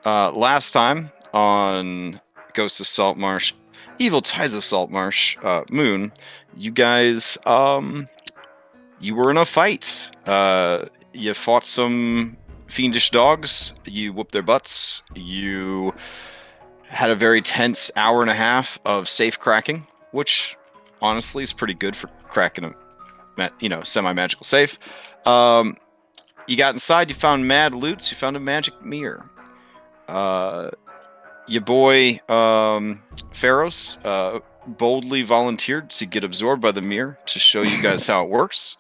Last time on Ghost of Saltmarsh, Evil Tides of Saltmarsh, Moon, you guys, you were in a fight. You fought some fiendish dogs. You whooped their butts. You had a very tense hour and a half of safe cracking, which honestly is pretty good for cracking a, semi-magical safe. You got inside. You found mad loots. You found a magic mirror. Your boy Pharos boldly volunteered to get absorbed by the mirror to show you guys how it works.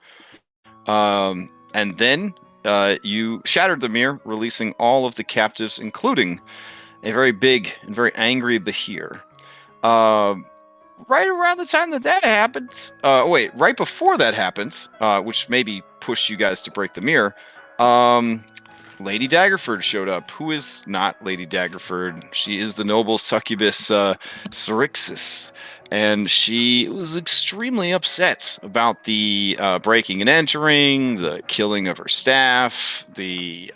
And then you shattered the mirror, releasing all of the captives, including a very big and very angry Bahir. Right around the time that happened, right before that happened, which maybe pushed you guys to break the mirror, Lady Daggerford showed up. Who is not Lady Daggerford? She is the noble succubus Xrixyss, and she was extremely upset about the breaking and entering, the killing of her staff, the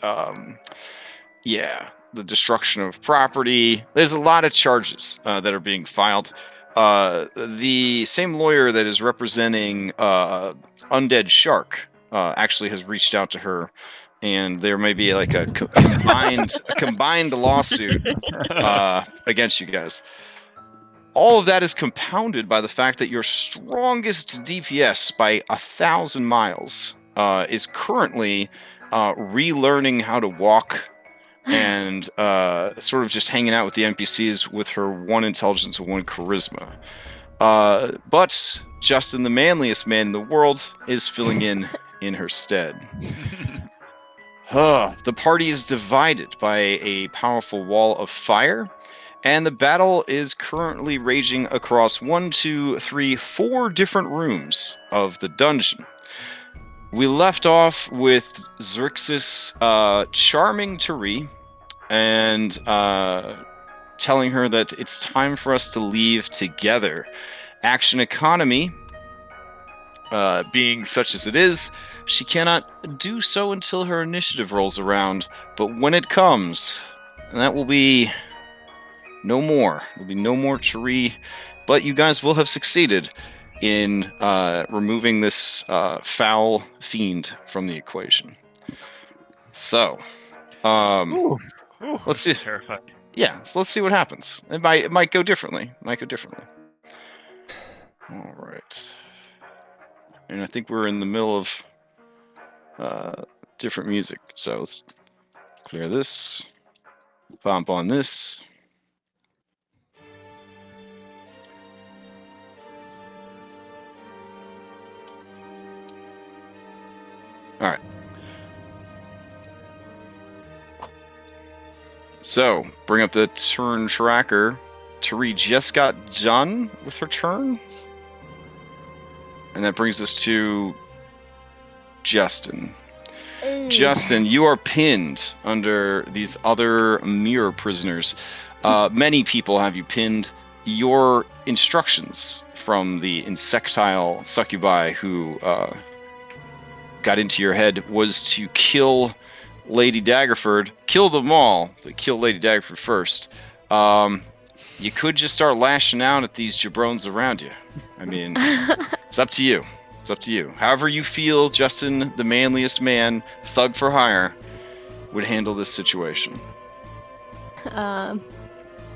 destruction of property. There's a lot of charges that are being filed. The same lawyer that is representing Undead Shark actually has reached out to her, and there may be like a combined lawsuit against you guys. All of that is compounded by the fact that your strongest DPS by 1,000 miles is currently relearning how to walk and sort of just hanging out with the NPCs with her 1 intelligence and 1 charisma. But Justin, the manliest man in the world, is filling in her stead. The party is divided by a powerful wall of fire, and the battle is currently raging across 1, 2, 3, 4 different rooms of the dungeon. We left off with Xrixyss charming Tari and telling her that it's time for us to leave together. Action economy being such as it is, she cannot do so until her initiative rolls around, but when it comes, that will be no more. There'll be no more Tari, but you guys will have succeeded in removing this foul fiend from the equation. So, let's see. Terrifying. Yeah, so let's see what happens. It might go differently. All right. And I think we're in the middle of different music. So let's clear this. Bump on this. All right. So, bring up the turn tracker. Tari just got done with her turn. And that brings us to Justin. Justin, you are pinned under these other mirror prisoners. Many people have you pinned. Your instructions from the insectile succubi who got into your head was to kill Lady Daggerford. Kill them all, but kill Lady Daggerford first. You could just start lashing out at these jabrones around you. I mean, it's up to you. It's up to you. However you feel Justin, the manliest man, thug for hire, would handle this situation.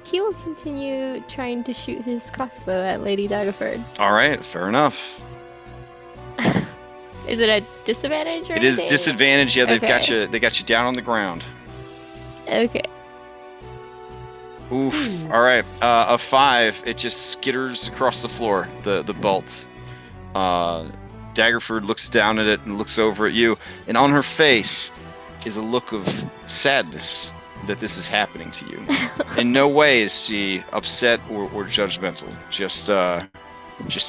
He will continue trying to shoot his crossbow at Lady Daggerford. All right, fair enough. Is it a disadvantage or It is anything? disadvantage. Yeah, they've Okay. got you down on the ground. Okay. Oof. All right. A 5. It just skitters across the floor. The bolt. Daggerford looks down at it and looks over at you, and on her face is a look of sadness that this is happening to you. In no way is she upset or judgmental. Just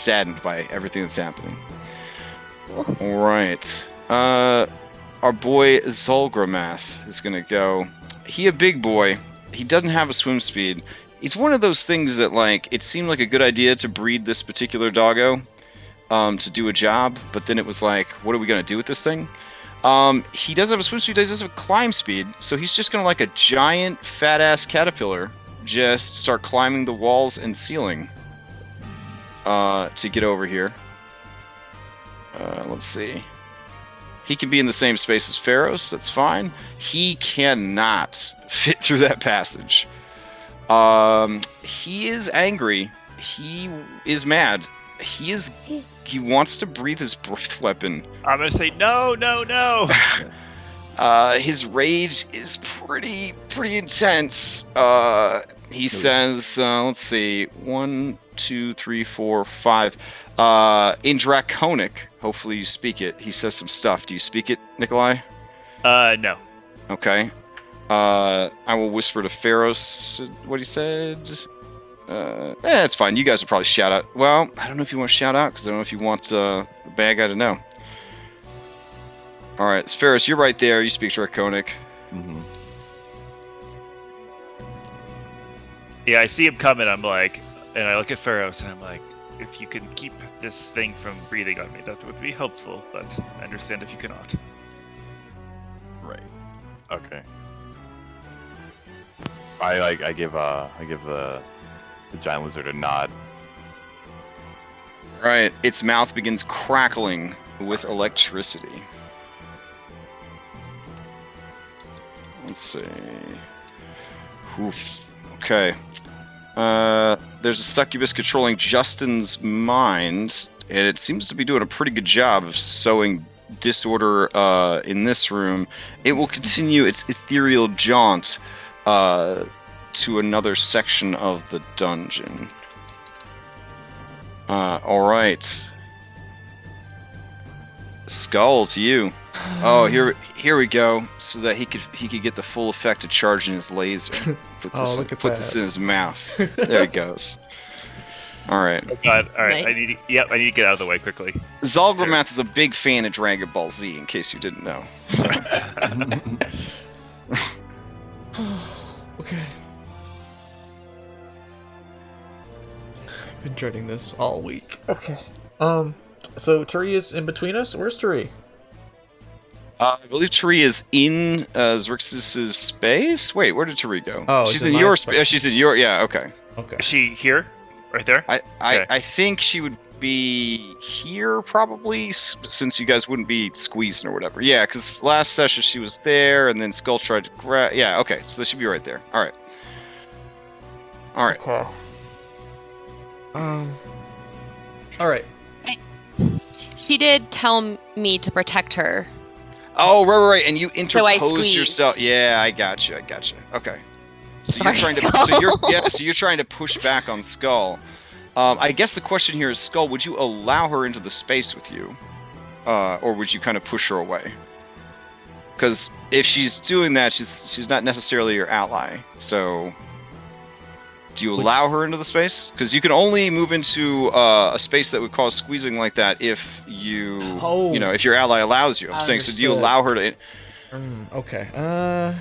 saddened by everything that's happening. All right. Our boy Zolgramath is gonna go. He a big boy. He doesn't have a swim speed. He's one of those things that, like, it seemed like a good idea to breed this particular doggo to do a job, but then it was like, what are we gonna do with this thing? He doesn't have a swim speed, he doesn't have a climb speed, so he's just gonna, like a giant fat-ass caterpillar, just start climbing the walls and ceiling to get over here. Let's see. He can be in the same space as Pharos, that's fine. He cannot fit through that passage. He is angry. He is mad. He wants to breathe his breath weapon. I'm gonna say no. His rage is pretty intense. He says, let's see, 1, 2, 3, 4, 5. In Draconic, hopefully you speak it. He says some stuff. Do you speak it, Nikolai? No. Okay. I will whisper to Pharos what he said. It's fine. You guys will probably shout out. Well, I don't know if you want to shout out, because I don't know if you want the bad guy to know. Alright, so Pharos, you're right there. You speak Draconic. Mm-hmm. Yeah, I see him coming, I'm like, and I look at Pharos, and I'm like, if you can keep this thing from breathing on me, that would be helpful, but I understand if you cannot. Right. Okay. I give the giant lizard a nod. Right, its mouth begins crackling with electricity. Let's see. Oof. Okay. There's a succubus controlling Justin's mind, and it seems to be doing a pretty good job of sowing disorder in this room. It will continue its ethereal jaunt to another section of the dungeon. Alright. Skull, to you. Oh, here we go. So that he could get the full effect of charging his laser. Put this in his mouth. There he goes. Alright. Oh god, alright, Right. I need to get out of the way quickly. Zalgramath is a big fan of Dragon Ball Z, in case you didn't know. Okay. I've been dreading this all week. Okay. So Turi is in between us? Where's Turi? I believe Turi is in Xrixyss's space? Wait, where did Turi go? Oh, she's it's in in your my space. She's in your... Yeah, okay. Okay. Is she here? Right there? I think she would be here, probably, since you guys wouldn't be squeezing or whatever. Yeah, because last session she was there, and then Skull tried to grab... Yeah, okay, so they should be right there. Alright. Alright. Okay. Alright. He did tell me to protect her. Oh, right, and you So I interposed squeezed. yourself. Yeah, I gotcha. Okay. So Sorry, you're trying to, Skull. so you're trying to push back on Skull. I guess the question here is, Skull, would you allow her into the space with you, or would you kind of push her away? Because if she's doing that, she's not necessarily your ally. So, do you allow her into the space? Because you can only move into a space that would cause squeezing like that if you, if your ally allows you. I'm saying, so do you allow her to? Okay.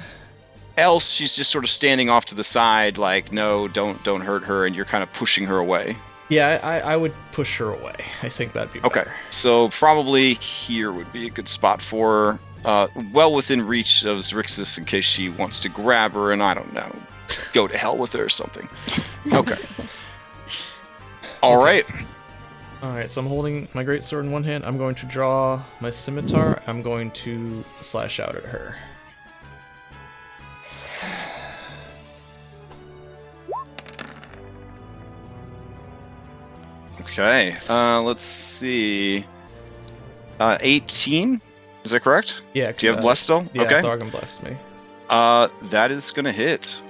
Else, she's just sort of standing off to the side, like, no, don't hurt her, and you're kind of pushing her away. Yeah, I would push her away. I think that'd be better. Okay, so probably here would be a good spot for her, well within reach of Xrixyss in case she wants to grab her, and I don't know, go to hell with her or something. Okay. All right. Alright, so I'm holding my greatsword in one hand. I'm going to draw my scimitar. I'm going to slash out at her. Okay, let's see. 18? Is that correct? Yeah. Do you have blessed still? Yeah, Okay. Thargan blessed me. That is gonna hit.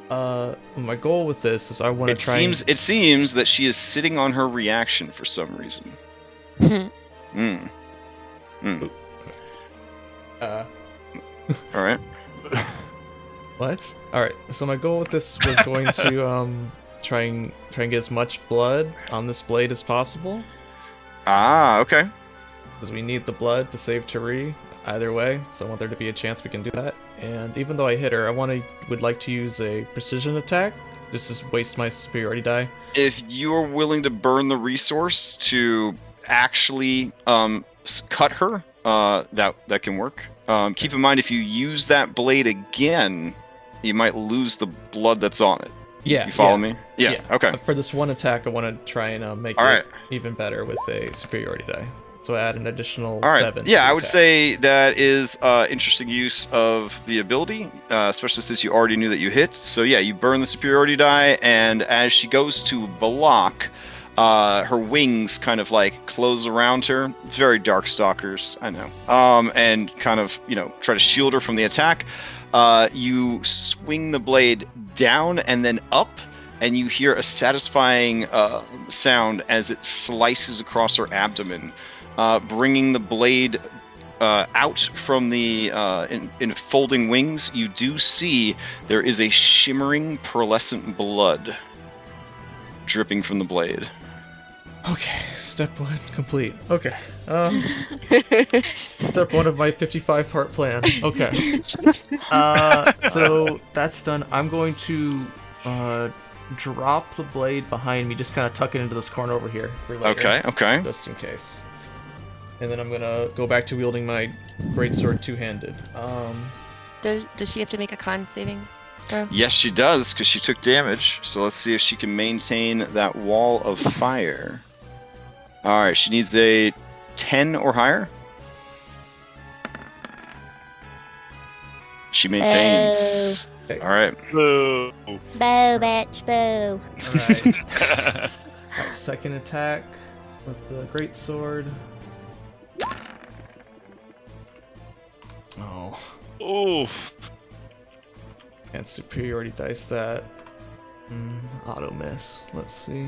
My goal with this is I want to try. It seems that she is sitting on her reaction for some reason. All right. What? Alright, so my goal with this was going to try and get as much blood on this blade as possible. Ah, okay. Because we need the blood to save Turi either way, so I want there to be a chance we can do that. And even though I hit her, would like to use a precision attack. Just to waste my superiority die. If you're willing to burn the resource to actually cut her, that can work. Keep in mind, if you use that blade again, you might lose the blood that's on it. Yeah. You follow me? Yeah. Okay. For this one attack, I want to try and make All it right. even better with a superiority die. So add an additional All right. 7. Yeah, to I the would attack. say that is interesting use of the ability, especially since you already knew that you hit. So yeah, you burn the superiority die, and as she goes to block, her wings kind of like close around her. Very Darkstalkers, I know. And kind of try to shield her from the attack. You swing the blade down and then up. And you hear a satisfying sound as it slices across her abdomen, bringing the blade out from the enfolding wings. You do see there is a shimmering, pearlescent blood dripping from the blade. Okay, step 1 complete. Okay. Step 1 of my 55-part plan. Okay. So that's done. I'm going to drop the blade behind me, just kind of tuck it into this corner over here for later. Okay. Just in case. And then I'm gonna go back to wielding my greatsword two-handed. Does she have to make a con saving throw? Yes, she does, because she took damage. So let's see if she can maintain that wall of fire. All right, she needs a 10 or higher. She maintains. Okay. All right. Boo. Boo, bitch, boo. Alright. Second attack with the greatsword. Oh. Oof. And superiority dice that. Auto miss. Let's see.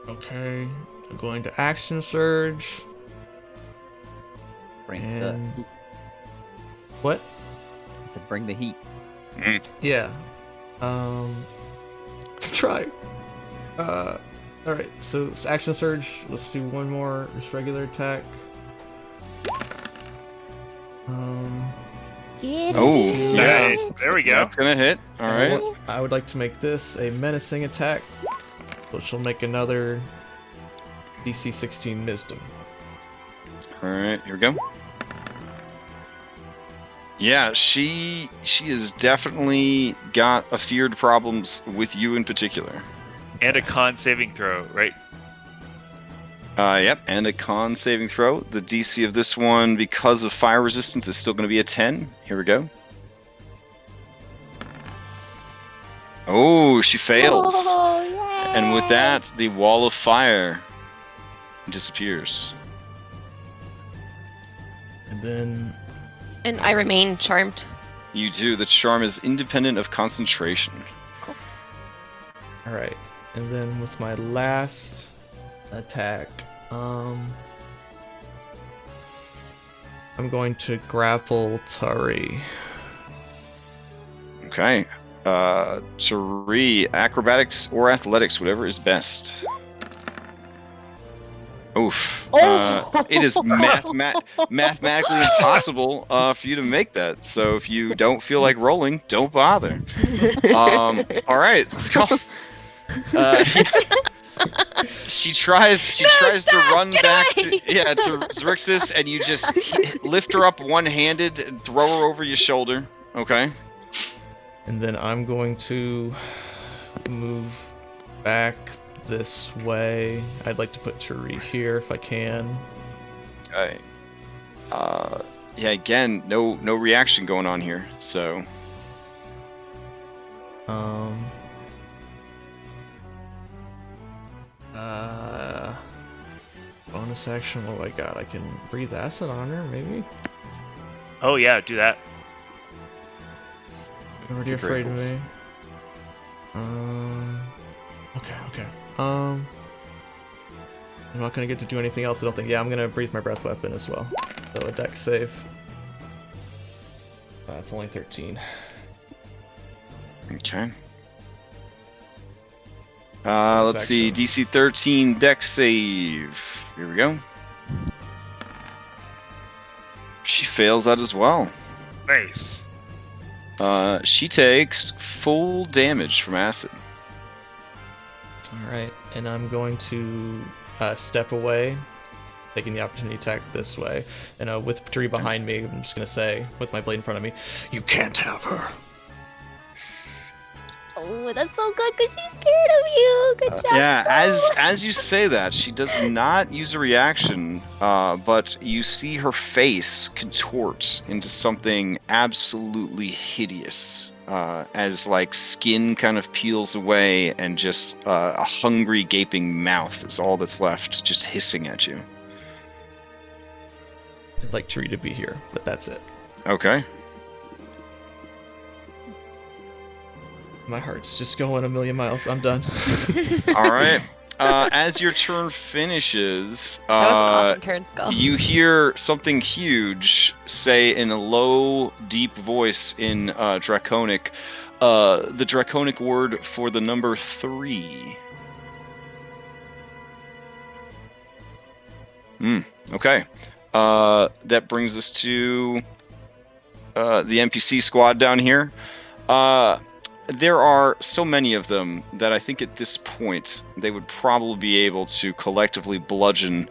Okay. I'm going to action surge. Bring And- the heat. What? I said bring the heat. Yeah. Try. Alright, so it's action surge. Let's do one more just regular attack. Get Oh, it. yeah. There we go. That's gonna hit. All right. I would like to make this a menacing attack, which will make another DC 16 Wisdom. All right. Here we go. Yeah, she has definitely got a feared problems with you in particular. And a con saving throw, right? Yep, and a con saving throw. The DC of this one, because of fire resistance, is still going to be a 10. Here we go. Oh, she fails. Oh, yay. And with that, the wall of fire disappears. And then And I remain charmed. You do. The charm is independent of concentration. Alright. And then with my last attack, I'm going to grapple Tari. Okay. Tari, acrobatics or athletics, whatever is best. Oof. Oh. It is mathematically impossible for you to make that. So if you don't feel like rolling, don't bother. All right, let's go. She tries to run back to Xrixyss, and you just lift her up one-handed and throw her over your shoulder. Okay. And then I'm going to move back this way. I'd like to put Tari here if I can. Okay. Yeah, again, no reaction going on here, so bonus action, what do I got? I can breathe acid on her, maybe? Oh yeah, do that. You're already afraid of me. Okay. I'm not gonna get to do anything else, I don't think. Yeah, I'm gonna breathe my breath weapon as well. So a dex save. It's only 13. okay. Let's see, DC 13 dex save. Here we go. She fails that as well. Nice. She takes full damage from acid. Alright, and I'm going to step away, taking the opportunity attack this way. And with Tree behind me, I'm just gonna say, with my blade in front of me, you can't have her. Oh, that's so good because she's scared of you. Good job. Yeah, Skull. as you say that, she does not use a reaction, but you see her face contort into something absolutely hideous, as like skin kind of peels away and just a hungry, gaping mouth is all that's left, just hissing at you. I'd like Tree to be here, but that's it. Okay. My heart's just going a million miles. I'm done. All right. As your turn finishes, That was an awesome turn, Skull. you hear something huge say in a low, deep voice in Draconic, the Draconic word for the number 3. Okay. That brings us to the NPC squad down here. There are so many of them that I think at this point they would probably be able to collectively bludgeon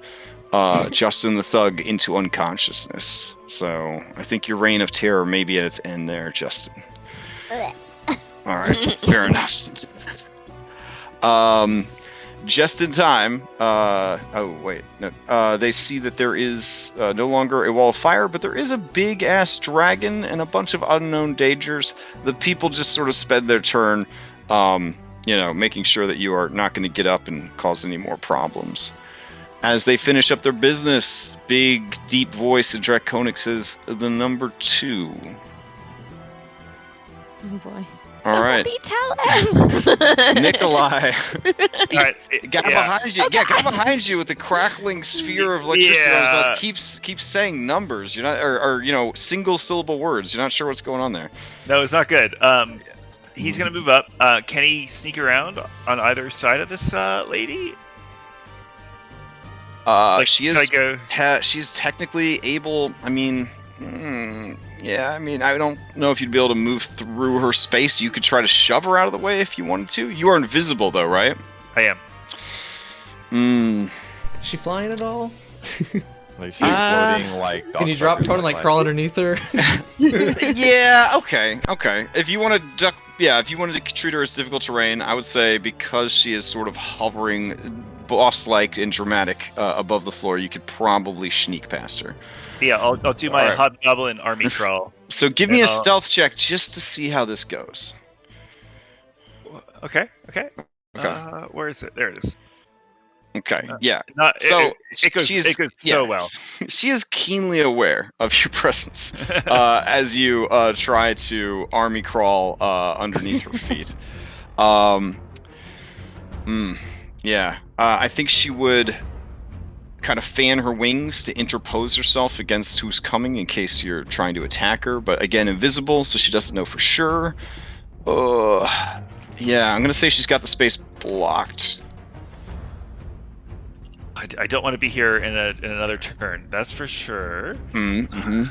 Justin the Thug into unconsciousness. So I think your reign of terror may be at its end there, Justin. Alright, fair enough. Just in time, they see that there is no longer a wall of fire, but there is a big-ass dragon and a bunch of unknown dangers. The people just sort of spend their turn, making sure that you are not going to get up and cause any more problems. As they finish up their business, big, deep voice in Draconic says, the number 2. Oh boy. All right. Somebody tell him. Nikolai. Alright, Guy behind you, guy behind you with the crackling sphere of electricity on his mouth keeps saying numbers. You're not, or single syllable words. You're not sure what's going on there. No, it's not good. He's gonna move up. Can he sneak around on either side of this lady? She can is. I go? She's technically able. I mean, I don't know if you'd be able to move through her space. You could try to shove her out of the way if you wanted to. You are invisible, though, right? I am. Is she flying at all? Like she's floating like. Can you drop tone and like crawl underneath her? Yeah. Okay. If you want to duck, if you wanted to treat her as difficult terrain, I would say because she is sort of hovering, boss-like and dramatic above the floor, you could probably sneak past her. Yeah, I'll do my Alright. hobgoblin army crawl. So give me a stealth check just to see how this goes. Okay. Okay. Where is it? There it is. Okay. Yeah. So it goes she's- so well. She is keenly aware of your presence as you try to army crawl underneath her feet. I think she would kind of fan her wings to interpose herself against who's coming in case you're trying to attack her. But again, invisible, so she doesn't know for sure. I'm gonna say she's got the space blocked. I don't want to be here in another turn. That's for sure. Mm-hmm.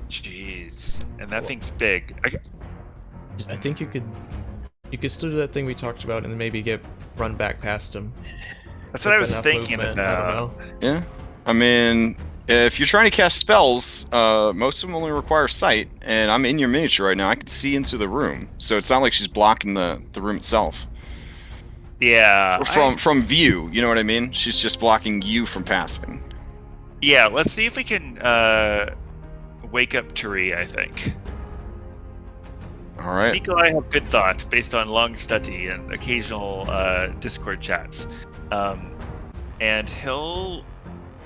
Jeez, and that thing's big. I think you could still do that thing we talked about and maybe run back past him. That's what I was Enough thinking movement, about. I don't know. Yeah. I mean, if you're trying to cast spells, most of them only require sight, and I'm in your miniature right now. I can see into the room, so it's not like she's blocking the room itself. Yeah. From view, you know what I mean? She's just blocking you from passing. Yeah, let's see if we can wake up Turi, I think. All right. Nikolai have good thoughts based on long study and occasional Discord chats. And he'll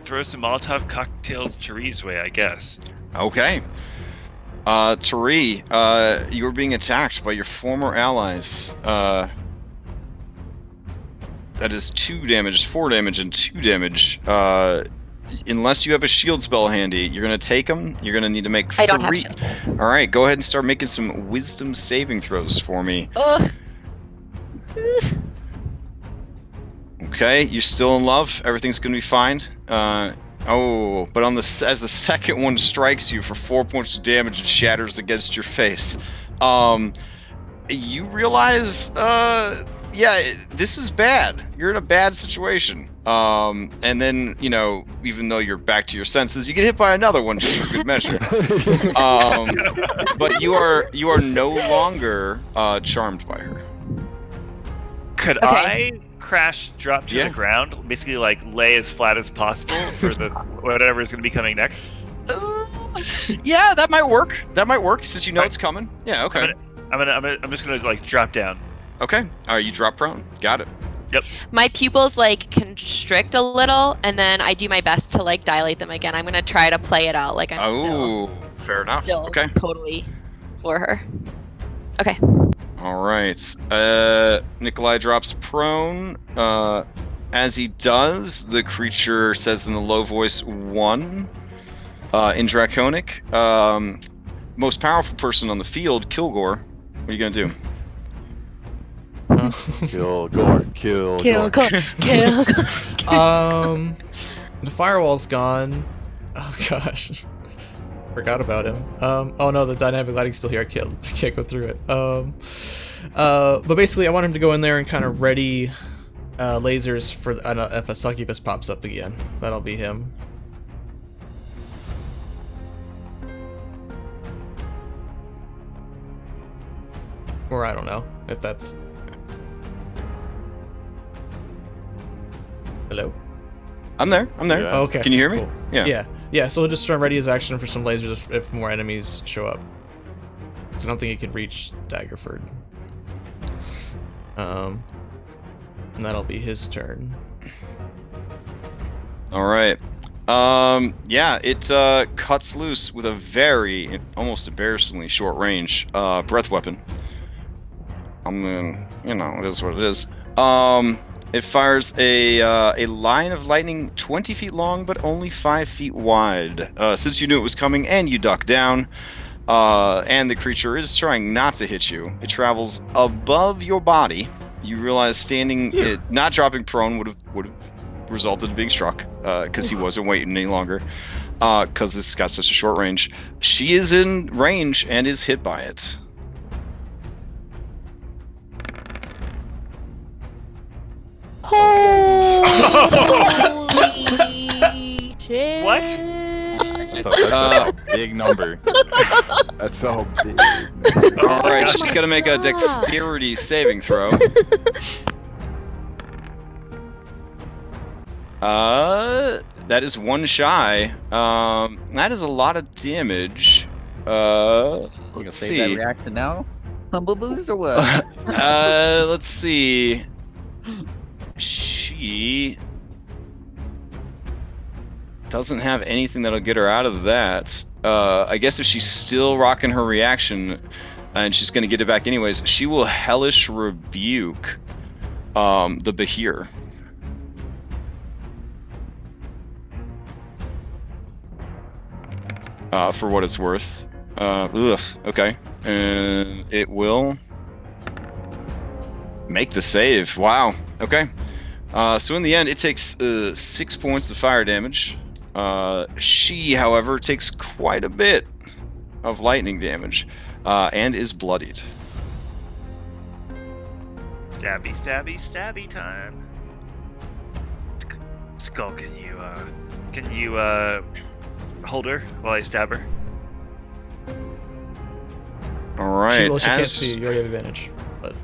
throw some Molotov cocktails Turi's way, I guess. Okay. Turi, you were being attacked by your former allies. That is 2 damage, 4 damage, and 2 damage. Unless you have a shield spell handy, you're going to take them. You're going to need to make 3. I don't have shield. All right, go ahead and start making some wisdom saving throws for me. Ugh. Okay, you're still in love. Everything's going to be fine. But as the second one strikes you for 4 points of damage and shatters against your face, you realize, this is bad. You're in a bad situation. And then, even though you're back to your senses, you get hit by another one just for good measure. But you are no longer charmed by her. Could Okay. I crash drop to Yeah. the ground, basically like lay as flat as possible for the whatever is going to be coming next? Yeah, that might work. Since you know it's coming. Yeah, okay. I'm just gonna like drop down. Okay. All right, you drop prone. Got it. My pupils like constrict a little, and then I do my best to like dilate them again. I'm gonna try to play it out like I'm Fair enough. still Okay. totally for her. Okay. All right. Nikolai drops prone. As he does, the creature says in a low voice, 1. In Draconic. Most powerful person on the field, Kilgore. What are you going to do? Kill Gore. Kill. The firewall's gone. Oh gosh, forgot about him. Oh no, the dynamic lighting's still here. I can't go through it. But basically, I want him to go in there and kind of ready lasers for if a succubus pops up again. That'll be him. Or I don't know if that's. Hello? I'm there. Yeah. Oh, okay. Can you hear me? Cool. Yeah. Yeah, so he'll just try and ready his action for some lasers if more enemies show up. So I don't think he can reach Daggerford. And that'll be his turn. All right. Yeah, it cuts loose with a very, almost embarrassingly short range breath weapon. It is what it is. It fires a line of lightning 20 feet long, but only 5 feet wide. Since you knew it was coming and you duck down, and the creature is trying not to hit you, it travels above your body. You realize standing, not dropping prone would have resulted in being struck, because he wasn't waiting any longer, because this got such a short range. She is in range and is hit by it. Holy shit. What? That's a big number. That's so big. All right, she's got to make a dexterity saving throw. That is 1 shy. That is a lot of damage. You gonna Let's save that see. reaction now? Humble boost or what? Let's see. She doesn't have anything that'll get her out of that. I guess if she's still rocking her reaction, and she's gonna get it back anyways, she will hellish rebuke the Behir. For what it's worth. Okay. And it will make the save. Wow. Okay. So in the end, it takes 6 points of fire damage. She, however, takes quite a bit of lightning damage, and is bloodied. Stabby, stabby, stabby time. Skull, can you hold her while I stab her? All right. She can't see you. You already have advantage. But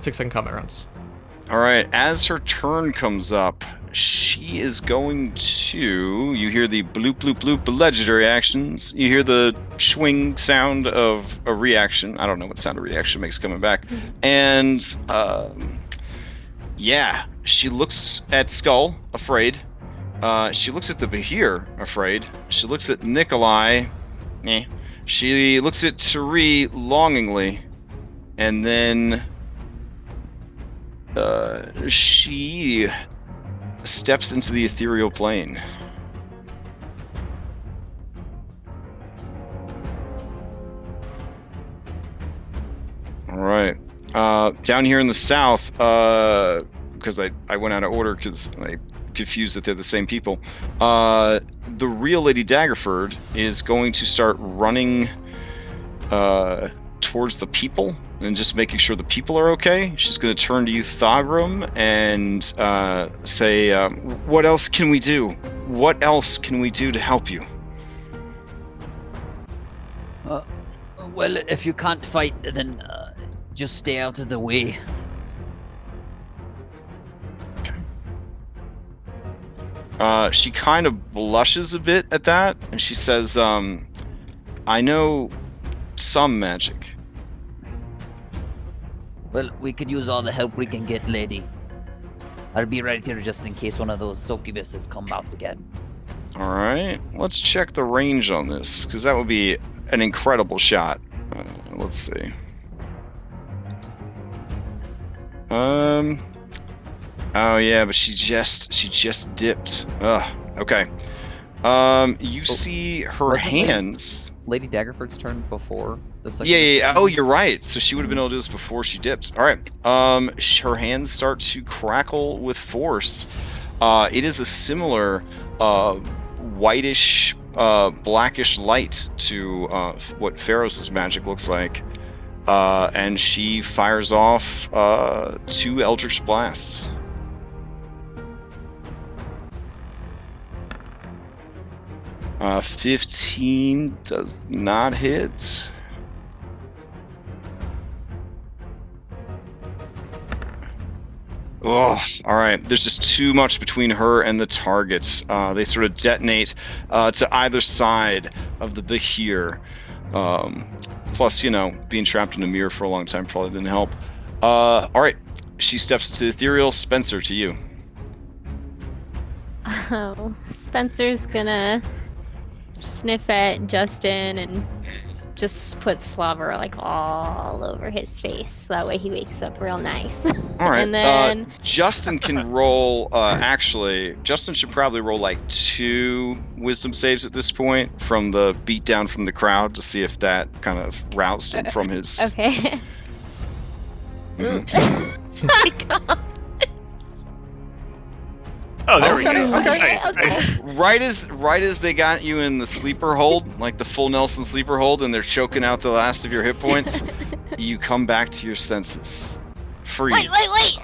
6-second combat rounds. All right. As her turn comes up, she is going to. You hear the bloop bloop bloop legendary actions. You hear the swing sound of a reaction. I don't know what sound a reaction makes coming back. And yeah, she looks at Skull, afraid. She looks at the Behir, afraid. She looks at Nikolai. She looks at Tari longingly. And then she steps into the ethereal plane. All right. Down here in the south, because I went out of order because I confused that they're the same people. The real Lady Daggerford is going to start running towards the people and just making sure the people are okay. She's going to turn to you, Thogrum, and say, what else can we do? What else can we do to help you? Well, if you can't fight, then just stay out of the way. She kind of blushes a bit at that, and she says, I know some magic. Well, we could use all the help we can get, lady. I'll be right here just in case one of those succubuses come out again. Alright, let's check the range on this, because that would be an incredible shot. Let's see. Oh yeah, but she just dipped. Ugh. Okay. You see her hands. Lady Daggerford's turn before the second. Yeah. Oh, you're right. So she would have been able to do this before she dips. All right. Her hands start to crackle with force. It is a similar whitish, blackish light to what Pharos' magic looks like. And she fires off 2 Eldritch Blasts. Uh, 15 does not hit. Oh, all right. There's just too much between her and the targets. They sort of detonate to either side of the Bahir. Plus, being trapped in a mirror for a long time probably didn't help. All right. She steps to Ethereal. Spencer, to you. Oh, Spencer's gonna sniff at Justin and just put slobber like all over his face. That way he wakes up real nice. All right. And then Justin can roll. Actually, Justin should probably roll like 2 wisdom saves at this point from the beatdown from the crowd to see if that kind of roused him from his. okay. Mhm. My God. Oh, there we go. Okay. Nice. Right as they got you in the sleeper hold, like the full Nelson sleeper hold, and they're choking out the last of your hit points, you come back to your senses. Free. Wait!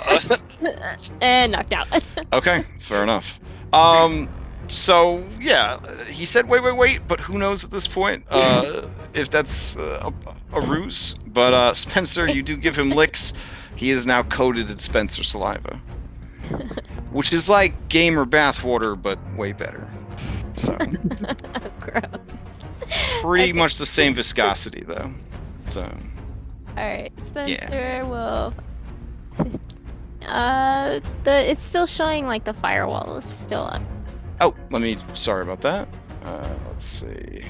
And knocked out. Okay, fair enough. So yeah, he said wait, but who knows at this point if that's a ruse. But Spencer, you do give him licks. He is now coated in Spencer saliva. Which is like gamer bathwater, but way better. So Gross. pretty much the same viscosity, though. So Alright, Spencer will... it's still showing like the firewall is still up. oh, sorry about that. Let's see.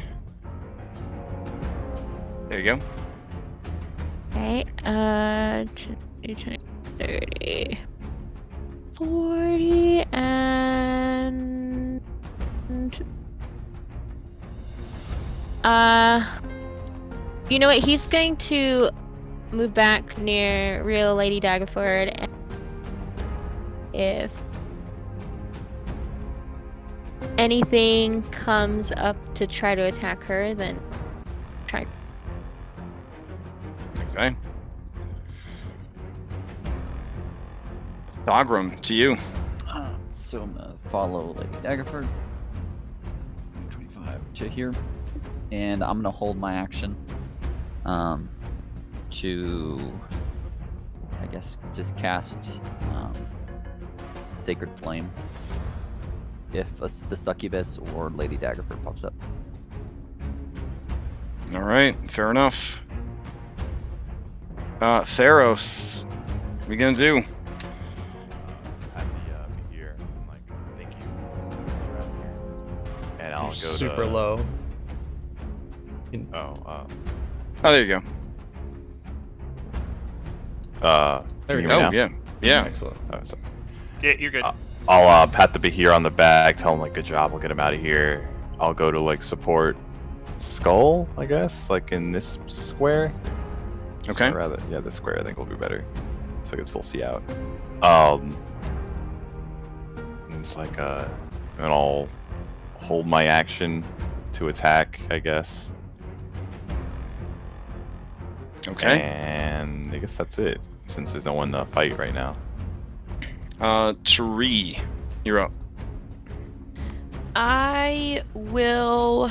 There you go. Alright, 20, 30, 40, and... You know what, he's going to move back near real Lady Daggerford, and if anything comes up to try to attack her, then try. Okay. Thogrum, to you. So I'm gonna follow Lady Daggerford. 25 to here, and I'm gonna hold my action. To, I guess, just cast Sacred Flame if the succubus or Lady Daggerford pops up. All right, fair enough. Theros, what are we gonna do? At the here, I'm like, thank you. Around here. And I'll You're go super to... low. Oh, Oh, there you go. There we can go. you hear Oh, me now? yeah. Excellent. Oh, sorry. Yeah, you're good. I'll pat the Bahir on the back, tell him like, good job, we'll get him out of here. I'll go to like support Skull, I guess, like in this square. Okay. Or rather, yeah, this square I think will be better, so I can still see out. And it's like and I'll hold my action to attack, I guess. Okay. And I guess that's it, since there's no one to fight right now. Tree, you're up. I will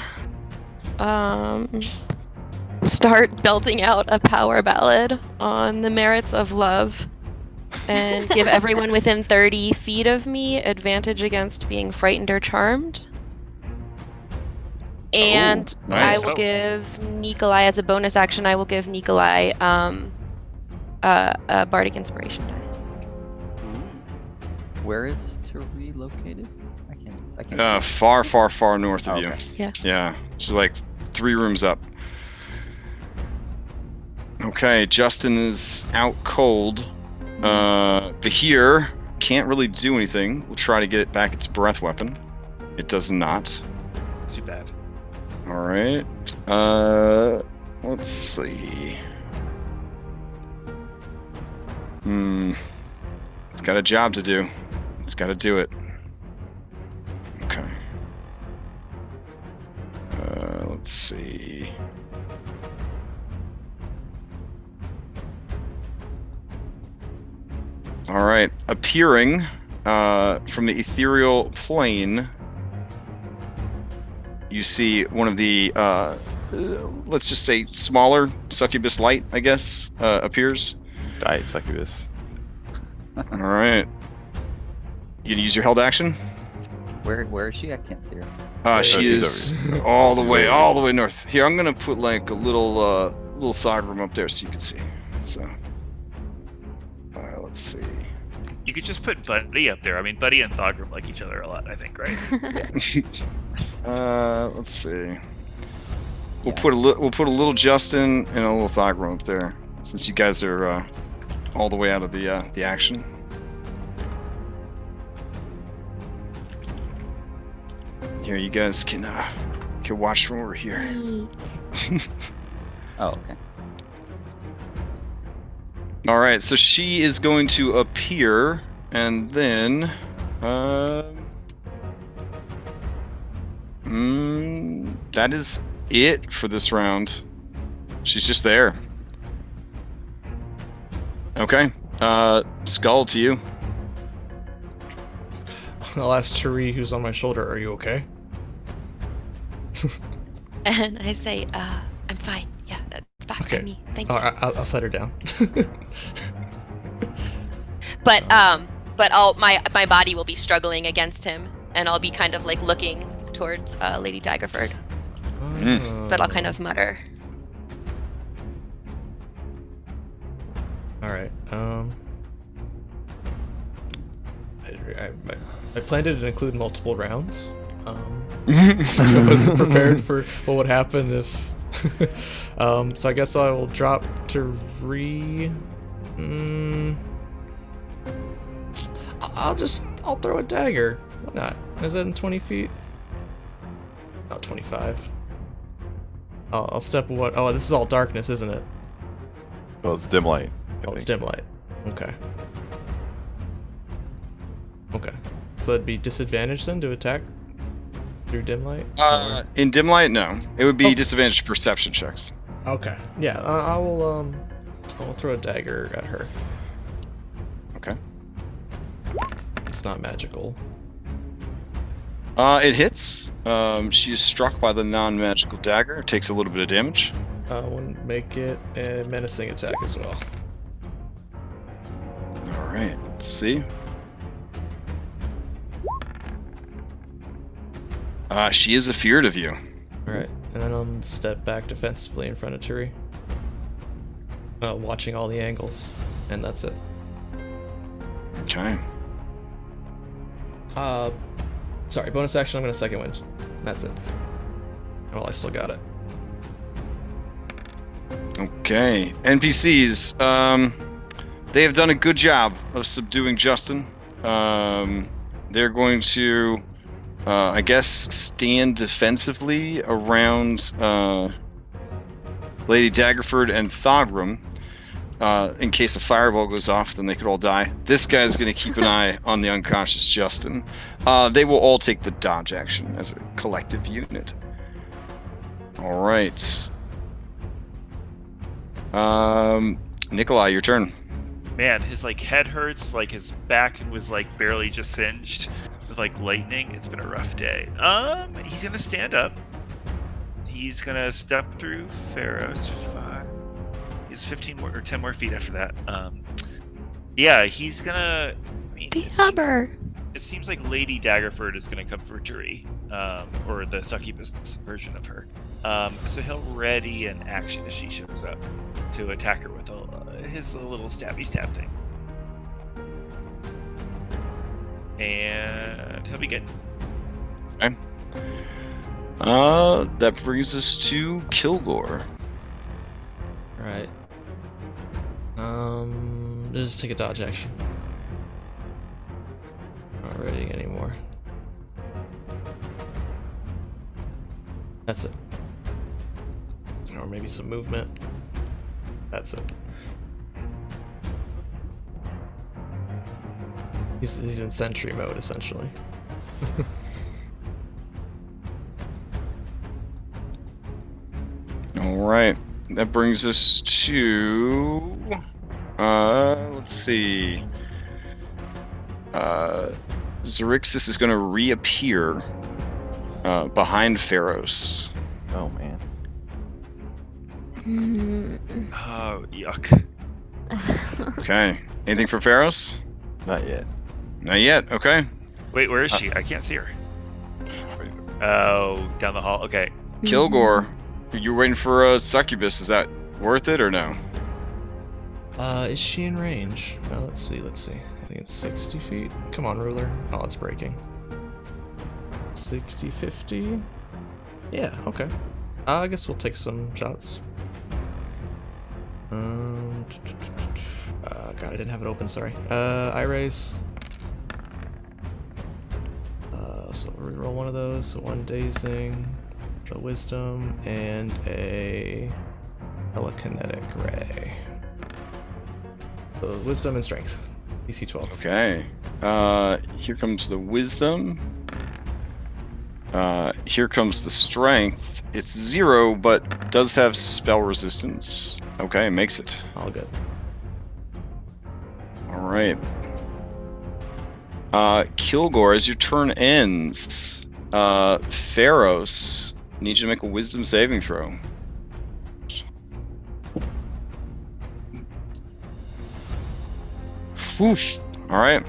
start belting out a power ballad on the merits of love and give everyone within 30 feet of me advantage against being frightened or charmed. And Ooh, nice. I will give Nikolai, as a bonus action, I will give Nikolai a bardic inspiration die. Where is Turi located? I can't see. Far, far, far north of Oh, you. okay. Yeah. Yeah, she's like 3 rooms up. Okay, Justin is out cold. Bahir can't really do anything. We'll try to get it back its breath weapon. It does not. Too bad. Alright. Let's see. It's got a job to do. It's got to do it. Okay. Let's see. All right, appearing from the ethereal plane, you see one of the, let's just say, smaller succubus light, I guess, appears. Die, succubus. All right. You gonna use your held action? Where is she? I can't see her. She she's is all the way north. Here, I'm gonna put like a little thought room up there so you can see. So, let's see. You could just put Buddy up there. I mean, Buddy and Thogrum like each other a lot, I think, right? Let's see. We'll put a little Justin and a little Thogrum up there, since you guys are all the way out of the action. Here, you guys can watch from over here. Neat. Oh, okay. All right, so she is going to appear, and then, that is it for this round. She's just there. Okay, Skull, to you. I'll ask Cherie, who's on my shoulder, are you okay? And I say, I'm fine. Yeah, that's back Okay. on me. Thank you. I'll set her down. But my body will be struggling against him, and I'll be kind of like looking towards Lady Daggerford. But I'll kind of mutter. All right. I planned it to include multiple rounds. I wasn't prepared for what would happen if. So I guess I will drop to I'll throw a dagger. Why not? Is that in 20 feet? Not 25. I'll step what? Oh, this is all darkness, isn't it? Well, it's dim light. I It's think. dim light. Okay. Okay. So that'd be disadvantage then to attack through dim light? In dim light, no. It would be Oh. disadvantaged perception checks. Okay. Yeah, I will throw a dagger at her. Okay. It's not magical. It hits. She is struck by the non-magical dagger. Takes a little bit of damage. Wouldn't make it a menacing attack as well. All right. Let's see. She is afeared of you. Alright, and then I'll step back defensively in front of Turi. Watching all the angles. And that's it. Okay. Sorry, bonus action, I'm gonna second wind. That's it. Well, I still got it. Okay. NPCs. They have done a good job of subduing Justin. They're going to, I guess, stand defensively around Lady Daggerford and Thogrum. In case a fireball goes off, then they could all die. This guy's going to keep an eye on the unconscious Justin. They will all take the dodge action as a collective unit. All right. Nikolai, your turn. Man, his like head hurts, like his back was like barely just singed with like lightning. It's been a rough day. He's gonna stand up. He's gonna step through Pharaoh's 5. He's 15 more or 10 more feet after that. Yeah, he's gonna. I mean, it seems like Lady Daggerford is gonna come for Jury, or the succubus version of her. So he'll ready an action as she shows up to attack her with his little stabby stab thing. And he'll be good. Okay. That brings us to Kilgore. Right. Just take a dodge action. Not ready anymore. That's it. Or maybe some movement. That's it. He's in sentry mode essentially. All right. That brings us to let's see. Xrixyss is going to reappear behind Pharos. Oh man. Oh, yuck. Okay. Anything for Pharos? Not yet. Not yet. Okay. Wait, where is she? I can't see her. Oh, down the hall. Okay. Kilgore, you're waiting for a succubus. Is that worth it or no? Is she in range? Let's see. I think it's 60 feet. Come on, ruler. Oh, it's breaking. 60, 50. Yeah, okay. I guess we'll take some shots. God, I didn't have it open, sorry. I raise. So reroll one of those. So one dazing, a wisdom, and a telekinetic ray. So wisdom and strength. DC 12. Okay. Here comes the wisdom. Here comes the strength. It's 0, but does have spell resistance. Okay, makes it. All good. Alright. Kilgore, as your turn ends, Pharos needs you to make a wisdom saving throw. Whoosh. Alright.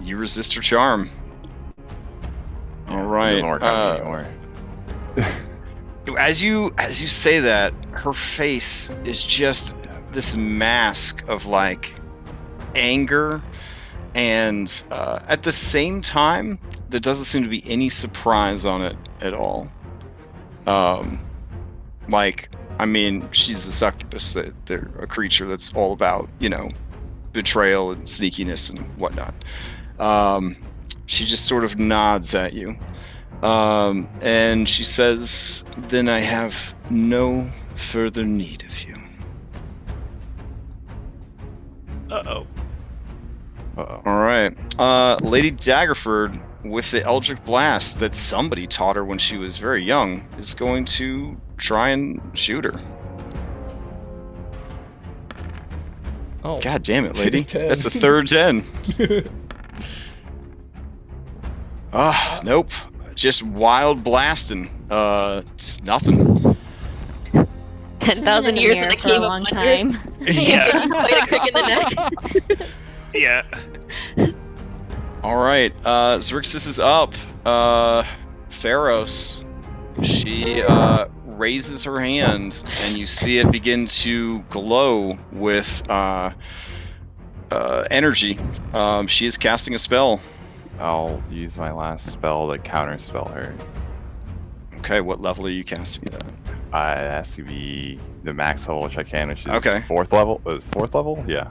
You resist her charm. Alright. Doesn't work out anymore. As you say that, her face is just this mask of like anger, and at the same time, there doesn't seem to be any surprise on it at all. Like, I mean, she's a succubus. They're a creature that's all about, betrayal and sneakiness and whatnot. She just sort of nods at you. And she says, "Then I have no further need of you." Uh-oh. Uh-oh. Alright. Lady Daggerford, with the Eldritch Blast that somebody taught her when she was very young, is going to try and shoot her. Oh. God damn it, lady. 10. That's a third 10. Nope. Just wild blasting. Just nothing. 10,000 years in the for cave a of long wonder. time. Yeah. Like a crick in the neck. Yeah. Alright, Xrixyss is up. Pharos. She raises her hand, and you see it begin to glow with energy. She is casting a spell. I'll use my last spell to counterspell her. Okay, what level are you casting it at? It has to be the max level, which I can, which is Okay. 4th level. 4th level? Yeah.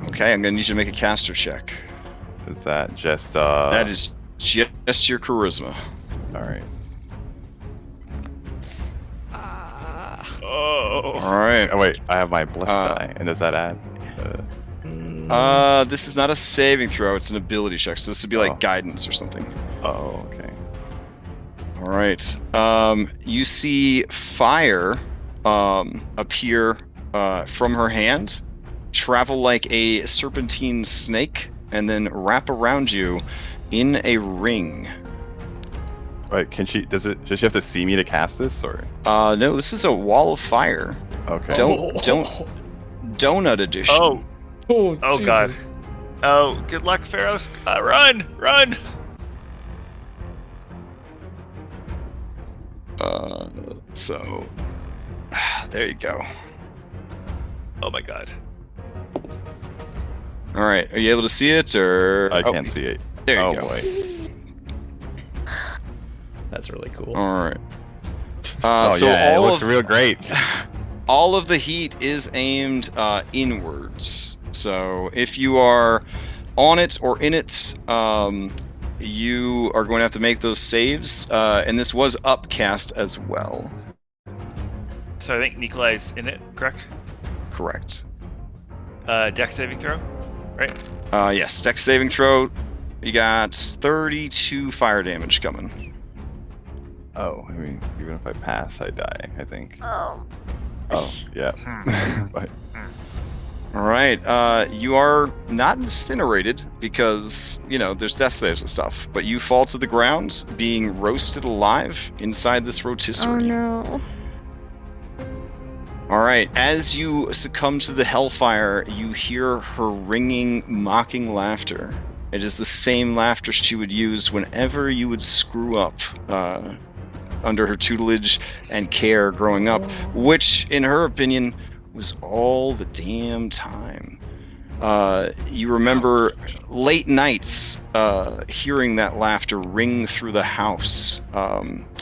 Okay, I'm gonna need you to make a caster check. Is that just That is just your charisma. Alright. Oh. Alright. Oh wait, I have my bliss die, and does that add? This is not a saving throw, it's an ability check, so this would be like Oh. guidance or something. Oh, okay. Alright. You see fire appear from her hand, travel like a serpentine snake, and then wrap around you in a ring. Right? Can she? Does she have to see me to cast this, or? No, this is a wall of fire. Okay. Donut edition. Oh god. Oh, good luck, Pharaohs. Run! So there you go. Oh my god. All right, are you able to see it, or I can't see it. There you go. Boy. That's really cool. All right. So it looks real great. All of the heat is aimed inwards. So if you are on it or in it, you are going to have to make those saves. And this was upcast as well. So I think Nikolai's in it, correct? Correct. Dex saving throw, right? Yes, dex saving throw. You got 32 fire damage coming. Oh, I mean, even if I pass, I die, I think. Oh. Oh, yeah. But All right, you are not incinerated because, there's death saves and stuff, but you fall to the ground being roasted alive inside this rotisserie. Oh no. All right, as you succumb to the hellfire, you hear her ringing, mocking laughter. It is the same laughter she would use whenever you would screw up under her tutelage and care growing up, which, in her opinion, was all the damn time. You remember late nights hearing that laughter ring through the house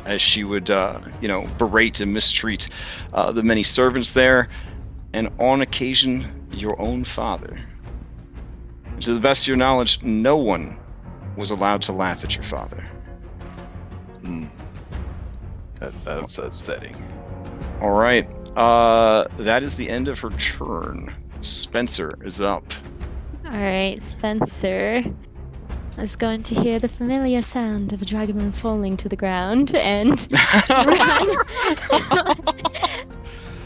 as she would, berate and mistreat the many servants there, and on occasion, your own father. To the best of your knowledge, no one was allowed to laugh at your father. That's upsetting. All right. That is the end of her turn. Spencer is up. Alright, Spencer is going to hear the familiar sound of a dragon falling to the ground and run.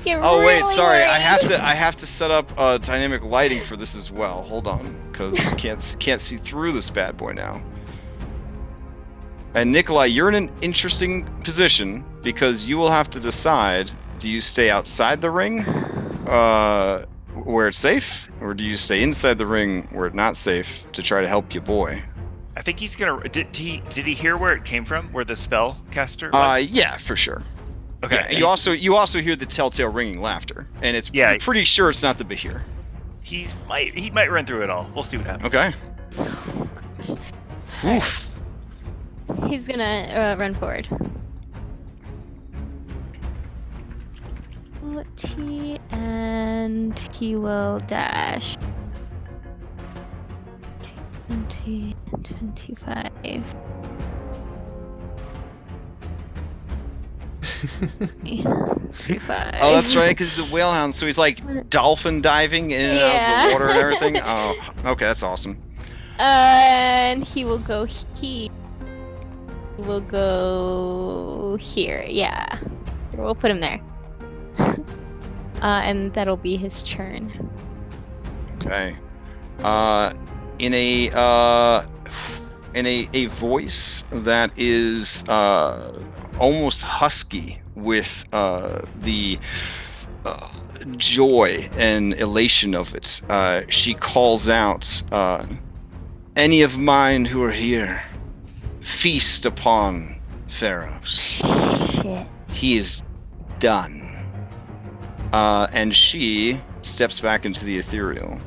Oh wait, sorry. I have to set up dynamic lighting for this as well. Hold on, because you can't see through this bad boy now. And Nikolai, you're in an interesting position because you will have to decide: do you stay outside the ring, where it's safe, or do you stay inside the ring where it's not safe to try to help your boy? I think he's gonna. Did he hear where it came from? Where the spell caster? Was? Yeah, for sure. Okay. Yeah, you also hear the telltale ringing laughter, and it's pretty sure it's not the Behir. He might run through it all. We'll see what happens. Okay. Oof. He's gonna run forward. 40, and he will dash. 20, 25. 35. Oh, that's right, because he's a whalehound, so he's like dolphin diving in and out of the water and everything. Oh, okay, that's awesome. And he will go here. He will go here, yeah. We'll put him there. And that'll be his turn. Okay. In a voice that is almost husky with the joy and elation of it, she calls out, "Any of mine who are here, feast upon Pharaohs. Shit. He is done." And she steps back into the ethereal.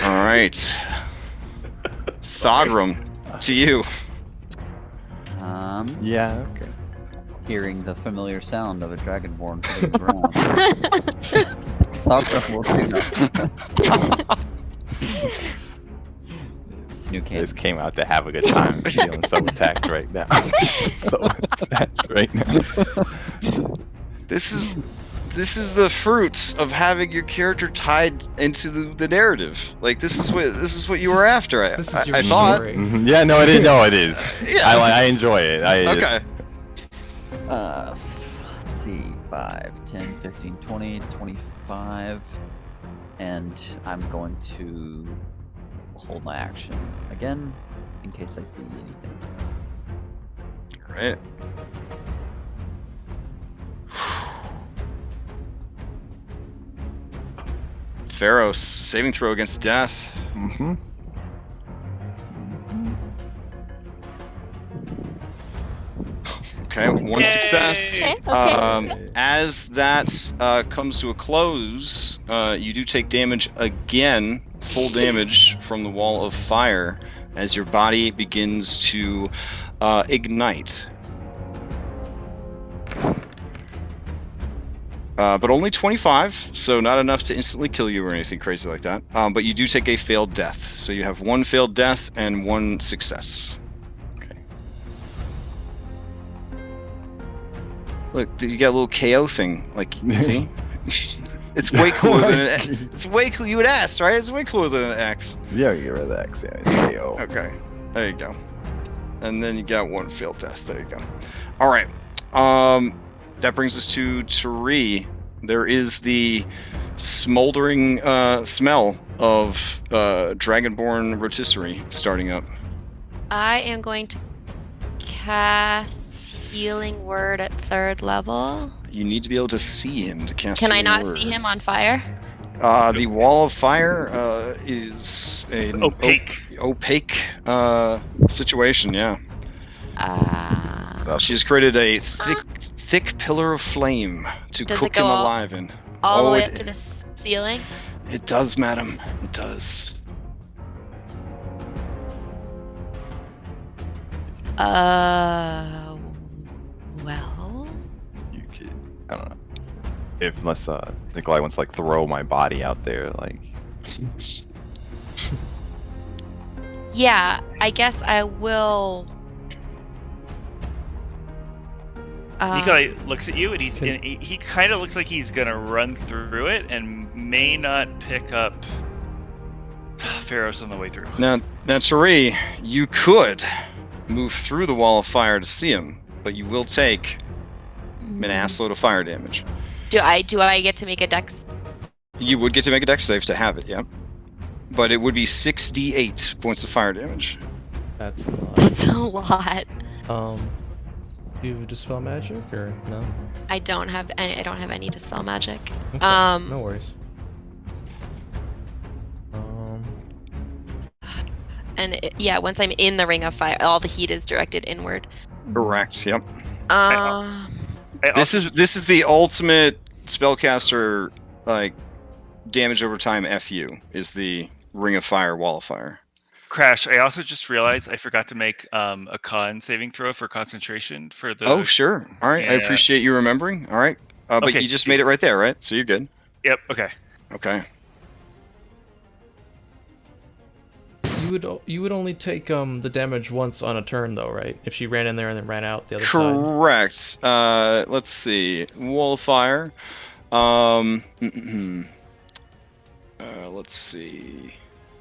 All right. Thogrum, to you. Yeah, okay. Hearing the familiar sound of a dragonborn hitting the ground. Thogrum will do that. It's new canon. This came out to have a good time. I'm feeling so attacked right now. So attacked right now. This is the fruits of having your character tied into the narrative. Like this is what you were after. This is your I thought. story. Yeah, no, it is. No, it is. Yeah. I enjoy it. Okay. Let's see. 5, 10, 15, 20, 25. And I'm going to hold my action again in case I see anything. All right. Pharos, saving throw against death. Mm-hmm. Okay, one Yay! success. Okay. As that comes to a close, you do take damage again, full damage from the wall of fire, as your body begins to ignite. But only 25, so not enough to instantly kill you or anything crazy like that. But you do take a failed death, so you have one failed death and one success. Okay. Look, you got a little KO thing, like, see? It's way cooler than an It's way cool. You would ask, right? It's way cooler than an axe. Yeah, you get rid of the X. Yeah, it's KO. Okay, there you go. And then you got one failed death. There you go. All right. That brings us to Tari. There is the smoldering smell of dragonborn rotisserie starting up. I am going to cast Healing Word at 3rd level. You need to be able to see him to cast. Can I Healing not Word. see him on fire? The wall of fire is an opaque situation. Yeah. She's created a thick pillar of flame to Does cook it go him all- alive in. All the Oh, way it- up to the ceiling? It does, madam. It does. Well. You could, I don't know. Unless Nikolai wants to like throw my body out there, like. Yeah, I guess I will. Nikolai looks at you, and Can- he kind of looks like he's gonna run through it, and may not pick up Pharos on the way through. Now, Tari, you could move through the wall of fire to see him, but you will take an assload of fire damage. Do I get to make a dex? You would get to make a dex save to have it, yeah. But it would be 6d8 points of fire damage. That's a lot. That's a lot. Do you dispel magic or no? I don't have any dispel magic. Okay, no worries. And yeah, once I'm in the ring of fire, all the heat is directed inward. Correct, yep. This is the ultimate spellcaster, like, damage over time FU, is the Ring of Fire, Wall of Fire. Crash, I also just realized I forgot to make a con saving throw for concentration for the... Oh, sure. All right, I Yeah. appreciate you remembering. All right. But Okay. you just made it right there, right? So you're good. Yep, okay. Okay. You would only take the damage once on a turn though, right? If she ran in there and then ran out the other side. Correct. Let's see. Wall of Fire. Let's see.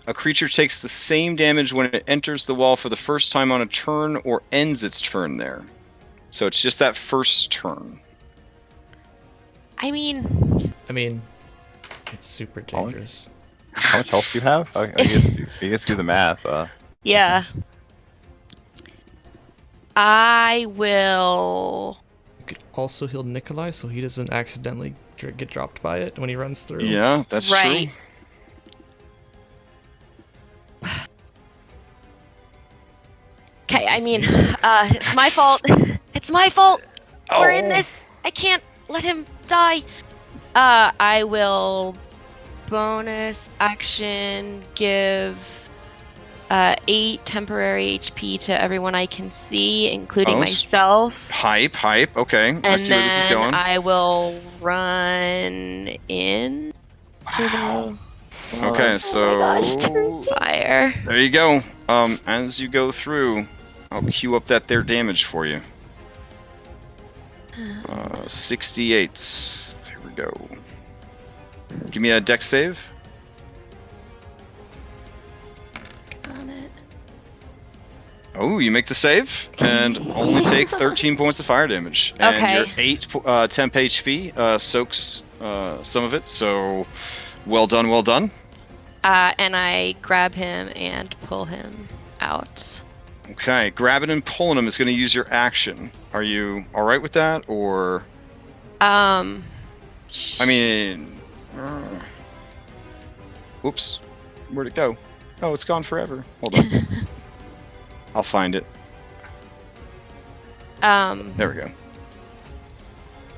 A creature takes the same damage when it enters the wall for the first time on a turn or ends its turn there. So it's just that first turn. I mean, it's super dangerous. How much health do you have? I guess do the math. yeah. I will. You could also heal Nikolai so he doesn't accidentally get dropped by it when he runs through. Yeah, that's Right. true. Okay, I mean, it's my fault. It's my fault. We're in this. I can't let him die. I will bonus action give 8 temporary HP to everyone I can see, including Oh, myself. Hype. Okay. I And see where this is then going. I will run in to the Okay, so fire. there you go. As you go through, I'll queue up that there damage for you. 68. Here we go. Give me a dex save. On it. Oh, you make the save and only take 13 points of fire damage. And Okay. your 8 temp HP soaks some of it, so well done, well done. And I grab him and pull him out. Okay, grabbing and pulling him is going to use your action. Are you alright with that, or... I mean... Whoops. Where'd it go? Oh, it's gone forever. Hold on. I'll find it. There we go.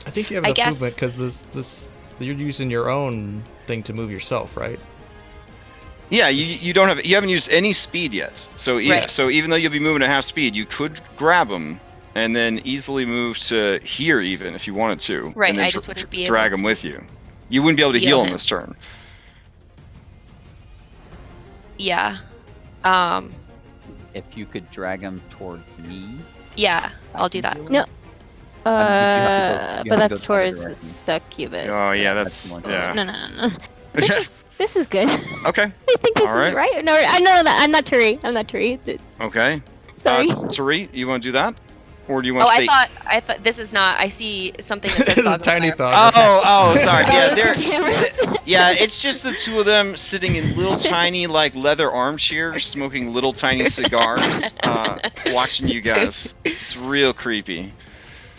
I think you have enough movement because this you're using your own thing to move yourself, right? Yeah, you haven't used any speed yet. So so even though you'll be moving at half speed, you could grab him and then easily move to here even if you wanted to. Right, and then I just wouldn't be drag able him to with you. You wouldn't be able to heal him him. this turn. Yeah. If you could drag him towards me. Yeah, I'll do that. No. you have to But go that's the other towards the direction. succubus. Oh yeah, that's that's one. yeah. No. This is good. Okay. I think this All right. is right. No, I'm not Turi. I'm not Turi. Okay. Sorry. Tari, you want to do that, or do you want Oh, to stay? I thought this is not. I see something that says This is a dog tiny fire. thought. Sorry. Yeah, Those are cameras. yeah, it's just the two of them sitting in little tiny like leather armchairs, smoking little tiny cigars, watching you guys. It's real creepy.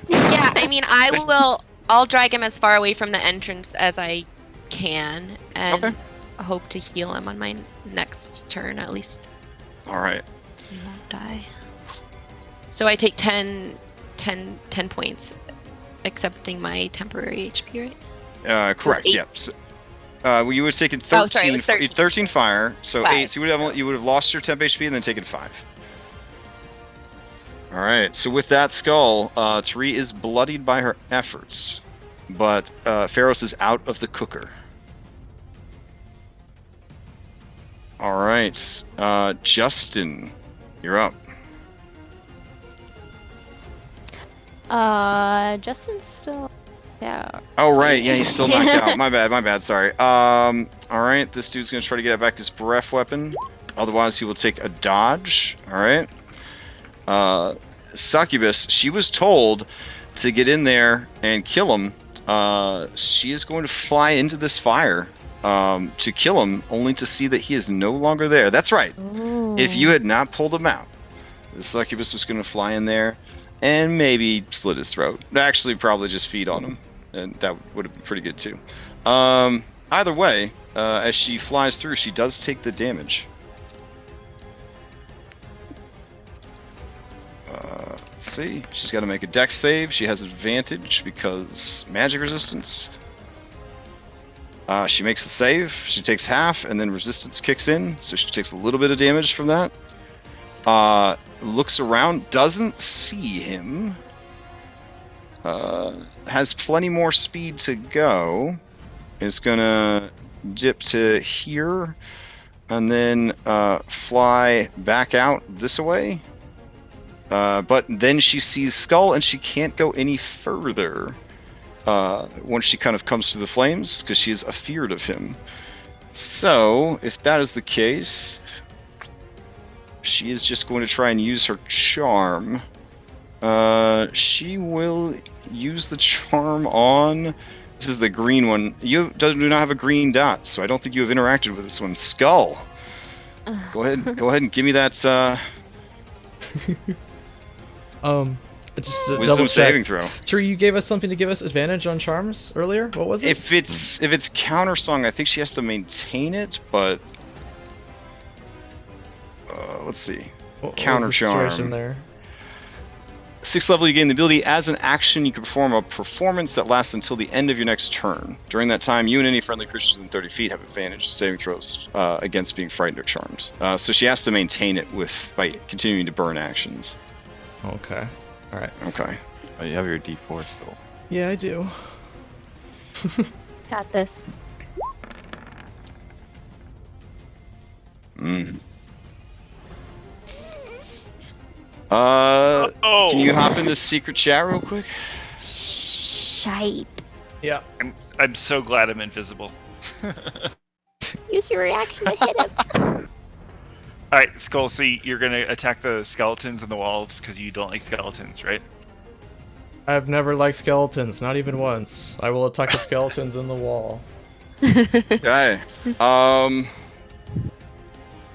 Yeah, I mean, I'll drag him as far away from the entrance as I can, and Okay. hope to heal him on my next turn at least. All right. He won't die. So I take 10 points, accepting my temporary HP, right? Correct. eight. Yep. So, well, you would have taken 13, Oh, sorry, it was 13. fire, so 5. 8. So you would have lost your temp HP and then taken 5. All right. So with that skull, Tari is bloodied by her efforts, but Pharos is out of the cooker. All right, Justin, you're up. Justin's still out. Oh right, yeah, he's still knocked out. My bad. Sorry. All right, this dude's gonna try to get back his breath weapon. Otherwise, he will take a dodge. All right. Succubus, she was told to get in there and kill him. She is going to fly into this fire to kill him, only to see that he is no longer there. That's right. Ooh. If you had not pulled him out, the succubus was going to fly in there and maybe slit his throat. Actually, probably just feed on him, and that would have been pretty good too. Either way, as she flies through, she does take the damage. Let's see. She's got to make a dex save. She has advantage because magic resistance. She makes the save. She takes half, and then resistance kicks in, so she takes a little bit of damage from that. Looks around, doesn't see him. Has plenty more speed to go. Is gonna dip to here, and then fly back out this way. But then she sees Skull, and she can't go any further once she kind of comes through the flames, because she's afeared of him. So, if that is the case, she is just going to try and use her charm. She will use the charm on... This is the green one. You do not have a green dot, so I don't think you have interacted with this one. Skull! Go ahead and give me that... Just a Wisdom double saving check. throw. Tree, you gave us something to give us advantage on charms earlier. What was it? If it's counter song, I think she has to maintain it, but let's see. What counter was the situation charm. there? 6th level, you gain the ability as an action. You can perform a performance that lasts until the end of your next turn. During that time, you and any friendly creatures within 30 feet have advantage saving throws against being frightened or charmed. So she has to maintain it by continuing to burn actions. Okay. All right. Okay. Oh, you have your D4 still. Yeah, I do. Got this. Can you hop into secret chat real quick? Shite. Yeah. I'm so glad I'm invisible. Use your reaction to hit him. All right, Skull. So you're gonna attack the skeletons and the walls because you don't like skeletons, right? I've never liked skeletons, not even once. I will attack the skeletons in the wall. Okay.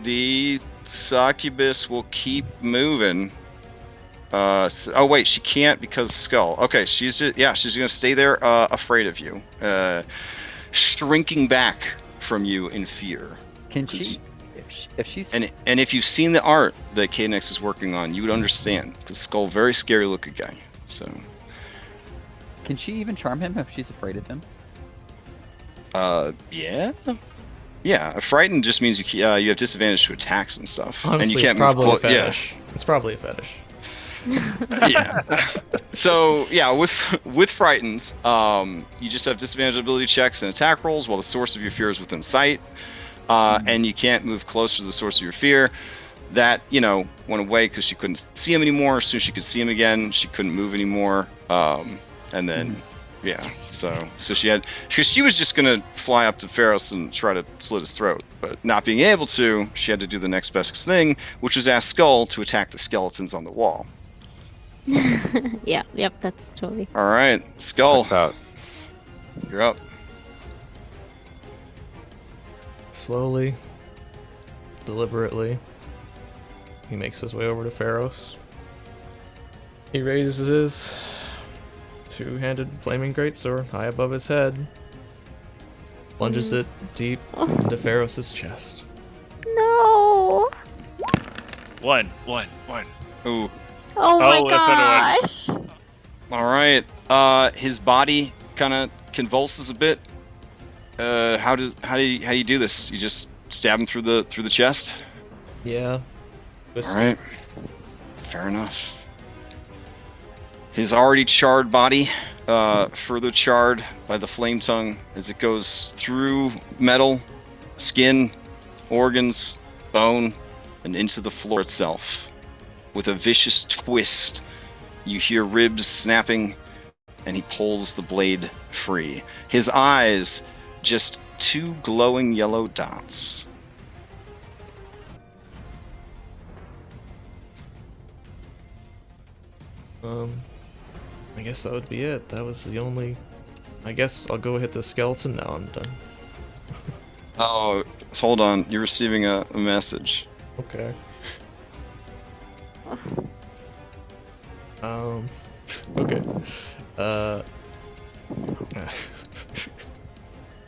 The succubus will keep moving. Oh wait, she can't because skull. Okay, she's gonna stay there, afraid of you, shrinking back from you in fear. Can she? If she's And if you've seen the art that Knex is working on, you would understand. The skull, very scary looking guy. So. Can she even charm him if she's afraid of him? Yeah. Frightened just means you have disadvantage to attacks and stuff, Honestly, and you can't it's probably move a fetish. It's probably a fetish. Yeah. So yeah, with frightened, you just have disadvantage ability checks and attack rolls while the source of your fear is within sight, and you can't move closer to the source of your fear. That went away because she couldn't see him anymore. As soon as she could see him again, she couldn't move anymore. And then. Yeah, so she was just gonna fly up to Pharos and try to slit his throat, but not being able to, she had to do the next best thing, which was ask Skull to attack the skeletons on the wall. Yep, that's totally. All right, Skull, Checks out. you're up. Slowly, deliberately, he makes his way over to Pharos. He raises his two-handed flaming greatsword high above his head, plunges it deep into Pharos' chest. No. One. Ooh. Oh my Oh, that's gosh. All right. His body kind of convulses a bit. How do you do this? You just stab him through the chest? Yeah. All right. Fair enough. His already charred body, further charred by the flame tongue as it goes through metal, skin, organs, bone, and into the floor itself. With a vicious twist, you hear ribs snapping, and he pulls the blade free. His eyes, just two glowing yellow dots. I guess that would be it. That was the only... I guess I'll go hit the skeleton. Now I'm done. Oh, hold on. You're receiving a message. Okay. Okay.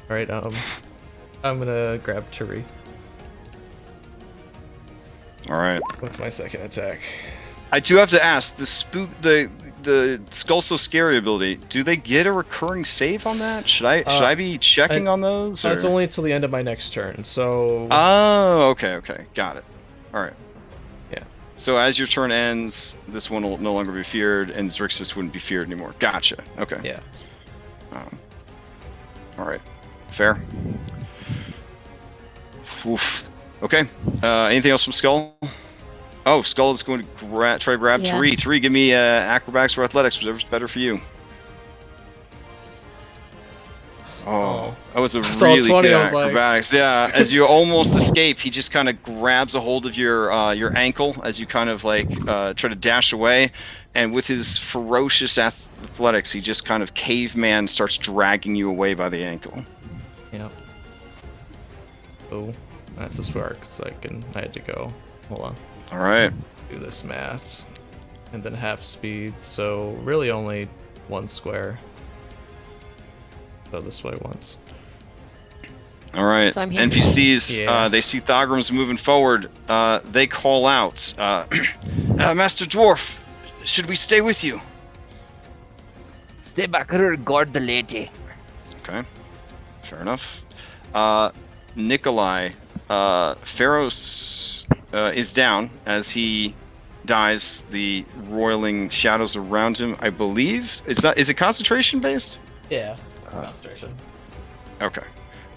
Alright, I'm gonna grab Turi All right. with my second attack. I do have to ask, the Skull So Scary ability, do they get a recurring save on that? Should I be checking on those? That's or? only until the end of my next turn, so... Oh, okay, got it. Alright. Yeah. So as your turn ends, this one will no longer be feared, and Xrixyss wouldn't be feared anymore. Gotcha, okay. Yeah. Alright. Fair. Oof. Okay, anything else from Skull? Oh, Skull is going to try to grab Yeah. Tari. Tari, give me acrobatics or athletics, whatever's better for you. Oh, that was a So it's really funny, good I was like- acrobatics. Yeah, as you almost escape, he just kind of grabs a hold of your ankle as you kind of like try to dash away, and with his ferocious athletics, he just kind of caveman starts dragging you away by the ankle. Yep. Oh, that's a spark, so I had to go. Hold on. All right. Do this math. And then half speed, so really only one square. So this way once. All right. So I'm here. NPCs, Yeah. they see Thograms moving forward. They call out, Master Dwarf, should we stay with you? Stay back here, guard the lady. Okay. Fair enough. Nikolai, Pharos is down as he dies. The roiling shadows around him, I believe. Is it concentration based? Yeah. Concentration. Okay.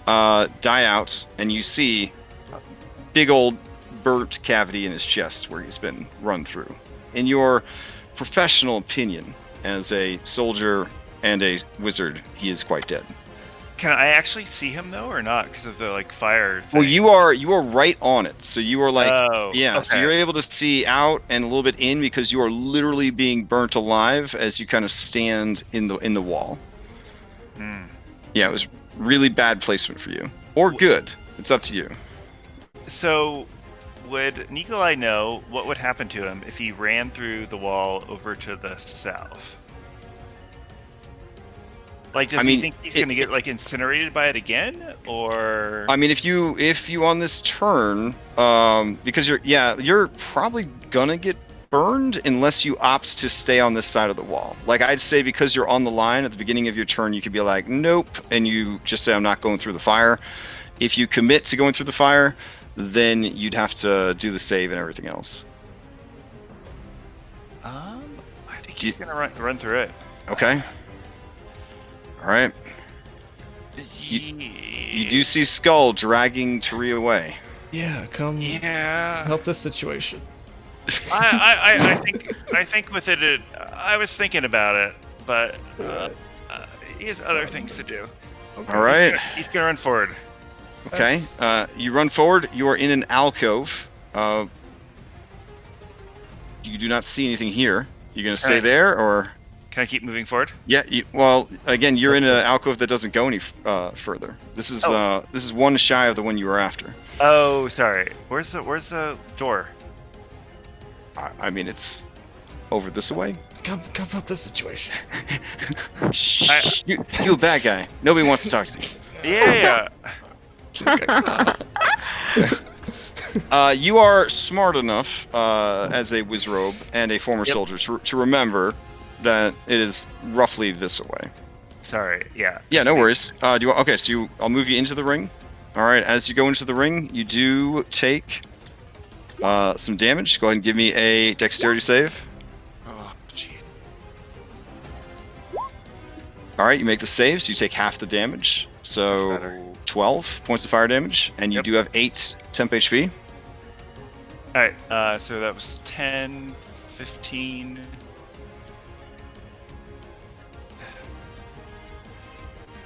Die out, and you see a big old burnt cavity in his chest where he's been run through. In your professional opinion, as a soldier and a wizard, he is quite dead. Can I actually see him though, or not? Because of the like fire thing. Well, you are right on it, so you are like, Oh, yeah. So okay. you're able to see out and a little bit in because you are literally being burnt alive as you kind of stand in the wall. Hmm. Yeah, it was really bad placement for you, or good. It's up to you. So, would Nikolai know what would happen to him if he ran through the wall over to the south? Like, does I he mean, think he's gonna get like incinerated by it again, or? I mean, if you on this turn, because you're probably gonna get burned unless you opt to stay on this side of the wall. Like I'd say, because you're on the line at the beginning of your turn, you could be like, nope, and you just say, I'm not going through the fire. If you commit to going through the fire, then you'd have to do the save and everything else. I think he's gonna run through it. Okay. All right. You do see Skull dragging Tari away. Yeah, come Yeah. help this situation. I think with it, I was thinking about it, but he has other things to do. Okay. All right. He's gonna run forward. Okay. You run forward. You are in an alcove. You do not see anything here. You gonna stay Alright. there, or? Can I keep moving forward? Yeah. Well, again, you're in That's an it. alcove that doesn't go any further. This is Oh. this is one shy of the one you were after. Oh, sorry. Where's the door? I mean, it's over this way. Come help this situation. Shh, you a bad guy. Nobody wants to talk to you. Yeah. You are smart enough as a wizrobe and a former Yep. soldier to remember that it is roughly this way. Sorry. Yeah. Yeah, no worries. Okay, so I'll move you into the ring. All right, as you go into the ring, you do take some damage. Go ahead and give me a dexterity save. Oh, gee. All right, you make the save, so you take half the damage. That's So better. 12 points of fire damage, and you Yep. do have 8 temp HP. All right. So that was 10, 15.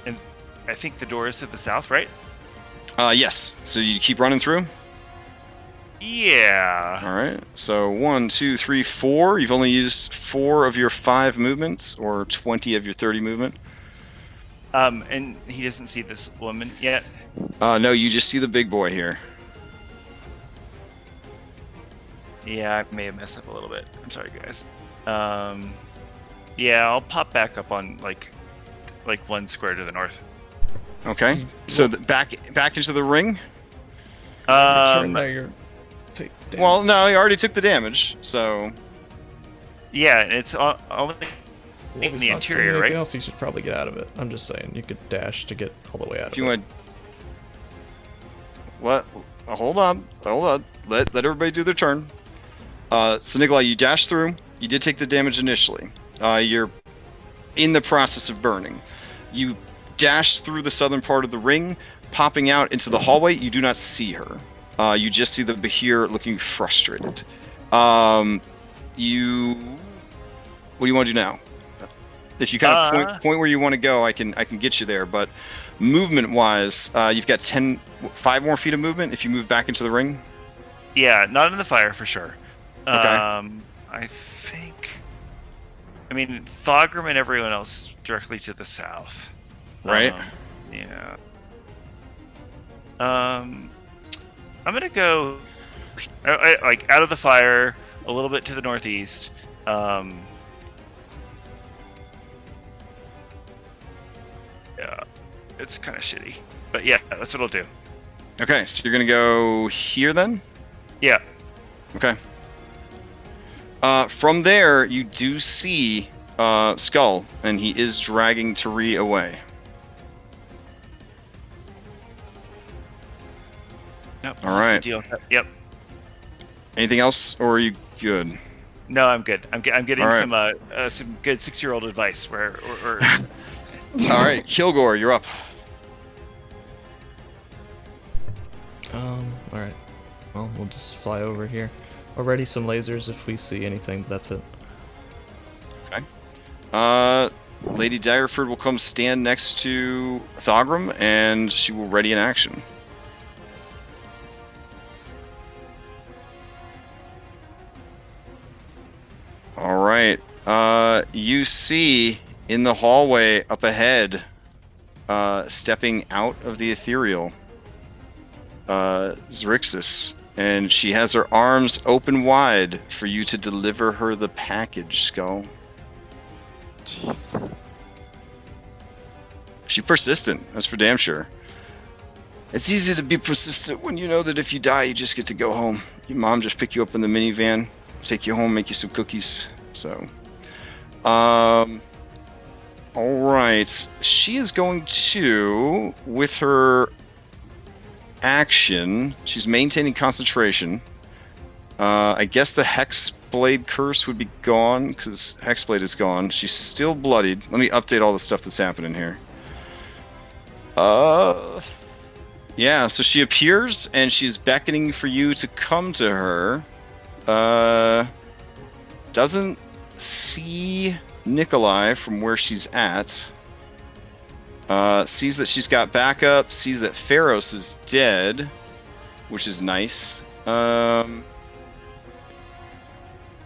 And I think the door is to the south, right? Yes, so you keep running through. Yeah. All right, so 1, 2, 3, 4. You've only used 4 of your 5 movements, or 20 of your 30 movement. And he doesn't see this woman yet. No, you just see the big boy here. Yeah, I may have messed up a little bit. I'm sorry, guys. Yeah, I'll pop back up on like 1 square to the north. Okay, so back into the ring. Turn there, you're take damage. Well, no, you already took the damage, so Yeah, it's only Well, in if it's the not doing interior, anything right? else, you should probably get out of it. I'm just saying, you could dash to get all the way out if of you it. want, hold on, let everybody do their turn. So Nikolai, you dash through. You did take the damage initially. You're in the process of burning. You dash through the southern part of the ring, popping out into the hallway. You do not see her. You just see the Bahir looking frustrated. What do you want to do now? If you kind of point where you want to go, I can get you there. But movement-wise, you've got 5 more feet of movement if you move back into the ring. Yeah, not in the fire for sure. Okay. I think. I mean, Thogrim and everyone else directly to the south. Right. Yeah. I'm gonna go like out of the fire, a little bit to the northeast. Yeah, it's kind of shitty, but yeah, that's what I'll do. Okay, so you're gonna go here then. Yeah. Okay. From there, you do see Skull, and he is dragging Tari away. Yep, All right. Deal. Yep. Anything else, or are you good? No, I'm good. I'm getting All right. some good 6-year-old advice. Or All right, Kilgore, you're up. Alright. Well, we'll just fly over here. Already some lasers if we see anything, but that's it. Lady Daggerford will come stand next to Thogrum, and she will ready an action. All right. You see in the hallway up ahead, stepping out of the ethereal, Xrixyss, and she has her arms open wide for you to deliver her the package, Skull. Jeez. She's persistent, that's for damn sure. It's easy to be persistent when you know that if you die, you just get to go home. Your mom just pick you up in the minivan, take you home, make you some cookies. So, all right. She is going to, with her action, she's maintaining concentration. I guess the Hexblade curse would be gone, because Hexblade is gone. She's still bloodied. Let me update all the stuff that's happening here. Yeah, so she appears, and she's beckoning for you to come to her. Doesn't see Nikolai from where she's at. Sees that she's got backup, sees that Pharos is dead, which is nice.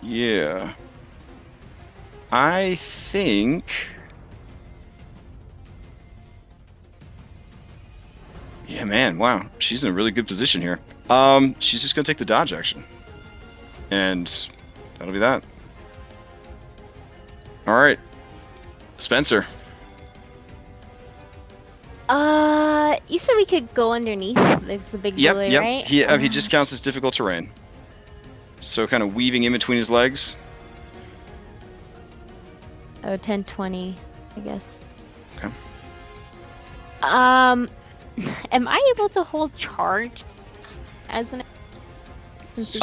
Yeah. I think... Yeah, man, wow. She's in a really good position here. She's just gonna take the dodge action. And that'll be that. Alright. Spencer. You said we could go underneath. It's the big bully, right? He just counts as difficult terrain. So kind of weaving in between his legs. Oh, 10, 20, I guess. Okay. Am I able to hold charge as an since it's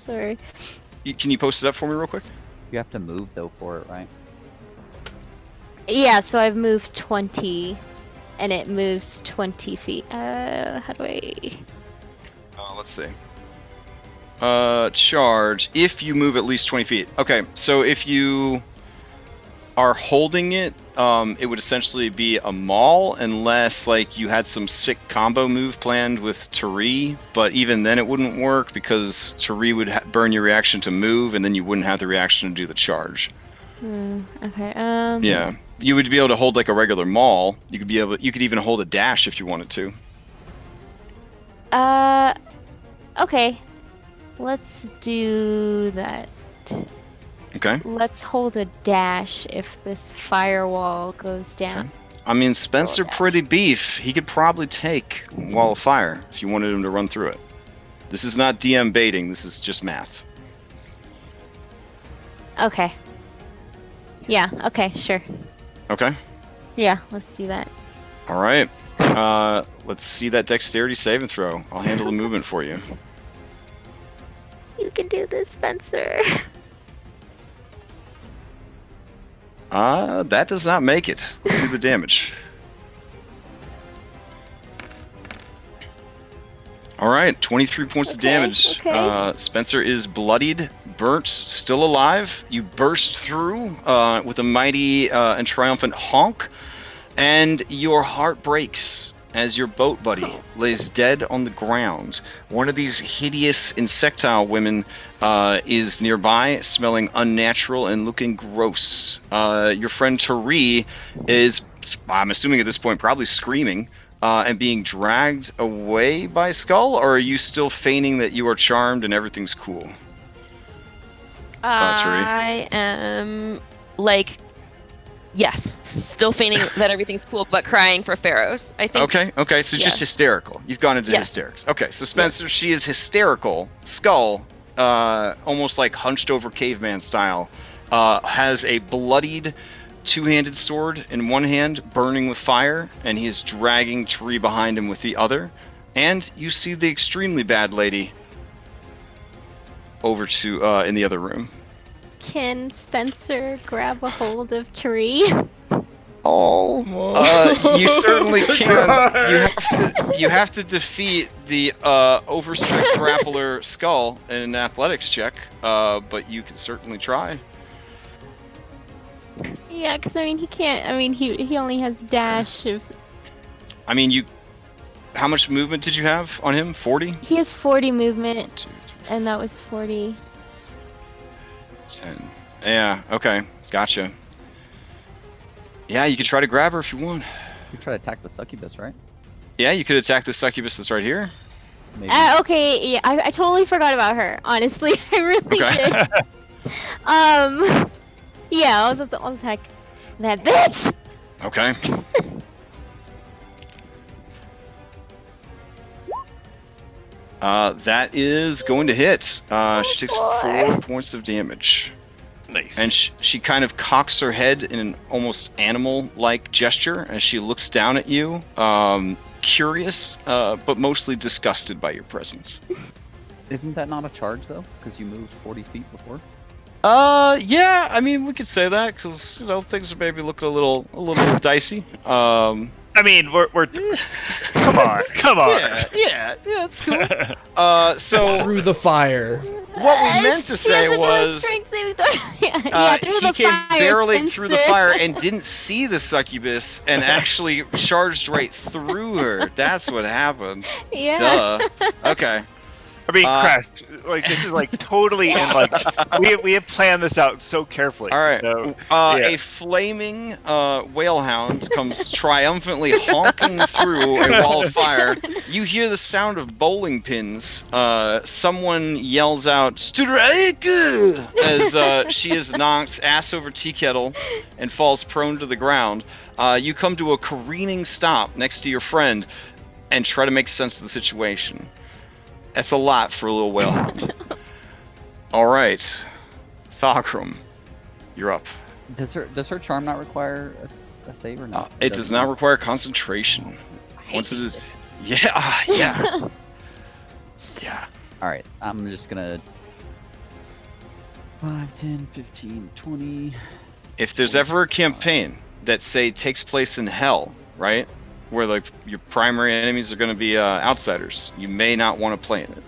or Can you post it up for me real quick? You have to move though for it, right? yeah, so I've moved 20 and it moves 20 feet. How do I Let's see. Charge if you move at least 20 feet. Okay, so if you are holding it, it would essentially be a maul unless like you had some sick combo move planned with Tari, but even then it wouldn't work because Tari would burn your reaction to move and then you wouldn't have the reaction to do the charge. okay. Yeah, you would be able to hold like a regular maul. You could even hold a dash if you wanted to. Okay. Let's do that. Okay. Let's hold a dash if this firewall goes down. Okay. I mean, Let's Spencer roll a dash. pretty beef. He could probably take Wall of Fire if you wanted him to run through it. This is not DM baiting. This is just math. Okay. Yeah, okay, sure. Okay. Yeah, let's do that. All right. Let's see that dexterity saving throw. I'll handle the movement for you. You can do this, Spencer. That does not make it. Let's see the damage. All right, 23 points of Okay, damage. okay. Spencer is bloodied, burnt, still alive. You burst through with a mighty and triumphant honk, and your heart breaks as your boat buddy lays dead on the ground. One of these hideous insectile women is nearby, smelling unnatural and looking gross. Your friend Tari is, I'm assuming at this point, probably screaming and being dragged away by Skull, or are you still feigning that you are charmed and everything's cool? Tari. I am like, yes, still feigning that everything's cool, but crying for Pharos. I think. Okay, so just hysterical. You've gone into hysterics. Okay, so Spencer, she is hysterical. Skull, almost like hunched over caveman style, has a bloodied two-handed sword in one hand, burning with fire, and he is dragging Tari behind him with the other. And you see the extremely bad lady over to in the other room. Can Spencer grab a hold of Tari? Oh, you certainly can. You have to defeat the overstretched grappler Skull in an athletics check, but you can certainly try. Yeah, because I mean, he can't. I mean, he only has dash. I mean, how much movement did you have on him? 40? He has 40 movement, 1, 2, 3, and that was 40. 10. Yeah, okay. Gotcha. Yeah, you could try to grab her if you want. You try to attack the succubus, right? Yeah, you could attack the succubus that's right here. Maybe. Okay, yeah, I totally forgot about her. Honestly, I really Okay. did. Yeah, I'll attack that bitch. Okay. That is going to hit. She takes 4 points of damage. Nice. And she kind of cocks her head in an almost animal-like gesture as she looks down at you, curious, but mostly disgusted by your presence. Isn't that not a charge though? Because you moved 40 feet before. Yeah, I mean we could say that because things are maybe looking a little dicey. I mean, we're come on. Yeah, it's cool. So Through the fire. what we meant to say was he came barely through the fire and didn't see the succubus and actually charged right through her. That's what happened. Yeah. Duh. Okay. I mean, Crash, like this is like totally and like we have planned this out so carefully. All right. So, A flaming whalehound comes triumphantly honking through a wall of fire. You hear the sound of bowling pins. Someone yells out "Strike!" as she is knocked ass over tea kettle and falls prone to the ground. You come to a careening stop next to your friend and try to make sense of the situation. That's a lot for a little whalehound. All right, Thogrum, you're up. Does her charm not require a save or not? It does not require concentration. Once it is, yeah. All right, I'm just gonna 5, 10, 15, 20. If there's ever a campaign that say takes place in hell, right, where like your primary enemies are going to be outsiders, you may not want to play in it.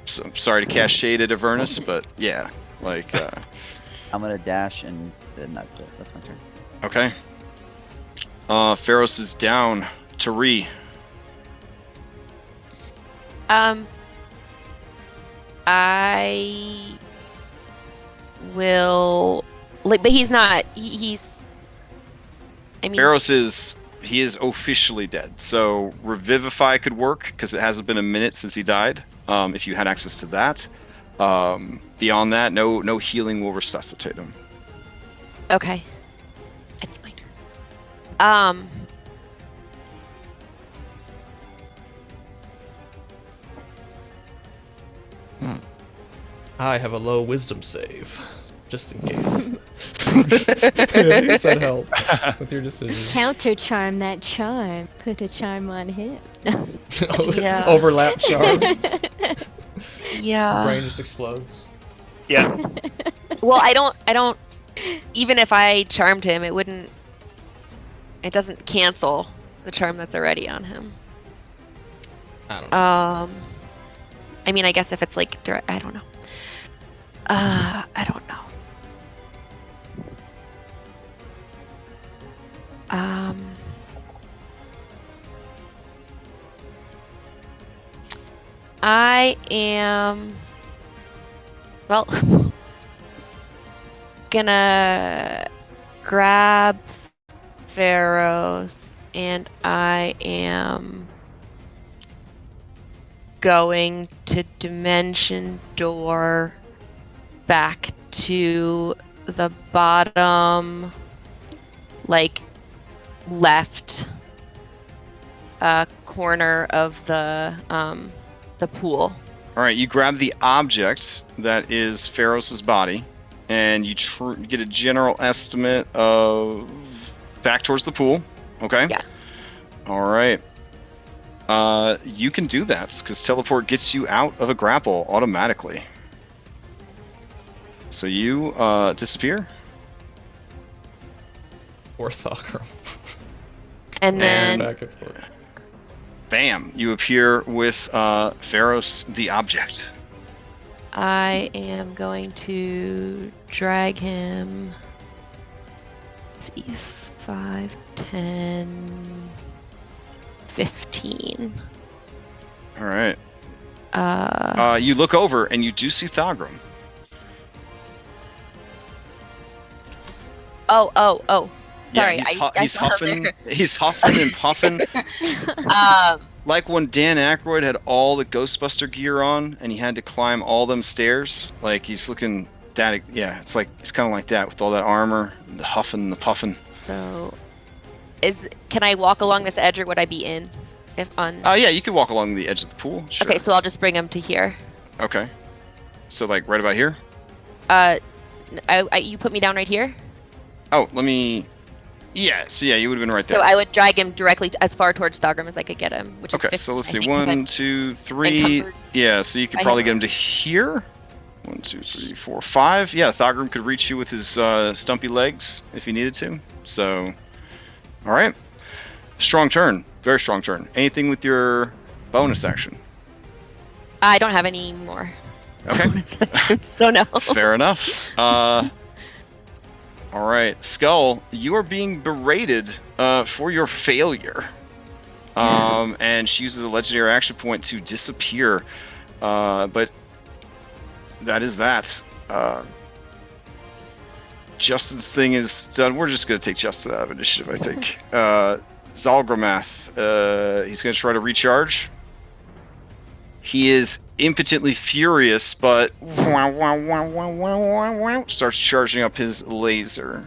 So I'm sorry to cast shade at Avernus, but yeah, like. I'm gonna dash and then that's it. That's my turn. Okay. Pharos is down. Tari. I will. Like, but he's not. He's. I mean. Pharos is officially dead. So Revivify could work because it hasn't been a minute since he died. If you had access to that. Beyond that, no healing will resuscitate him. Okay. It's my turn. I have a low wisdom save, just in case. Does that help with your decision? Counter charm that charm. Put a charm on him. Yeah. Overlap charms. Yeah. Brain just explodes. Yeah. Well, I don't. Even if I charmed him, it doesn't cancel the charm that's already on him. I don't know. I mean, I guess if it's like direct, I don't know. I don't know. I am, well, gonna grab Pharos, and I am going to dimension door back to the bottom, like, left corner of the pool. All right, you grab the object that is Pharos' body, and you get a general estimate of back towards the pool. Okay. Yeah. All right. You can do that because teleport gets you out of a grapple automatically. So you disappear. Or Thogrum. And then Back and forth. Bam! You appear with Pharos, the object. I am going to drag him see. 5, 10, 15. All right. You look over and you do see Thagrum. Oh. Sorry, Yeah, I he's saw huffing. there. He's huffing and puffing. Like when Dan Aykroyd had all the Ghostbuster gear on and he had to climb all them stairs. Like he's looking that. Yeah, it's kind of like that with all that armor, and the huffing and the puffing. So, can I walk along this edge, or would I be in? Yeah, you could walk along the edge of the pool. Sure. Okay, so I'll just bring him to here. Okay. So like right about here. You put me down right here. Oh, let me. Yeah, so you would have been right there. So I would drag him directly as far towards Thagrum as I could get him, which is Okay, 15, so let's I see. think, 1, 2, 3. encumbered. Yeah, so you could I probably have get him to here. 1, 2, 3, 4, 5. Yeah, Thagrum could reach you with his stumpy legs if he needed to. So, all right. Strong turn. Very strong turn. Anything with your bonus action? I don't have any more. Okay. So no. Fair enough. All right, Skull, you are being berated for your failure. And she uses a legendary action point to disappear. But that is that. Justin's thing is done. We're just going to take Justin out of initiative, I think. Zalgramath, he's going to try to recharge. He is impotently furious, but starts charging up his laser.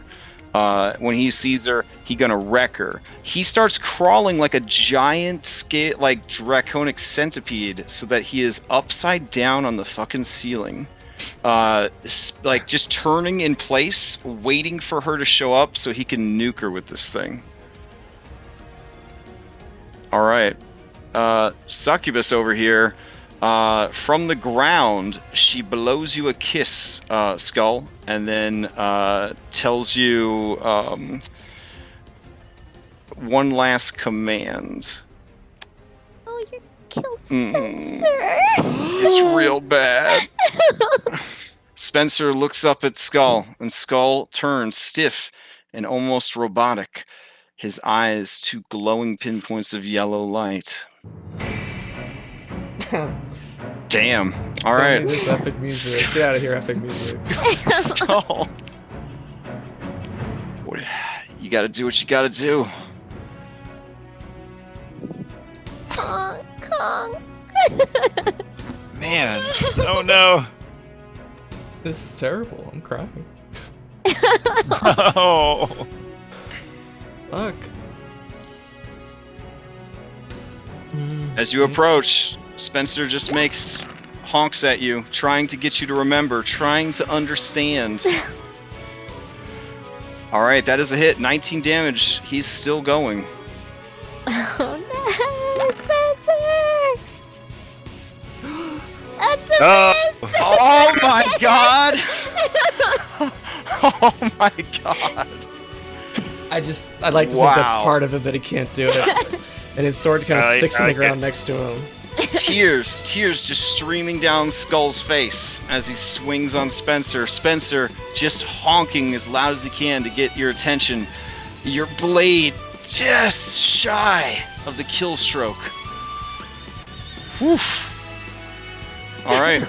When he sees her, he gonna wreck her. He starts crawling like a giant like draconic centipede, so that he is upside down on the fucking ceiling. Like just turning in place, waiting for her to show up so he can nuke her with this thing. All right. Succubus over here. From the ground, she blows you a kiss, Skull, and then tells you one last command. Oh, you killed Spencer. It's real bad. Spencer looks up at Skull, and Skull turns stiff and almost robotic, his eyes two glowing pinpoints of yellow light. Damn. All right. This epic music. Get out of here, epic music. Skull. You gotta do what you gotta do. Kong. Man. Oh no. This is terrible. I'm crying. Oh. Fuck. As you approach, Spencer just makes honks at you, trying to get you to remember, trying to understand. All right, that is a hit. 19 damage. He's still going. Oh no, Spencer! That's a miss! Oh my god! Oh my god! I'd like to think that's part of it, but he can't do it. And his sword kind of sticks in the ground next to him. Tears just streaming down Skull's face as he swings on Spencer. Spencer just honking as loud as he can to get your attention. Your blade just shy of the kill stroke. Whew. All right.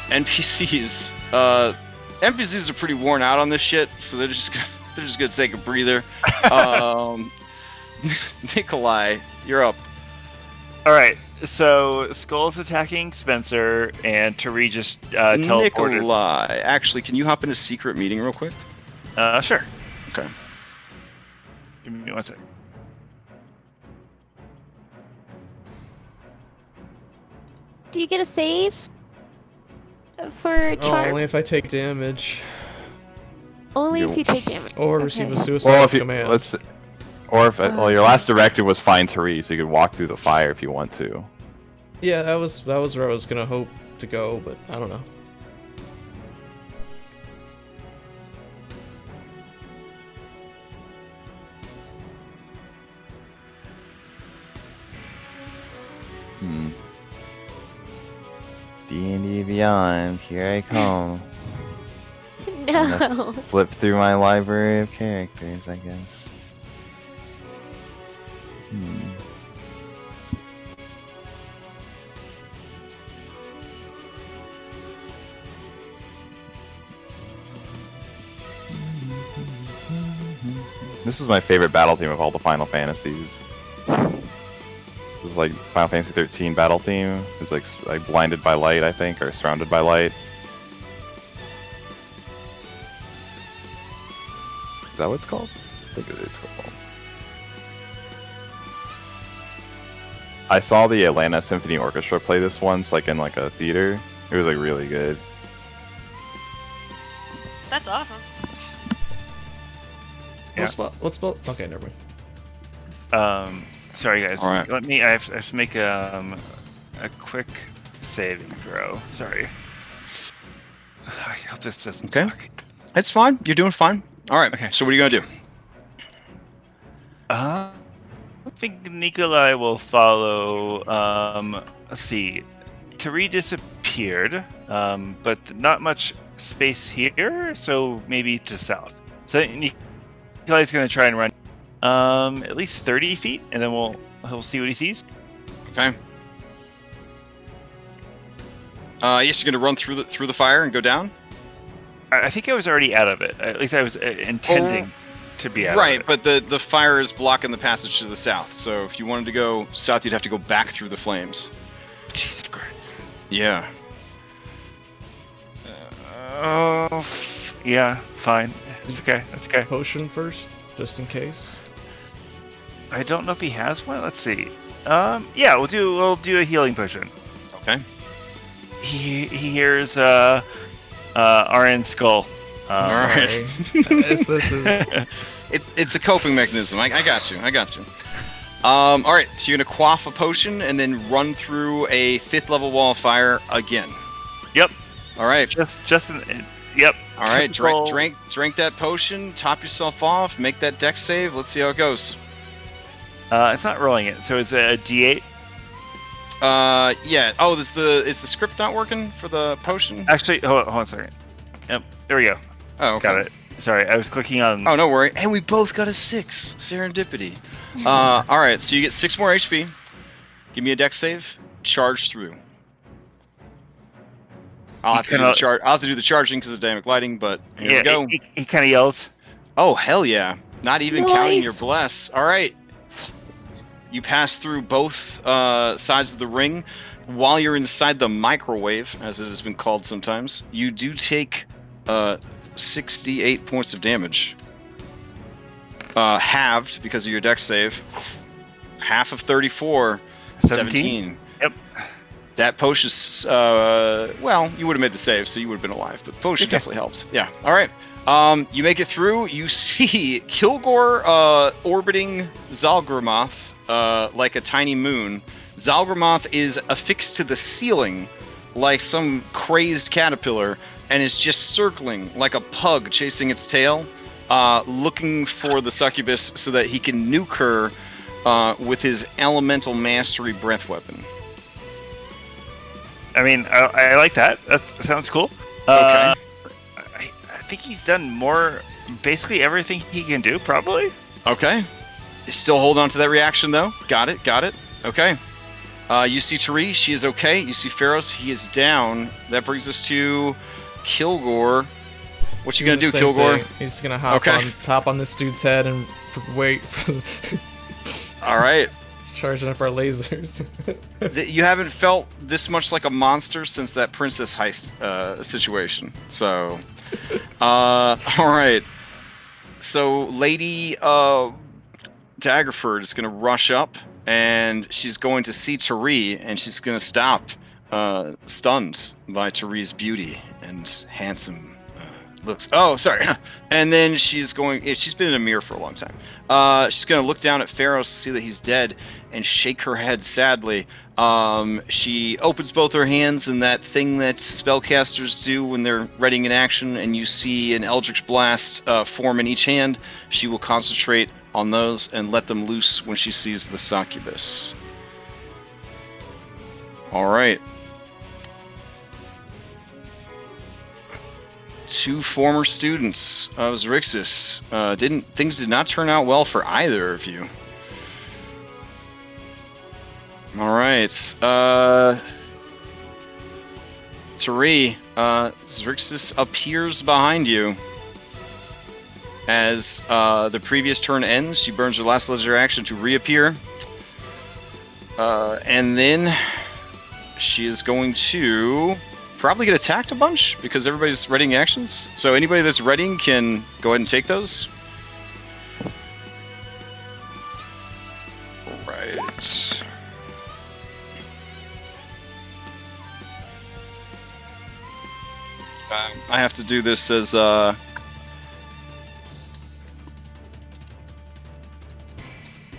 NPCs. NPCs are pretty worn out on this shit, so they're just gonna take a breather. Nikolai, you're up. All right. So Skull's attacking Spencer, and Tari just teleported. Nikolai, actually, can you hop into secret meeting real quick? Sure. Okay. Give me 1 second. Do you get a save for charm? Only if I take damage. Only if you take damage. Or receive a Okay. suicide command. Your last directive was find Tari, so you could walk through the fire if you want to. Yeah, that was where I was gonna hope to go, but I don't know. D&D Beyond, here I come. No, no. Flip through my library of characters, I guess. This is my favorite battle theme of all the Final Fantasies. This is like Final Fantasy 13 battle theme. It's like blinded by light, I think, or surrounded by light. Is that what it's called? I think it is called. I saw the Atlanta Symphony Orchestra play this once, like in like a theater. It was like really good. That's awesome. Yeah. What spell? Okay, never mind. Sorry guys. All right. I have to make a quick saving throw. Sorry. I hope this doesn't Okay. suck. It's fine. You're doing fine. All right. Okay. So what are you gonna do? I think Nikolai will follow. Let's see. Tari disappeared, but not much space here, so maybe to south. So Nikolai's gonna try and run at least 30 feet, and then he'll see what he sees. Okay. Yes, you're gonna run through the fire and go down. I think I was already out of it. At least I was intending to be out Right, of it. but the fire is blocking the passage to the south. So if you wanted to go south, you'd have to go back through the flames. Jesus Christ. Yeah. Yeah, fine. It's okay. That's okay. Potion first, just in case. I don't know if he has one. Let's see. Yeah, we'll do a healing potion. Okay. He hears RN skull. All right. This is It's a coping mechanism. I got you. All right. So you're gonna quaff a potion and then run through a 5th level wall of fire again. Yep. All right. Yep. All right. Typical- Drink that potion. Top yourself off. Make that dex save. Let's see how it goes. It's not rolling it, so it's a D8. Yeah. Oh, is the script not working for the potion? Actually, hold on a second. Yep. There we go. Oh, okay. Got it. Sorry, I was clicking on. Oh, no worry. And we both got a 6. Serendipity. All right. So you get 6 more HP. Give me a dex save. Charge through. I'll have to do the charging because of dynamic lighting, but here we go. He kind of yells. Oh, hell yeah. Not even counting Nice. your bless. All right. You pass through both sides of the ring. While you're inside the microwave, as it has been called sometimes, you do take 68 points of damage. Halved because of your dex save. Half of 34, 17. Yep. That potion, well, you would have made the save, so you would have been alive, but the potion Okay. definitely helped. Yeah, all right. You make it through. You see Kilgore orbiting Zalgramoth like a tiny moon. Zalgramoth is affixed to the ceiling like some crazed caterpillar and is just circling like a pug chasing its tail, looking for the succubus so that he can nuke her with his elemental mastery breath weapon. I mean, I like that. That sounds cool. Okay. I think he's done basically everything he can do, probably. Okay. Still hold on to that reaction, though. Got it. Okay. You see Tari, she is okay. You see Pharos, he is down. That brings us to Kilgore. What you gonna do, Same Kilgore? thing. He's just gonna hop on this dude's head and wait for All right. He's charging up our lasers. You haven't felt this much like a monster since that princess heist situation. So, all right. So, Lady Daggerford is going to rush up, and she's going to see Tari, and she's going to stop, stunned by Tari's beauty and handsome looks. Oh, sorry. And then she's been in a mirror for a long time. She's going to look down at Pharos to see that he's dead and shake her head sadly. She opens both her hands in that thing that spellcasters do when they're readying an action, and you see an Eldritch Blast form in each hand. She will concentrate on those and let them loose when she sees the succubus. All right. two former students of Xrixyss. Things did not turn out well for either of you. All right. Tari, Xrixyss appears behind you. As the previous turn ends, she burns her last legendary action to reappear. And then she is going to probably get attacked a bunch because everybody's readying actions. So anybody that's readying can go ahead and take those. Right. I have to do this as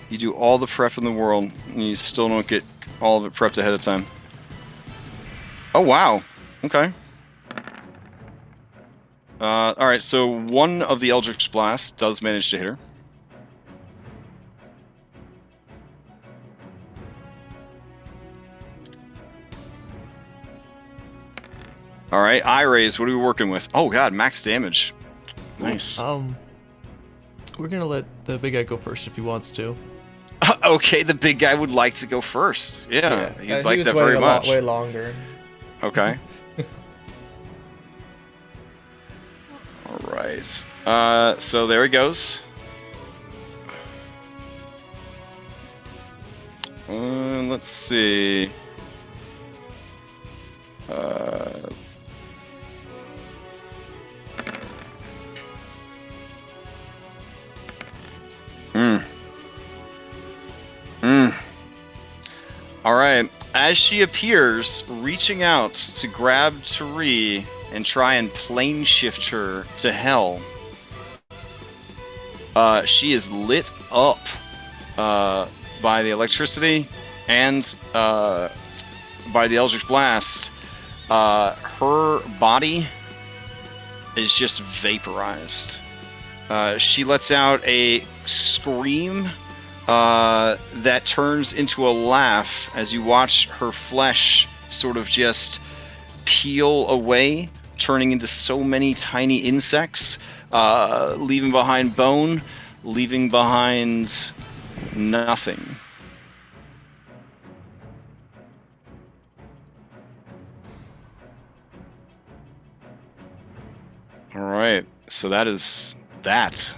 you do all the prep in the world, and you still don't get all of it prepped ahead of time. Oh, wow. Okay. Alright, so one of the Eldritch Blasts does manage to hit her. Alright, eye raise, what are we working with? Oh god, max damage. Nice. We're gonna let the big guy go first if he wants to. Okay, the big guy would like to go first. Yeah, he'd like that very much. Way longer. Okay. Alright. So there he goes. Let's see. Alright, as she appears, reaching out to grab Tari and try and plane shift her to hell, she is lit up by the electricity and by the Eldritch Blast. Her body is just vaporized. She lets out a scream that turns into a laugh as you watch her flesh sort of just peel away, turning into so many tiny insects, leaving behind bone, leaving behind nothing. Alright, so that is that.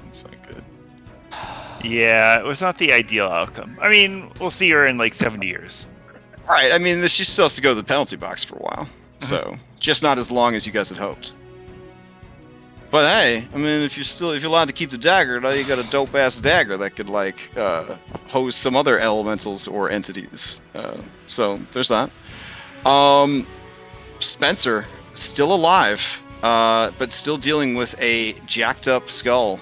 That's not good. Yeah, it was not the ideal outcome. I mean, we'll see her in like 70 years. Right, I mean, she still has to go to the penalty box for a while. So, just not as long as you guys had hoped. But hey, I mean, if you're allowed to keep the dagger, now you got a dope-ass dagger that could, like, hose some other elementals or entities. So, there's that. Spencer, still alive, but still dealing with a jacked-up skull.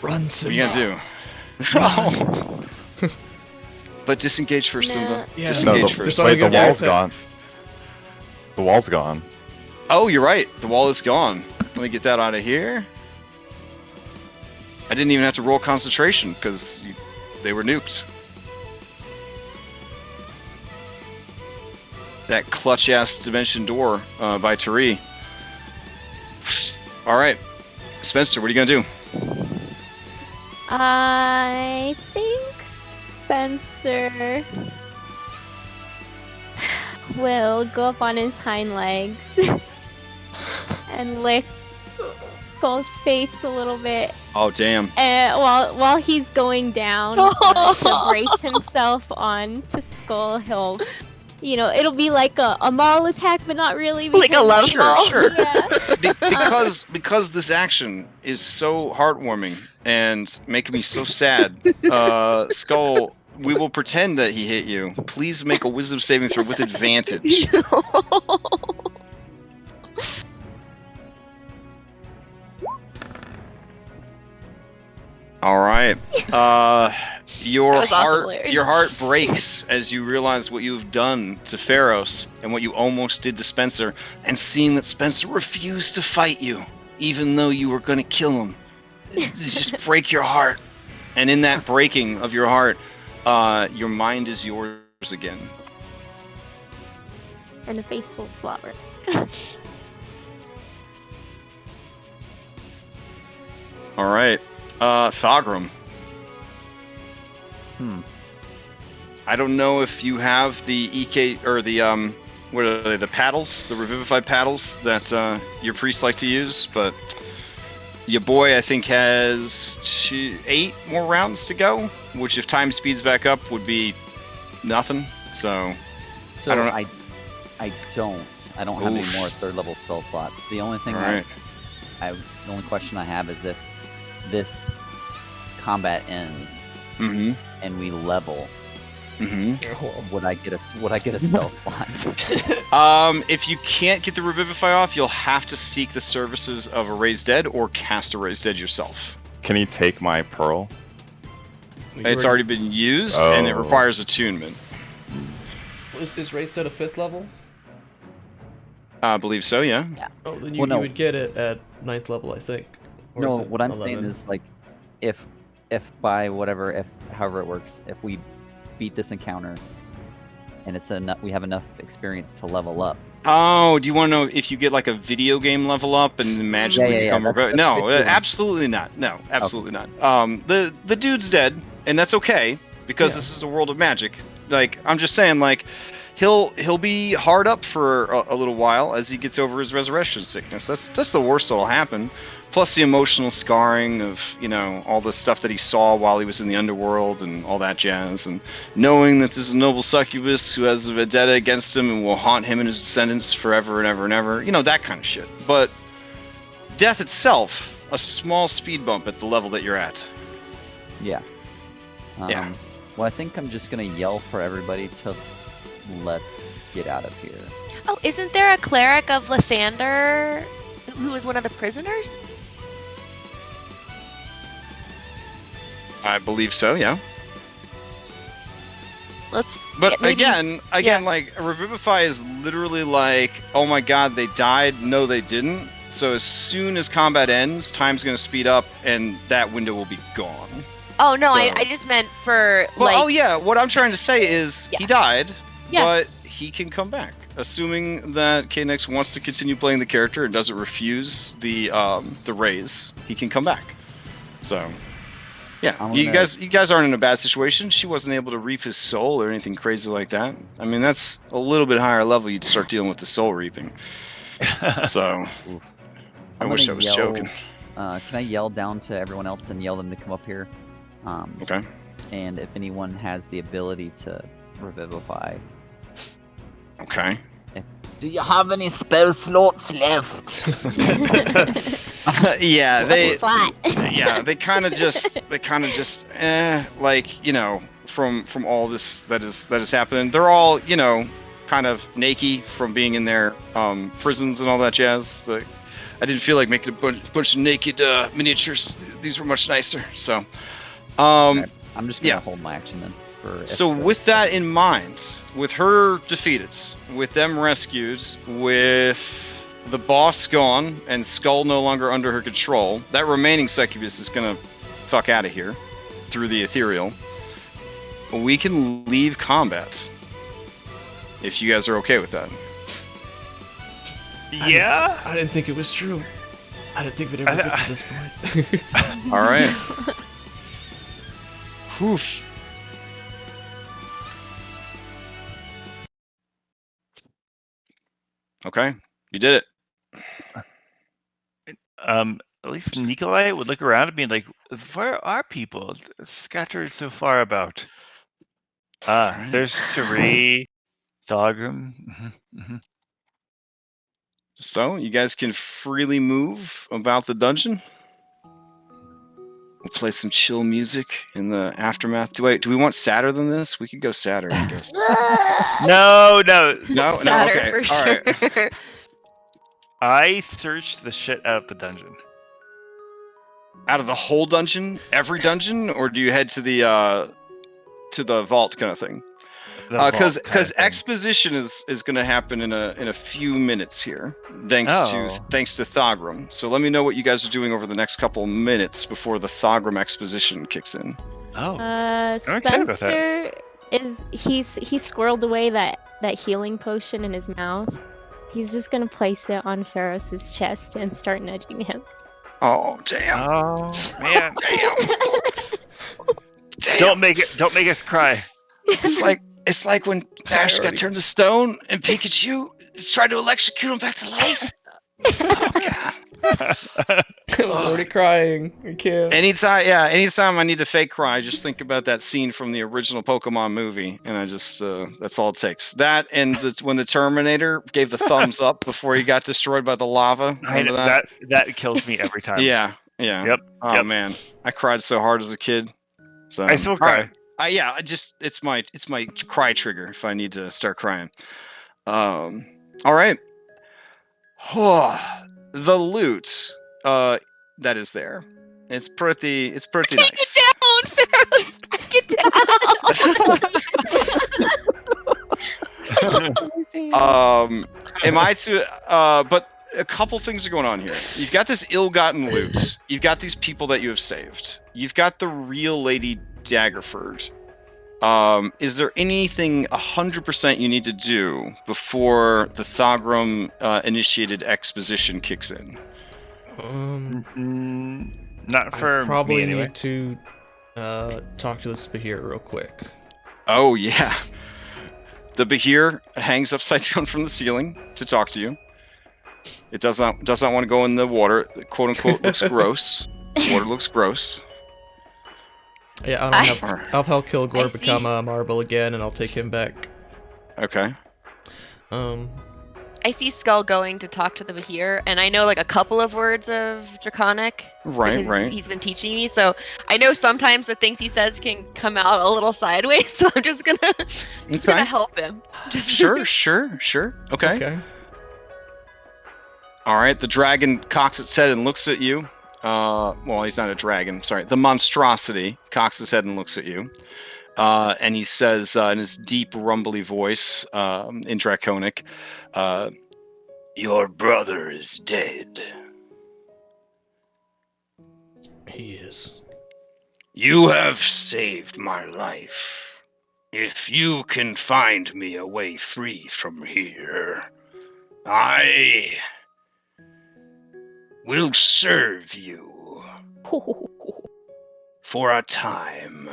Run, Simba. What are you gonna do? No. But disengage first, No. Simba. Yeah. Disengage No, first. the- Wait, the Yeah, wall's okay. gone. The wall's gone. Oh, you're right. The wall is gone. Let me get that out of here. I didn't even have to roll concentration because they were nuked. That clutch-ass dimension door by Tari. All right, Spencer, what are you gonna do? I think Spencer will go up on his hind legs and lick Skull's face a little bit. Oh, damn. And while he's going down to brace himself on to Skull, he'll, it'll be like a maul attack, but not really. Like a love maul. Sure. Yeah. Because this action is so heartwarming and making me so sad, Skull, we will pretend that he hit you. Please make a wisdom saving throw with advantage. All right. Your That was awesome, heart, Larry. your heart breaks as you realize what you've done to Pharos and what you almost did to Spencer, and seeing that Spencer refused to fight you, even though you were going to kill him. It just break your heart. And in that breaking of your heart, your mind is yours again. And the face full of slobber. All right. Thogrum. I don't know if you have the EK or the what are they? The paddles, the revivified paddles that your priests like to use, but your boy I think has 8 more rounds to go, which if time speeds back up would be nothing. So So I don't know. I don't have any more 3rd level spell slots. The only thing Right. the only question I have is if this combat ends Mm-hmm. and we level, Mm-hmm. would I get a spell slot? If you can't get the revivify off, you'll have to seek the services of a raised dead or cast a raised dead yourself. Can you take my pearl? It's already been used, and it Oh. requires attunement. Is raised at a 5th level? I believe so, yeah. Oh, then Well, no. you would get it at 9th level, I think. Or is No, it what I'm 11? saying is like, if by whatever, however it works, if we beat this encounter and it's enough, we have enough experience to level up. Oh, do you want to know if you get like a video game level up and then magically Yeah, become that's no, the good one. absolutely not. No, absolutely not. The dude's dead, and that's okay because Yeah. this is a world of magic. Like I'm just saying, like he'll be hard up for a little while as he gets over his resurrection sickness. That's the worst that'll happen. Plus the emotional scarring of, you know, all the stuff that he saw while he was in the underworld and all that jazz, and knowing that there's a noble succubus who has a vendetta against him and will haunt him and his descendants forever and ever and ever. You know, that kind of shit. But death itself, a small speed bump at the level that you're at. Yeah. Yeah. Well, I think I'm just gonna yell for everybody to let's get out of here. Oh, isn't there a cleric of Lathander who was one of the prisoners? I believe so, yeah. Let's. But yeah, maybe- again, yeah. like Revivify is literally like, oh my god, they died. No, they didn't. So as soon as combat ends, time's gonna speed up, and that window will be gone. Oh no, So- I just meant for Well, like. oh yeah, what I'm trying to say is he Yeah. died, Yeah. but he can come back, assuming that KNX wants to continue playing the character and doesn't refuse the raise. He can come back. So. Yeah, I'm you gonna- guys aren't in a bad situation. She wasn't able to reap his soul or anything crazy like that. I mean, that's a little bit higher level. You'd start dealing with the soul reaping. So, Oof. I I'm wish I gonna was yell- joking. Can I yell down to everyone else and yell them to come up here? Okay. And if anyone has the ability to revivify. Okay. Do you have any spell slots left? Yeah, they Slot. yeah, they kind of just like, you know, from all this that is happening. They're all, you know, kind of naked from being in their prisons and all that jazz. I didn't feel like making a bunch of naked miniatures. These were much nicer. So, Alright, I'm just gonna yeah. hold my action then. For So extra with that stuff. in mind, with her defeated, with them rescued, with the boss gone and Skull no longer under her control, that remaining succubus is gonna fuck out of here through the ethereal. We can leave combat if you guys are okay with that. Yeah. I didn't think it was true. I didn't think we'd ever get to this point. All right. Whew. Okay, you did it. At least Nikolai would look around and be like, "Where are people scattered so far about?" Right. There's Sheree, Thogrum. Mhm. So you guys can freely move about the dungeon. We'll play some chill music in the aftermath. Do we want sadder than this? We could go sadder, I guess. No. No, Sadder okay. for All right. sure. I searched the shit out of the dungeon. Out of the whole dungeon, every dungeon, or do you head to the vault kind of thing? The vault Because kind of thing. exposition is going to happen in a few minutes here, thanks Oh. to Thogrum. So let me know what you guys are doing over the next couple minutes before the Thogrum exposition kicks in. Oh. excited about that. Spencer he's squirreled away that healing potion in his mouth. He's just gonna place it on Ferris's chest and start nudging him. Oh damn! Oh man! Damn! Damn! Don't make us cry. It's like when Ash got Priority. turned to stone and Pikachu tried to electrocute him back to life. Oh god! I was already crying. I can't. Anytime I need to fake cry, I just think about that scene from the original Pokemon movie, and I just that's all it takes. That and when the Terminator gave the thumbs up before he got destroyed by the lava. Remember that? That kills me every time. Yeah. Yep. Oh yep. man, I cried so hard as a kid. So I still all cry. right. It's my cry trigger if I need to start crying. All right. The loot that is there. It's pretty nice. Take it down! Am I to but a couple things are going on here. You've got this ill-gotten loot. You've got these people that you have saved. You've got the real Lady Daggerford. Is there anything 100% you need to do before the Thagrum initiated exposition kicks in? Not for I probably me anyway. need to talk to this Bahir real quick. Oh yeah. The Bahir hangs upside down from the ceiling to talk to you. It does not want to go in the water. It, quote unquote looks gross. Water looks gross. Yeah, I'll help Kilgore become a marble again, and I'll take him back. Okay. I see Skull going to talk to the Bahir, and I know like a couple of words of Draconic. Right. He's been teaching me, so I know sometimes the things he says can come out a little sideways. So I'm just gonna help him. Sure. Okay. All right. The dragon cocks its head and looks at you. Well, he's not a dragon. Sorry. The monstrosity cocks his head and looks at you. And he says in his deep, rumbly voice, in Draconic, "Your brother is dead." He is. "You have saved my life. If you can find me a way free from here, I will serve you for a time."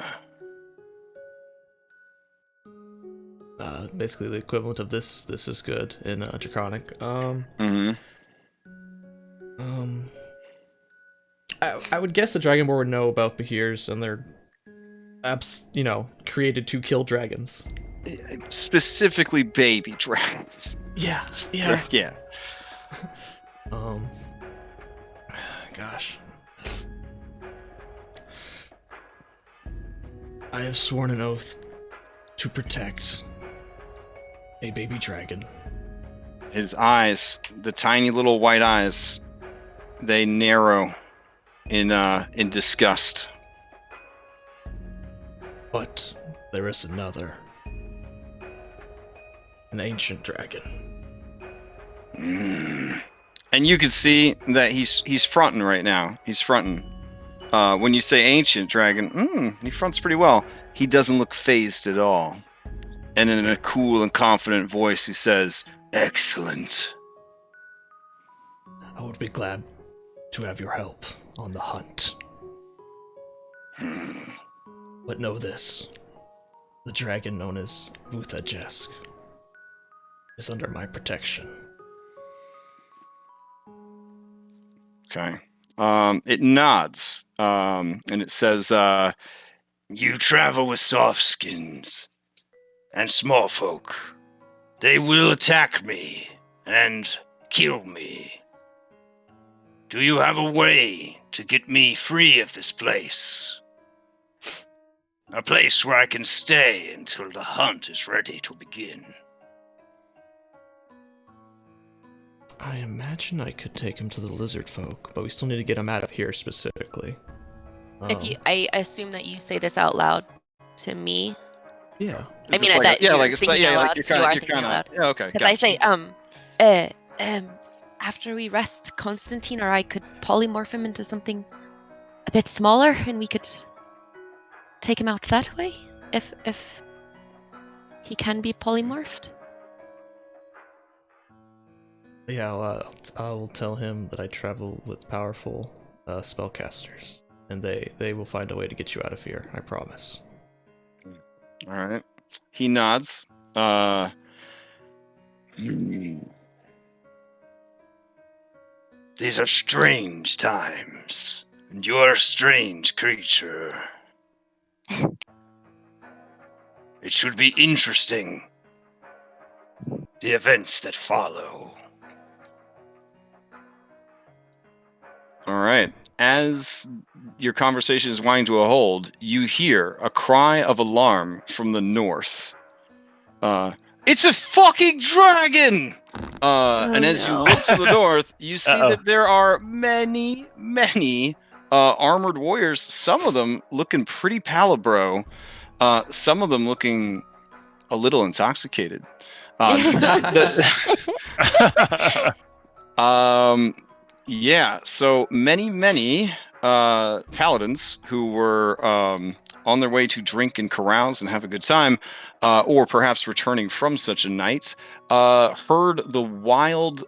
Basically the equivalent of this is good in Draconic. I would guess the Dragonborn would know about Bahirs, and they're created to kill dragons. Specifically baby dragons. Yeah. Yeah. Gosh. I have sworn an oath to protect a baby dragon. His eyes, the tiny little white eyes, they narrow in disgust. But there is another. An ancient dragon. And you can see that he's fronting right now. He's fronting. When you say ancient dragon, he fronts pretty well. He doesn't look phased at all. And in a cool and confident voice, he says, "Excellent. I would be glad to have your help on the hunt. But know this. The dragon known as Vuthajesk is under my protection." Okay. It nods, and it says, "You travel with soft skins and small folk. They will attack me and kill me. Do you have a way to get me free of this place? A place where I can stay until the hunt is ready to begin." I imagine I could take him to the lizardfolk, but we still need to get him out of here specifically. I assume that you say this out loud to me. Yeah. I mean, like you're kind of yeah, okay. Because I say, after we rest Constantine, or I could polymorph him into something a bit smaller, and we could take him out that way, if he can be polymorphed. Yeah, I'll tell him that I travel with powerful spellcasters, and they will find a way to get you out of here. I promise. All right. He nods. These are strange times, and you are a strange creature. It should be interesting. The events that follow. All right. As your conversation is winding to a hold, you hear a cry of alarm from the north. It's a fucking dragon! And as you look to the north, you see that there are many, many armored warriors. Some of them looking pretty palabro. Some of them looking a little intoxicated. Yeah, so many paladins who were on their way to drink and carouse and have a good time, or perhaps returning from such a night, heard the wild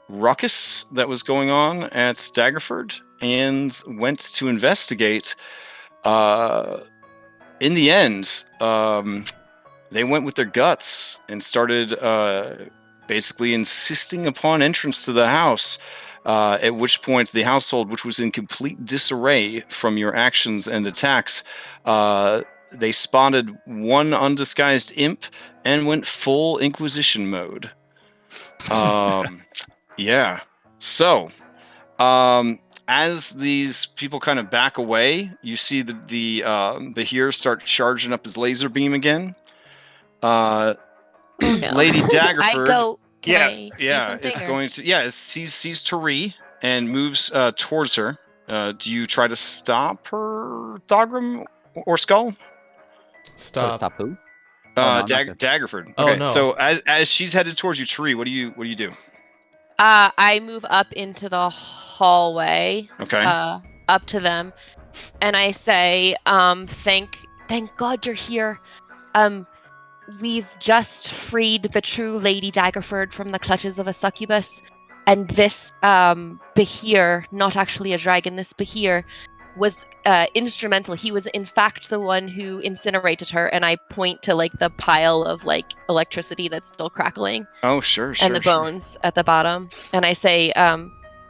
ruckus that was going on at Staggerford and went to investigate. In the end, they went with their guts and started basically insisting upon entrance to the house, at which point the household, which was in complete disarray from your actions and attacks, they spotted one undisguised imp and went full Inquisition mode. Yeah. So, as these people kind of back away, you see the Bahir start charging up his laser beam again. Oh no. Lady Daggerford. I go. Can I do Yeah, something, it's or- going to. Yeah, sees Tari and moves towards her. Do you try to stop her, Thogrim or Skull? Stop. Stop who? no, I'm not gonna- Daggerford. Oh, Okay, no. so as she's headed towards you, Tari, what do you do? I move up into the hallway. Okay. Up to them, and I say, thank God you're here. We've just freed the true Lady Daggerford from the clutches of a succubus, and this Bahir, not actually a dragon, this Bahir was instrumental. He was in fact the one who incinerated her, and I point to like the pile of like electricity that's still crackling. Oh, sure. And the bones at the bottom, and I say,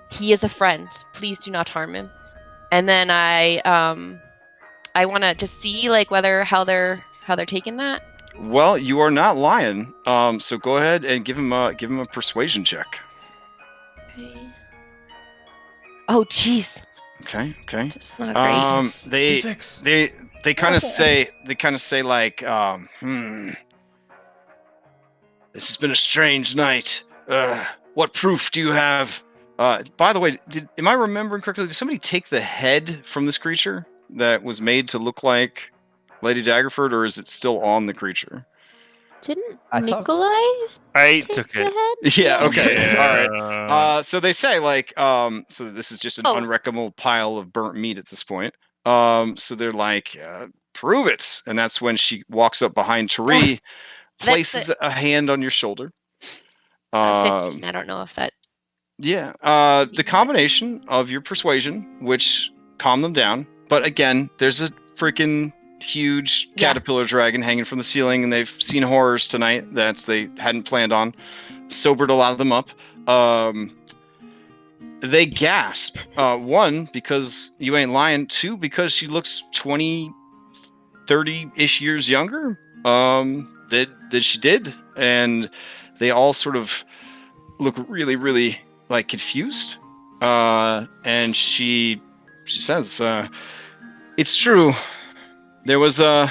he is a friend. Please do not harm him. And then I want to just see like how they're taking that. Well, you are not lying. So go ahead and give him a persuasion check. Okay. Oh, jeez. Okay. That's not great. D6. They kind of say like, this has been a strange night. What proof do you have? By the way, am I remembering correctly? Did somebody take the head from this creature that was made to look like Lady Daggerford, or is it still on the creature? Didn't I thought- Nikolai I take took the it. head? Yeah. Okay. Yeah. All right. So they say like, so this is just an unrecognizable pile of burnt meat at this point. So they're like, prove it, and that's when she walks up behind Tari, places a hand on your shoulder. 15. I don't know if that. Yeah. The combination of your persuasion, which calmed them down, but again, there's a freaking huge caterpillar dragon hanging from the ceiling, and they've seen horrors tonight that they hadn't planned on. Sobered a lot of them up. They gasp. One, because you ain't lying. Two, because she looks 20, 30-ish years younger that she did. And they all sort of look really, really like confused. And she says, it's true. There was a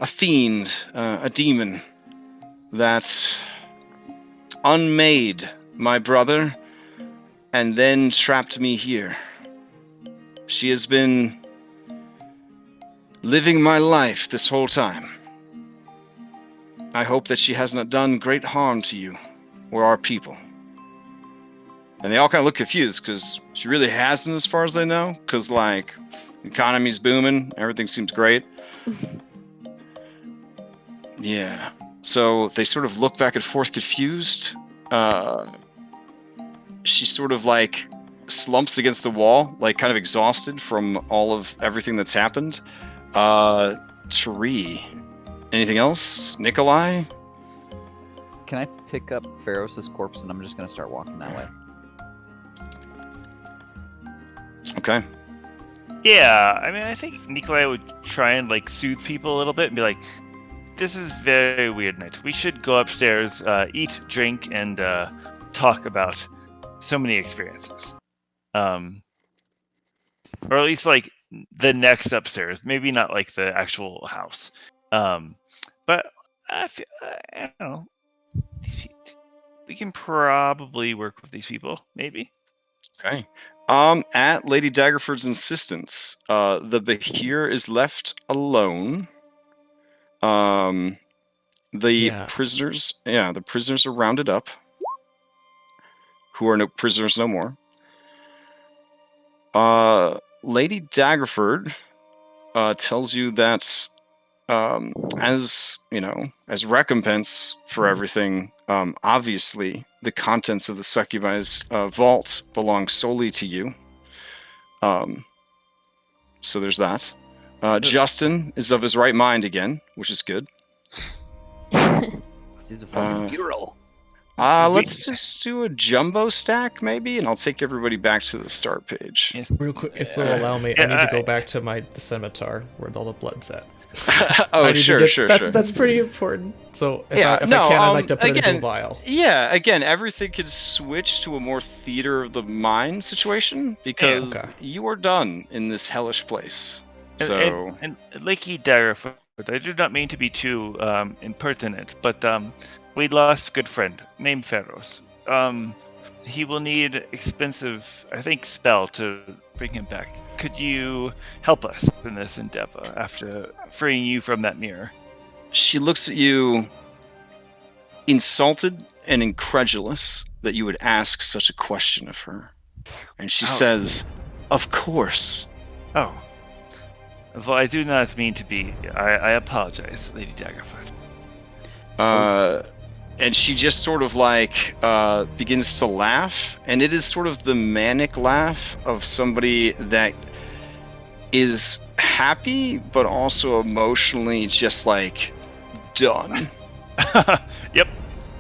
fiend, a demon that unmade my brother and then trapped me here. She has been living my life this whole time. I hope that she has not done great harm to you or our people. And they all kind of look confused because she really hasn't, as far as they know, because like the economy's booming, everything seems great. Yeah. So they sort of look back and forth confused. She sort of like slumps against the wall, like kind of exhausted from all of everything that's happened. Tree. Anything else? Nikolai? Can I pick up Pharos' corpse and I'm just gonna start walking that way? Okay. Yeah, I mean, I think Nikolai would try and like soothe people a little bit and be like, "This is very weird night. We should go upstairs, eat, drink, and talk about so many experiences." Or at least like the next upstairs. Maybe not like the actual house. But I don't know. We can probably work with these people. Maybe. Okay. At Lady Daggerford's insistence, the Bahir is left alone. The prisoners are rounded up, who are no prisoners no more. Lady Daggerford tells you that as recompense for everything, obviously the contents of the succubi's vault belong solely to you. So there's that. Justin is of his right mind again, which is good. He's a fucking hero. Let's just do a jumbo stack, maybe, and I'll take everybody back to the start page. Yes. Real quick, if they'll allow me, I need to go back to the scimitar where all the blood's at. Sure. That's pretty important. So if I can, I'd like to put it into a vial. Yeah, again, everything could switch to a more theater of the mind situation because you are done in this hellish place. And Lakey Daggerfoot, I do not mean to be too impertinent, but we lost a good friend named Pharos. He will need expensive, I think, spell to bring him back. Could you help us in this endeavor after freeing you from that mirror? She looks at you, insulted and incredulous that you would ask such a question of her. And she says, "Of course." Oh. Well, I do not mean to be. I apologize, Lady Daggerfoot. And she just sort of begins to laugh, and it is sort of the manic laugh of somebody that is happy, but also emotionally just done. Yep.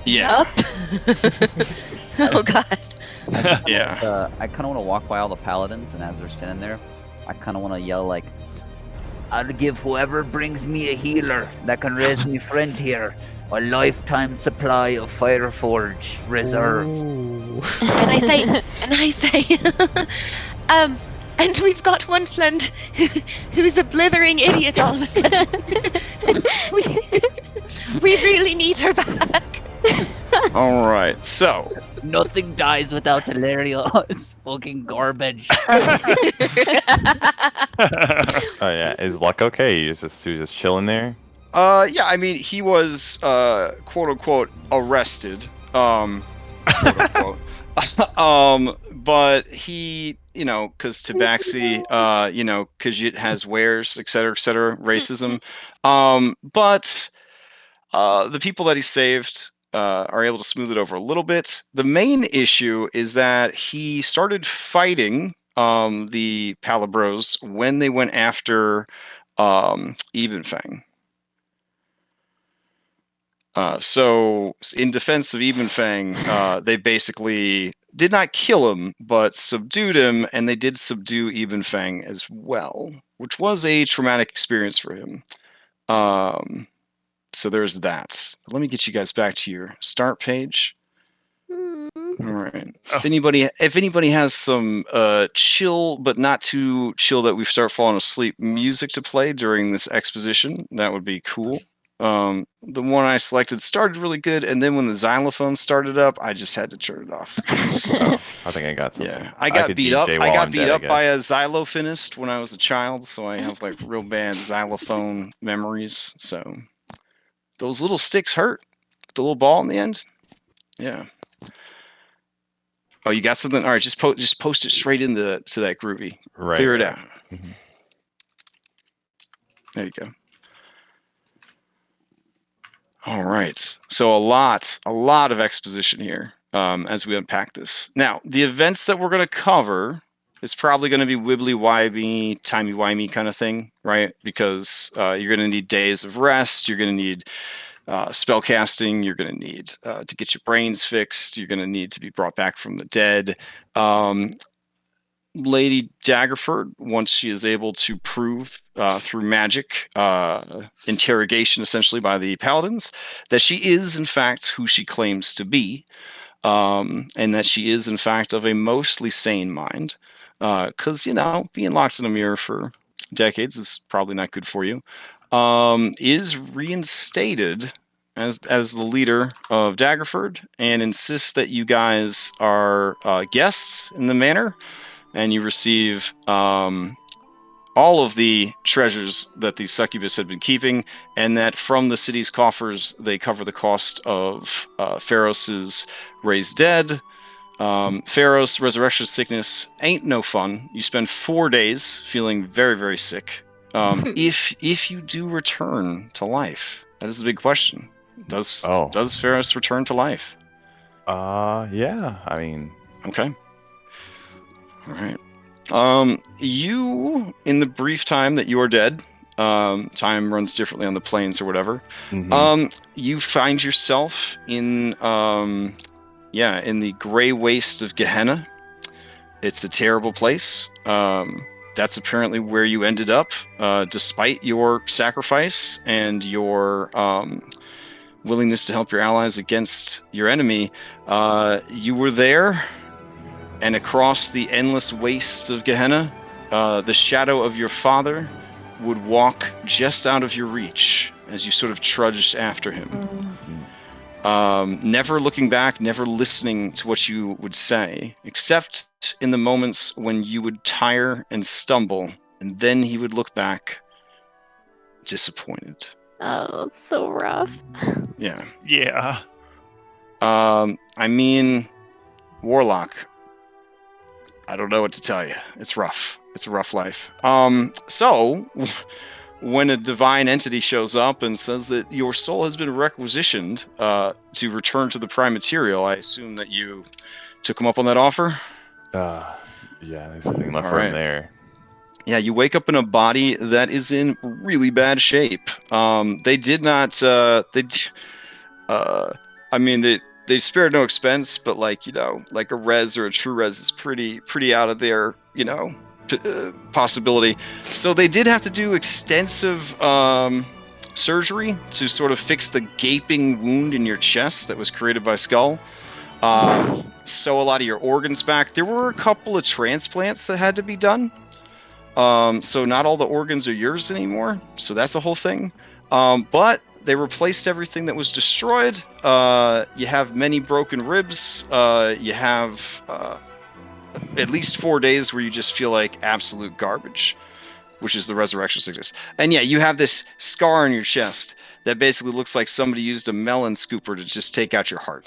Yeah. Oh god. Yeah. I kind of want to walk by all the paladins, and as they're standing there, I kind of want to yell "I'll give whoever brings me a healer that can raise me friend here a lifetime supply of Fireforge reserve." And I say, and we've got one friend who's a blithering idiot all of a sudden. we really need her back. All right, so Nothing dies without Hilario. It's fucking garbage. Oh yeah, is Luck okay? He's just chilling there. yeah, I mean, he was quote unquote arrested. Quote unquote. But he, because Tabaxi, because it has wares, et cetera, racism. But the people that he saved are able to smooth it over a little bit. The main issue is that he started fighting the Palabros when they went after Ebenfang. So in defense of Ebenfang, they basically did not kill him, but subdued him, and they did subdue Ebenfang as well, which was a traumatic experience for him. So there's that. But let me get you guys back to your start page. All right. If anybody has some chill but not too chill that we start falling asleep music to play during this exposition, that would be cool. The one I selected started really good, and then when the xylophone started up, I just had to turn it off. So, I think I got something. yeah, I got beat up. I got beat up by a a xylophonist when I was a child, so I have real bad xylophone memories. So those little sticks hurt. The little ball in the end. Yeah. Oh, you got something? All right, just post it straight to that groovy. Right. Clear it out. Mm-hmm. There you go. All right. So a lot of exposition here. as we unpack this. Now, the events that we're going to cover is probably going to be wibbly-wibby, timey-wimey kind of thing, right? Because you're going to need days of rest. You're going to need spellcasting. You're going to need to get your brains fixed. You're going to need to be brought back from the dead. Lady Daggerford, once she is able to prove through magic, interrogation essentially by the paladins, that she is in fact who she claims to be, and that she is in fact of a mostly sane mind, because being locked in a mirror for decades is probably not good for you, is reinstated as the leader of Daggerford, and insists that you guys are guests in the manor, and you receive all of the treasures that the succubus had been keeping, and that from the city's coffers they cover the cost of Pharos' raised dead. Pharos, resurrection sickness ain't no fun. You spend 4 days feeling very, very sick. If you do return to life, that is the big question. Does Pharos return to life? Yeah. I mean, okay. All right. You, in the brief time that you are dead, time runs differently on the planes or whatever. You find yourself in, in the gray waste of Gehenna. It's a terrible place. That's apparently where you ended up, despite your sacrifice and your willingness to help your allies against your enemy. You were there. And across the endless wastes of Gehenna, the shadow of your father would walk just out of your reach as you sort of trudged after him. Never looking back, never listening to what you would say, except in the moments when you would tire and stumble, and then he would look back disappointed. Oh, it's so rough. Yeah. Yeah. I mean, Warlock, I don't know what to tell you. It's rough. It's a rough life. So, when a divine entity shows up and says that your soul has been requisitioned to return to the prime material, I assume that you took him up on that offer? Yeah, there's nothing left for him there. Yeah, you wake up in a body that is in really bad shape. They did not. They spared no expense, but like a res or a true res is pretty out of their possibility. So they did have to do extensive surgery to sort of fix the gaping wound in your chest that was created by Skull. Sew a lot of your organs back. There were a couple of transplants that had to be done. So not all the organs are yours anymore. So that's a whole thing. But they replaced everything that was destroyed. You have many broken ribs. You have at least 4 days where you just feel like absolute garbage, which is the resurrection sickness. And yeah, you have this scar on your chest that basically looks like somebody used a melon scooper to just take out your heart.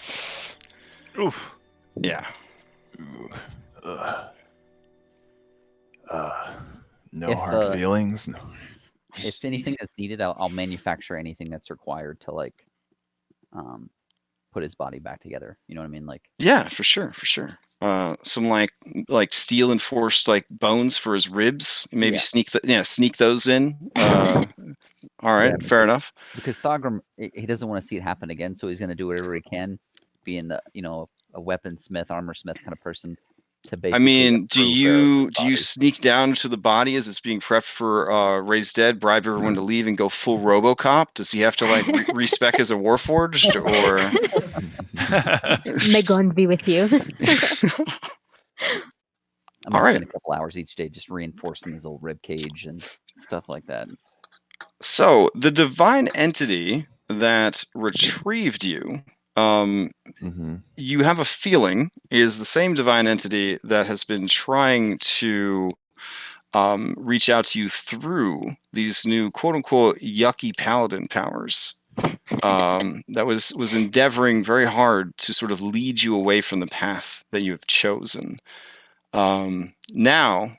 Oof. Yeah. No hard feelings. No. If anything is needed, I'll manufacture anything that's required to put his body back together. You know what I mean? Yeah, for sure. Some like steel enforced bones for his ribs. Maybe sneak those in. All right, fair enough. Because Thogrim, he doesn't want to see it happen again, so he's going to do whatever he can, being a weaponsmith, armorsmith kind of person. I mean, do you sneak down to the body as it's being prepped for raised dead, bribe everyone to leave, and go full RoboCop? Does he have to respec as a warforged, or? May God be with you. I'm gonna spend a couple hours each day just reinforcing his old rib cage and stuff like that. So the divine entity that retrieved you, you have a feeling is the same divine entity that has been trying to reach out to you through these new quote-unquote yucky paladin powers. That was endeavoring very hard to sort of lead you away from the path that you have chosen. Now,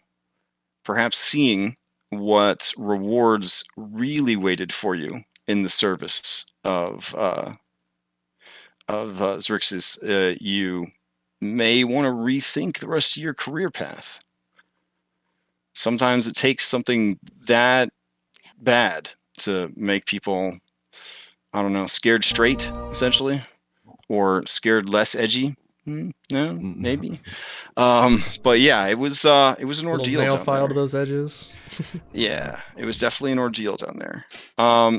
perhaps seeing what rewards really waited for you in the service of Xrixyss, you may want to rethink the rest of your career path. Sometimes it takes something that bad to make people, I don't know, scared straight, essentially, or scared less edgy. No, maybe. But yeah, it was an Little ordeal nail down file there. to those edges. Yeah, it was definitely an ordeal down there.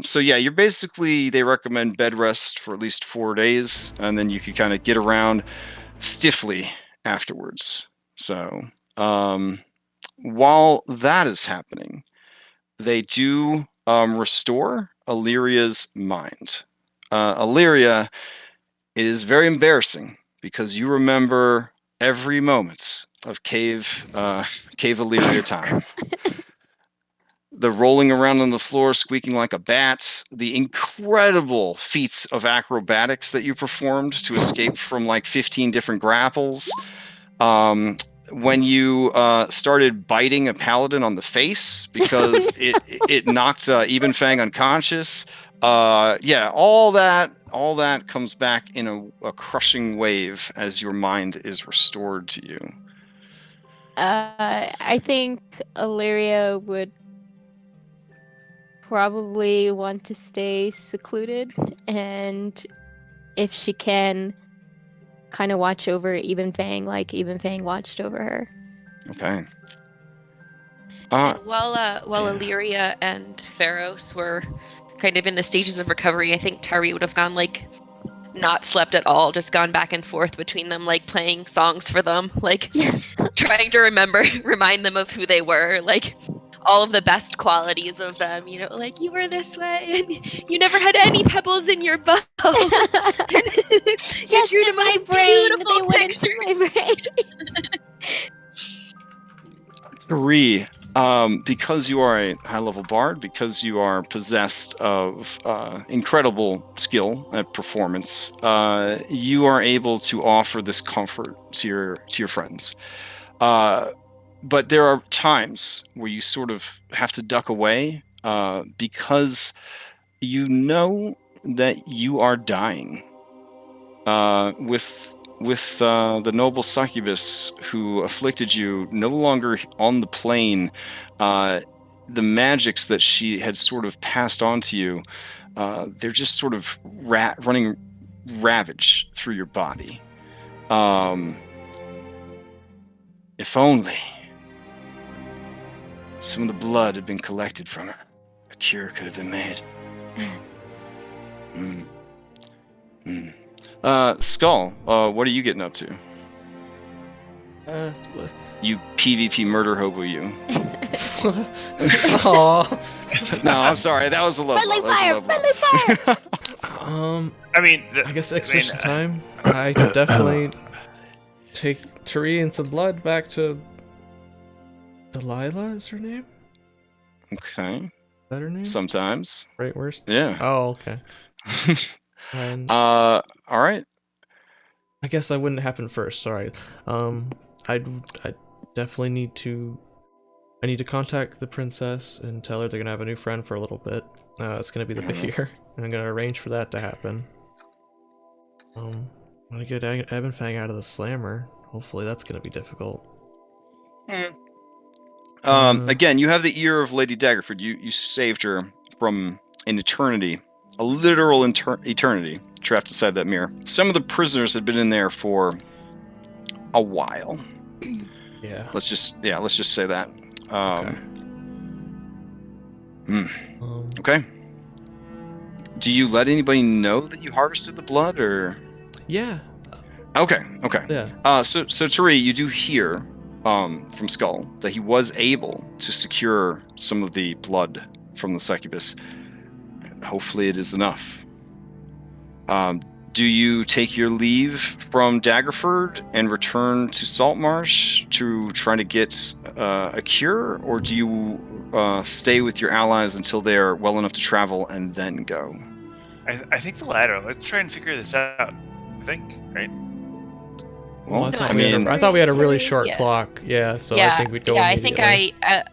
So yeah, you're basically, they recommend bed rest for at least 4 days, and then you can kind of get around stiffly afterwards. So while that is happening, they do restore Illyria's mind. Illyria, it is very embarrassing because you remember every moment of Cave Illyria time. The rolling around on the floor, squeaking like a bat, the incredible feats of acrobatics that you performed to escape from like 15 different grapples. When you started biting a paladin on the face because it knocked Ebenfang unconscious. Yeah, all that comes back in a crushing wave as your mind is restored to you. I think Illyria would probably want to stay secluded, and if she can, kind of watch over Ebenfang like Ebenfang watched over her. Okay. And while yeah. Illyria and Pharos were kind of in the stages of recovery, I think Tari would have gone like not slept at all, just gone back and forth between them, like playing songs for them, like trying to remind them of who they were, like all of the best qualities of them, you know, like you were this way and you never had any pebbles in your bow. Just in my brain, they went into my brain. 3, because you are a high-level bard, because you are possessed of incredible skill at performance, you are able to offer this comfort to your friends. But there are times where you sort of have to duck away because you know that you are dying. With the noble succubus who afflicted you no longer on the plane, the magics that she had sort of passed on to you, they're just sort of running ravage through your body. If only some of the blood had been collected from her, a cure could have been made. Skull, what are you getting up to? What? You PvP murder hobo, you. Aww. No, I'm sorry. That was a low Friendly blow. That was a fire! low blow. Friendly fire! I mean, I guess expedition time. I could definitely take Tari and some blood back to Delilah. Is her name? Okay. Is that her name? Sometimes. Right, worst. Yeah. Oh, okay. And All right. I guess that wouldn't happen first. Sorry. I definitely need to. I need to contact the princess and tell her they're gonna have a new friend for a little bit. It's gonna be the bear, and I'm gonna arrange for that to happen. I'm gonna get Ebenfang out of the slammer. Hopefully that's gonna be difficult. Again, you have the ear of Lady Daggerford. You saved her from an eternity, a literal eternity, trapped inside that mirror. Some of the prisoners had been in there for a while. Yeah. Let's just say that. Okay. Do you let anybody know that you harvested the blood, or? Yeah. Okay. Yeah. So Tari, you do hear from Skull that he was able to secure some of the blood from the succubus. Hopefully it is enough. Do you take your leave from Daggerford and return to Saltmarsh to try to get a cure, or do you stay with your allies until they are well enough to travel and then go? I think the latter. Let's try and figure this out. I think, right? Well, I I thought we had a really Tari, short yeah. clock. Yeah, so yeah, I think we'd go I immediately. think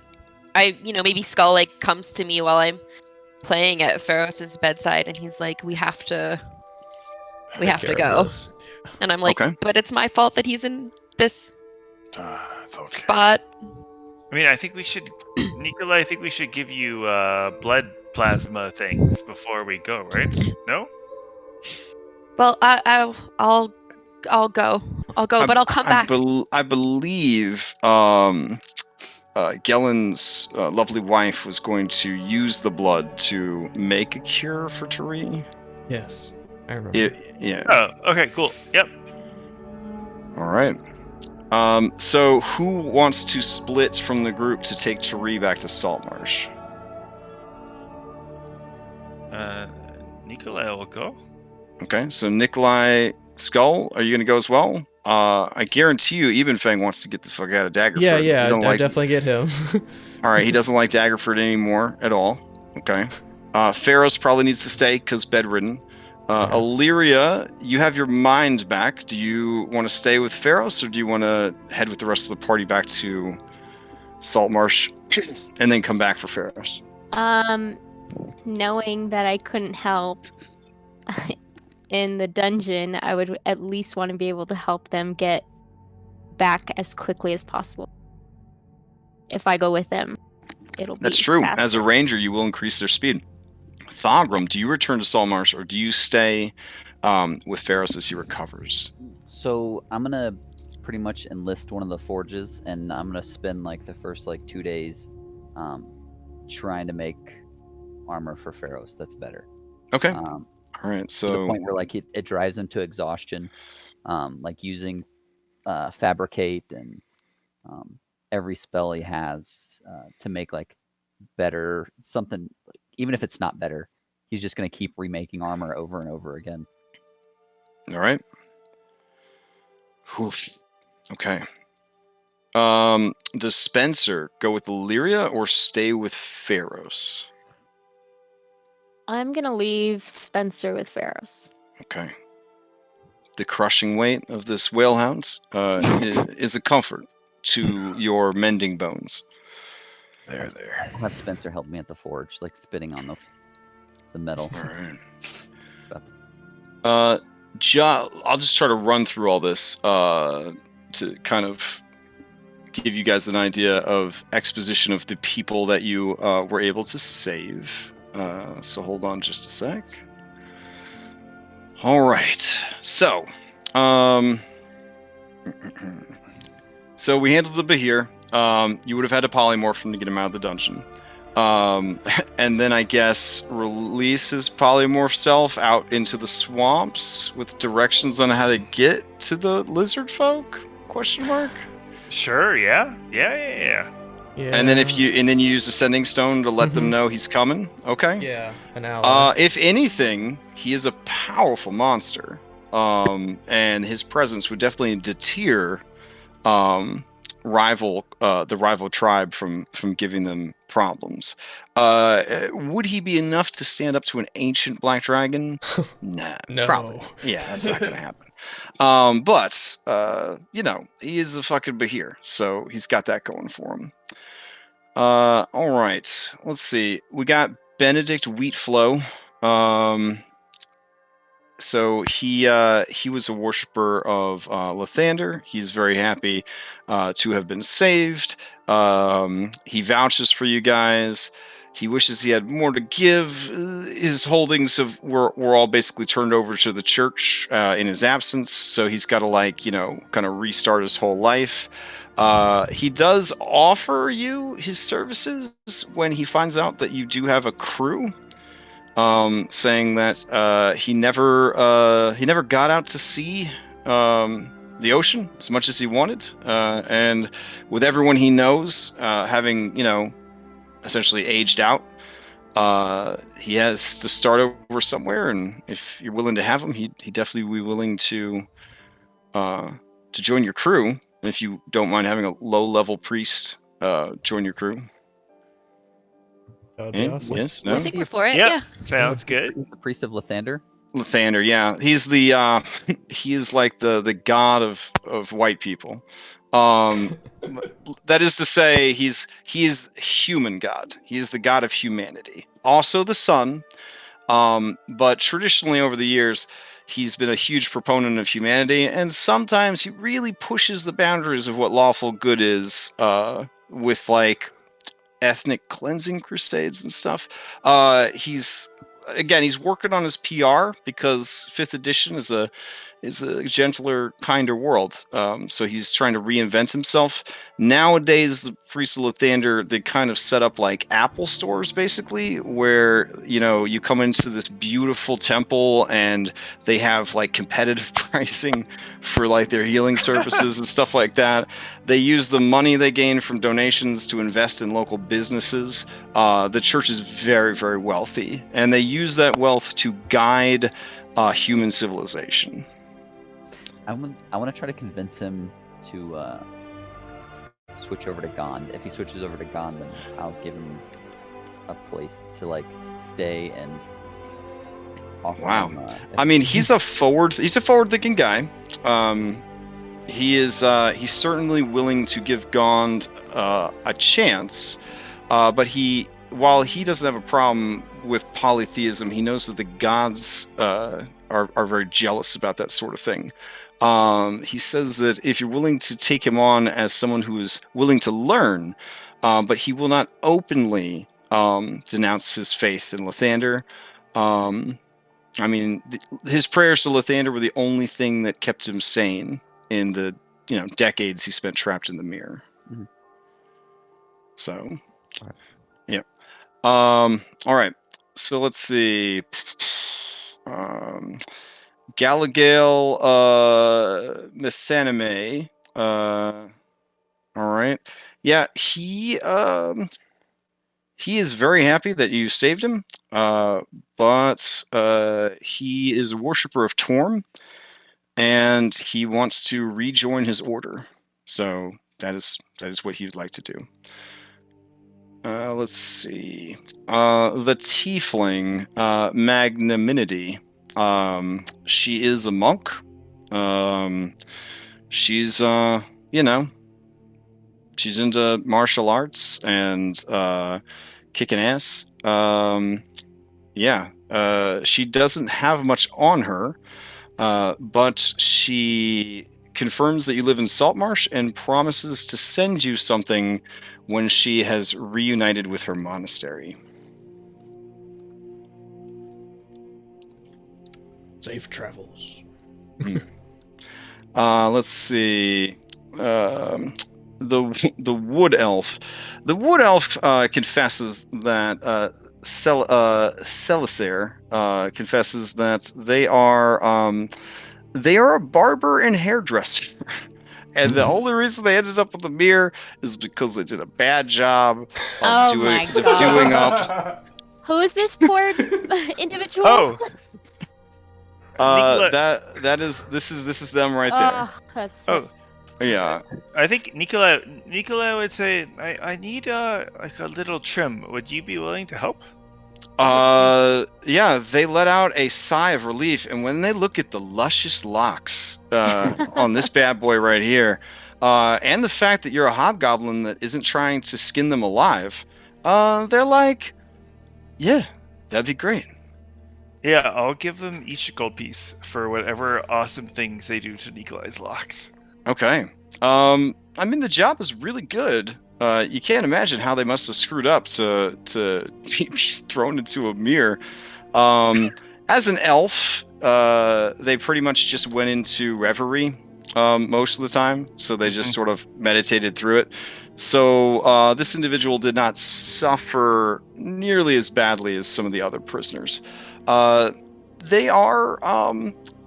I maybe Skull like comes to me while I'm playing at Pharos's bedside, and he's like, "We have to We have to Take care of go. this. And I'm like, Okay. but it's my fault that he's in this It's okay. spot. I mean, I think we should, Nikolai. I think we should give you blood plasma things before we go, right? No. Well, I'll go. I'll go, but I'll come back. I believe Gellen's lovely wife was going to use the blood to make a cure for Tari. Yes, I remember. Yeah. Oh, okay, cool. Yep. All right. So who wants to split from the group to take Tari back to Saltmarsh? Nikolai will go. Okay, so Nikolai Skull, are you going to go as well? I guarantee you, Ebenfang wants to get the fuck out of Daggerford. Yeah, He I don't like. definitely get him. All right, he doesn't like Daggerford anymore at all. Okay. Pharos probably needs to stay because bedridden. Yeah. Illyria, you have your mind back. Do you want to stay with Pharos, or do you want to head with the rest of the party back to Saltmarsh and then come back for Pharos? Knowing that I couldn't help in the dungeon, I would at least want to be able to help them get back as quickly as possible. If I go with them, it'll be That's true. faster. As a ranger, you will increase their speed. Thogrum, do you return to Saltmarsh, or do you stay with Pharos as he recovers? So I'm gonna pretty much enlist one of the forges, and I'm gonna spend like the first 2 days trying to make armor for Pharos that's better. Okay. All right. To the So point where it drives him to exhaustion, using fabricate and every spell he has to make better something. Even if it's not better, he's just gonna keep remaking armor over and over again. all right. Oof. Okay. Does Spencer go with Illyria or stay with Pharos? I'm gonna leave Spencer with Pharos. Okay. The crushing weight of this whalehound is a comfort to your mending bones. There. I'll have Spencer help me at the forge, spitting on the metal. All right. I'll just try to run through all this to kind of give you guys an idea of exposition of the people that you were able to save. So hold on just a sec. All right. So, so we handled the Bahir. You would have had to polymorph him to get him out of the dungeon. And then I guess release his polymorph self out into the swamps with directions on how to get to the lizard folk? Question mark. Sure. Yeah. Yeah. And then you use the sending stone to let them know he's coming. Okay. Yeah, an ally. If anything, he is a powerful monster. And his presence would definitely deter the rival tribe from giving them problems. Would he be enough to stand up to an ancient black dragon? Nah, No. probably. Yeah, that's not gonna happen. But he is a fucking Bahir, so he's got that going for him. All right, let's see. We got Benedict Wheatflow. So he was a worshiper of Lathander. He's very happy to have been saved. He vouches for you guys. He wishes he had more to give. His holdings were all basically turned over to the church in his absence. So he's got to kind of restart his whole life. He does offer you his services when he finds out that you do have a crew. Saying that he never got out to see the ocean as much as he wanted, and with everyone he knows having essentially aged out, he has to start over somewhere. And if you're willing to have him, he definitely be willing to join your crew. And if you don't mind having a low-level priest join your crew. That would be awesome. Yes, no. I think we're for it. Yep. Yeah. Sounds good. He's the priest of Lathander. Lathander, yeah, he's the he is like the god of white people. That is to say, he is human god. He is the god of humanity. Also the sun. But traditionally over the years, He's been a huge proponent of humanity, and sometimes he really pushes the boundaries of what lawful good is, with like ethnic cleansing crusades and stuff. He's working on his PR because 5th edition is a gentler, kinder world. So he's trying to reinvent himself. Nowadays, the Priests of Lathander, they kind of set up like Apple stores, basically, where, you come into this beautiful temple and they have like competitive pricing for like their healing services and stuff like that. They use the money they gain from donations to invest in local businesses. The church is very, very wealthy, and they use that wealth to guide human civilization. I want to try to convince him to switch over to Gond. If he switches over to Gond, then I'll give him a place to like stay and offer Wow. him, I mean, he's a forward-thinking guy. He's certainly willing to give Gond a chance, but while he doesn't have a problem with polytheism, he knows that the gods are very jealous about that sort of thing. He says that if you're willing to take him on as someone who is willing to learn, but he will not openly denounce his faith in Lathander. I mean, his prayers to Lathander were the only thing that kept him sane in the decades he spent trapped in the mirror. Mhm. So, Alright. yeah. All right. So let's see. Galagale Methanime. All right. Yeah, he is very happy that you saved him. But he is a worshiper of Torm, and he wants to rejoin his order. So that is what he'd like to do. Let's see. The tiefling, Magnanimity. She is a monk. She's she's into martial arts and kicking ass. She doesn't have much on her, but she confirms that you live in Saltmarsh and promises to send you something when she has reunited with her monastery. Safe travels. Let's see. The wood elf. The wood elf confesses that Celisaire confesses that they are a barber and hairdresser. And the only reason they ended up with the mirror is because they did a bad job of doing up. Who is this poor individual? Oh, This is them right there. Oh, that's oh, Yeah. I think Nicola would say, I need like a little trim. Would you be willing to help? Yeah, they let out a sigh of relief, and when they look at the luscious locks on this bad boy right here, and the fact that you're a hobgoblin that isn't trying to skin them alive, they're like, yeah, that'd be great. Yeah, I'll give them each a gold piece for whatever awesome things they do to Nikolai's locks. Okay. I mean, the job is really good. You can't imagine how they must have screwed up to be thrown into a mirror. As an elf, they pretty much just went into reverie most of the time, so they just sort of meditated through it. So this individual did not suffer nearly as badly as some of the other prisoners. They are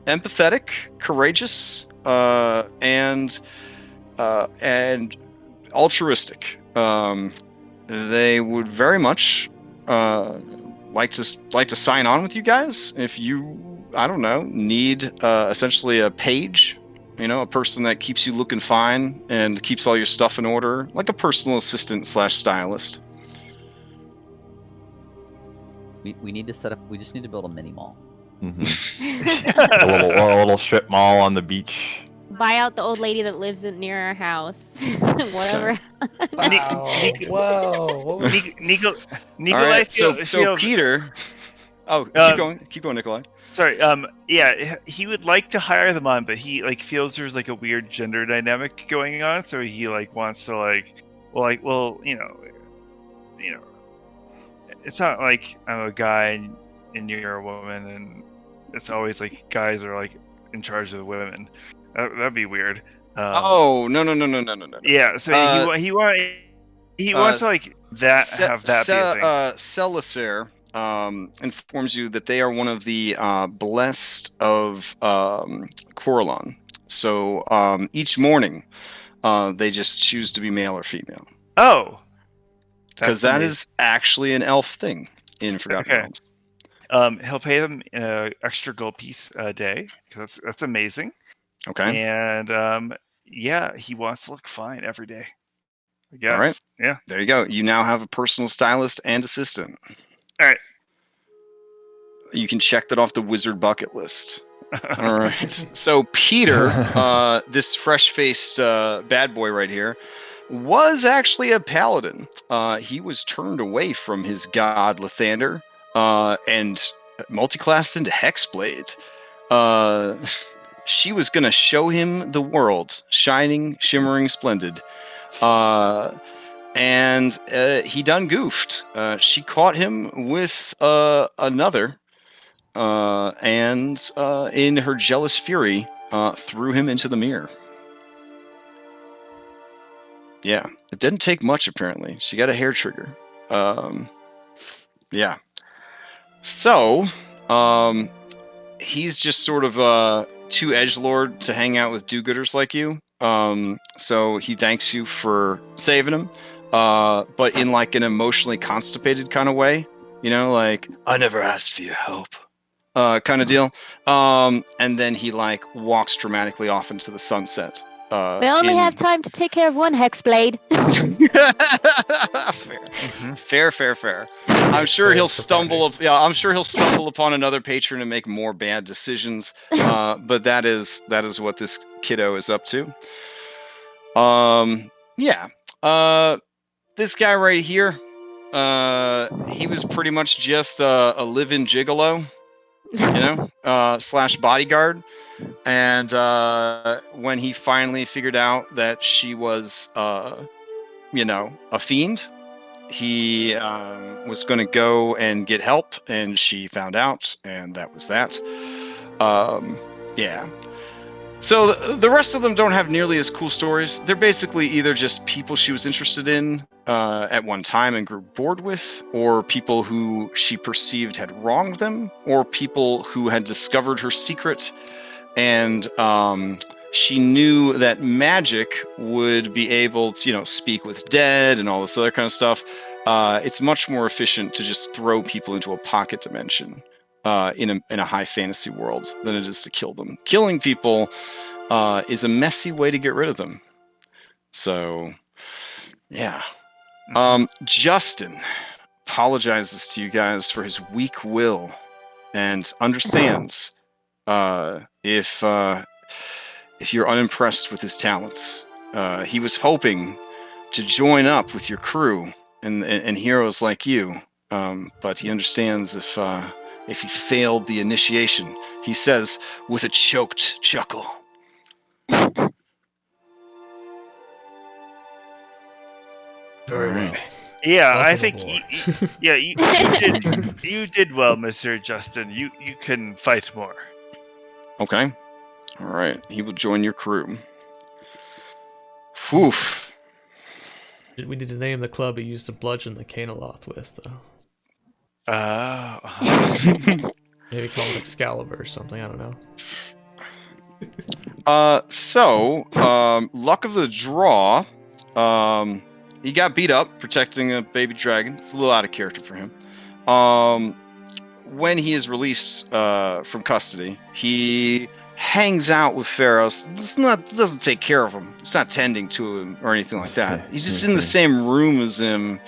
empathetic, courageous, and altruistic. They would very much like to sign on with you guys if you, I don't know, need essentially a page, a person that keeps you looking fine and keeps all your stuff in order, like a personal assistant / stylist. We need to set up. We just need to build a mini mall. Mm-hmm. a little strip mall on the beach. buy out the old lady that lives near our house. Whatever. Wow. Whoa. What was... Nikolai. All right, so Peter. Oh, keep going, Nikolai. Sorry. Yeah, he would like to hire them on, but he like feels there's like a weird gender dynamic going on, so he like wants to well, you know, it's not like I'm a guy and you're a woman, and it's always like guys are like in charge of the women. That'd be weird. No. Yeah. So he wants to like that have that be a thing. Celicer informs you that they are one of the blessed of Coralon. So each morning, they just choose to be male or female. Oh. Because that is actually an elf thing in Forgotten Realms. He'll pay them an extra gold piece a day, because that's amazing. Okay. And yeah, he wants to look fine every day, I guess. All right. Yeah. There you go. You now have a personal stylist and assistant. All right. You can check that off the wizard bucket list. All right. So Peter, this fresh-faced bad boy right here, was actually a paladin. He was turned away from his god Lathander and multiclassed into Hexblade. She was going to show him the world, shining, shimmering, splendid. And he done goofed. She caught him with another, and in her jealous fury, threw him into the mirror. Yeah, it didn't take much, apparently. She got a hair trigger. Yeah. So, he's just sort of too edgelord to hang out with do-gooders like you. So he thanks you for saving him, but in like an emotionally constipated kind of way. You know, like, I never asked for your help. Kind of deal. And then he like walks dramatically off into the sunset. We only have time to take care of one Hexblade. Fair. I'm sure he'll stumble. I'm sure he'll stumble upon another patron and make more bad decisions. But that is what this kiddo is up to. Yeah. This guy right here. He was pretty much just a live-in gigolo, you know, / bodyguard. And when he finally figured out that she was, you know, a fiend, he was going to go and get help, and she found out, and that was that. Yeah. So the rest of them don't have nearly as cool stories. They're basically either just people she was interested in at one time and grew bored with, or people who she perceived had wronged them, or people who had discovered her secret, and she knew that magic would be able to, you know, speak with dead and all this other kind of stuff. It's much more efficient to just throw people into a pocket dimension in a high fantasy world than it is to kill them. Killing people is a messy way to get rid of them. So, yeah. Justin apologizes to you guys for his weak will and understands if you're unimpressed with his talents. He was hoping to join up with your crew and heroes like you, but he understands if he failed the initiation. He says with a choked chuckle. Very well. Yeah, Welcome I think aboard. you did well, Mr. Justin. You can fight more. Okay. All right. He will join your crew. Woof. We need to name the club he used to bludgeon the Canoloth with, though. Maybe call it Excalibur or something. I don't know. So, luck of the draw. He got beat up protecting a baby dragon. It's a little out of character for him. When he is released from custody, he hangs out with Pharaohs. Doesn't take care of him. It's not tending to him or anything like that. He's just in the same room as him.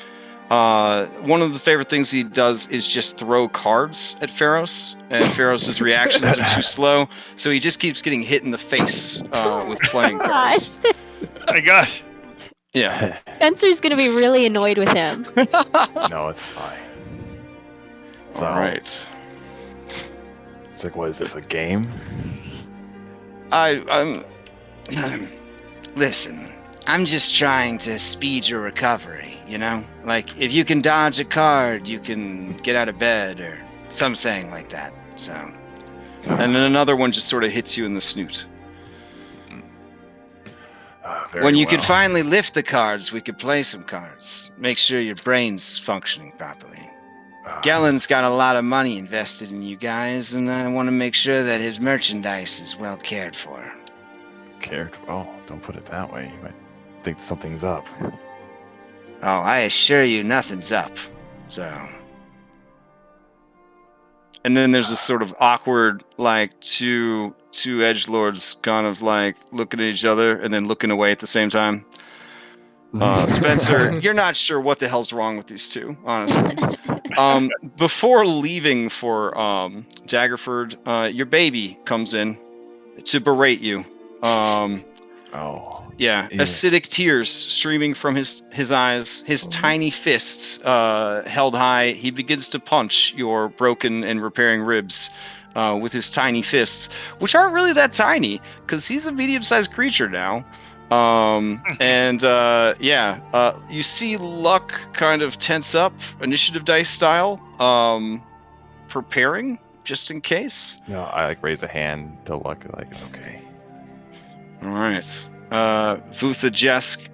One of the favorite things he does is just throw cards at Pharaohs, and Pharaohs' reactions are too slow, so he just keeps getting hit in the face with playing cards. My gosh. Yeah. Spencer's gonna be really annoyed with him. No, it's fine. All right. It's like, what is this, a game? I'm. Listen, I'm just trying to speed your recovery, you know? Like, if you can dodge a card, you can get out of bed, or some saying like that, so. And then another one just sort of hits you in the snoot. Very When you well. could finally lift the cards, we could play some cards. Make sure your brain's functioning properly. Gellen's got a lot of money invested in you guys, and I want to make sure that his merchandise is well cared for. Oh, don't put it that way. You might think something's up. Oh, I assure you nothing's up, so... And then there's this sort of awkward, like, two edgelords kind of, like, looking at each other and then looking away at the same time. Spencer, you're not sure what the hell's wrong with these two, honestly. Before leaving for Daggerford, your baby comes in to berate you. Oh. Yeah, Yeah. acidic tears streaming from his eyes, his tiny fists held high. He begins to punch your broken and repairing ribs with his tiny fists, which aren't really that tiny, because he's a medium-sized creature now. You see Luck kind of tense up, initiative dice style, preparing, just in case. No, I like raise a hand to Luck, like, it's okay. All right. Vutha Jesk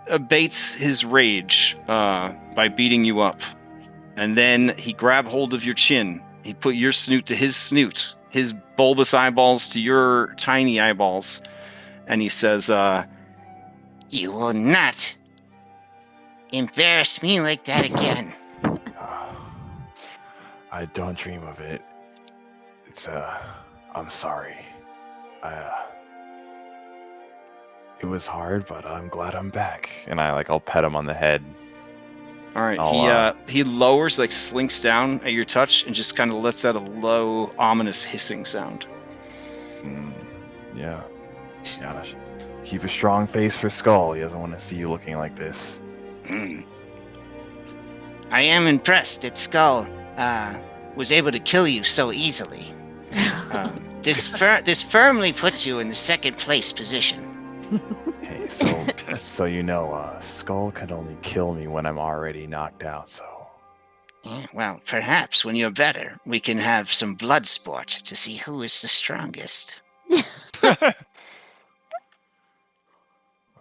abates his rage by beating you up. And then he grabbed hold of your chin. He put your snoot to his snoot, his bulbous eyeballs to your tiny eyeballs. And he says, You will not embarrass me like that again. I don't dream of it. It's, I'm sorry. It was hard, but I'm glad I'm back. And I'll pet him on the head. all right. He lowers, like, slinks down at your touch and just kind of lets out a low, ominous hissing sound. Yeah. Keep a strong face for Skull. He doesn't want to see you looking like this. I am impressed that Skull was able to kill you so easily. This firmly puts you in the second place position. Hey, so you know, Skull can only kill me when I'm already knocked out, so... Yeah, well, perhaps when you're better, we can have some blood sport to see who is the strongest.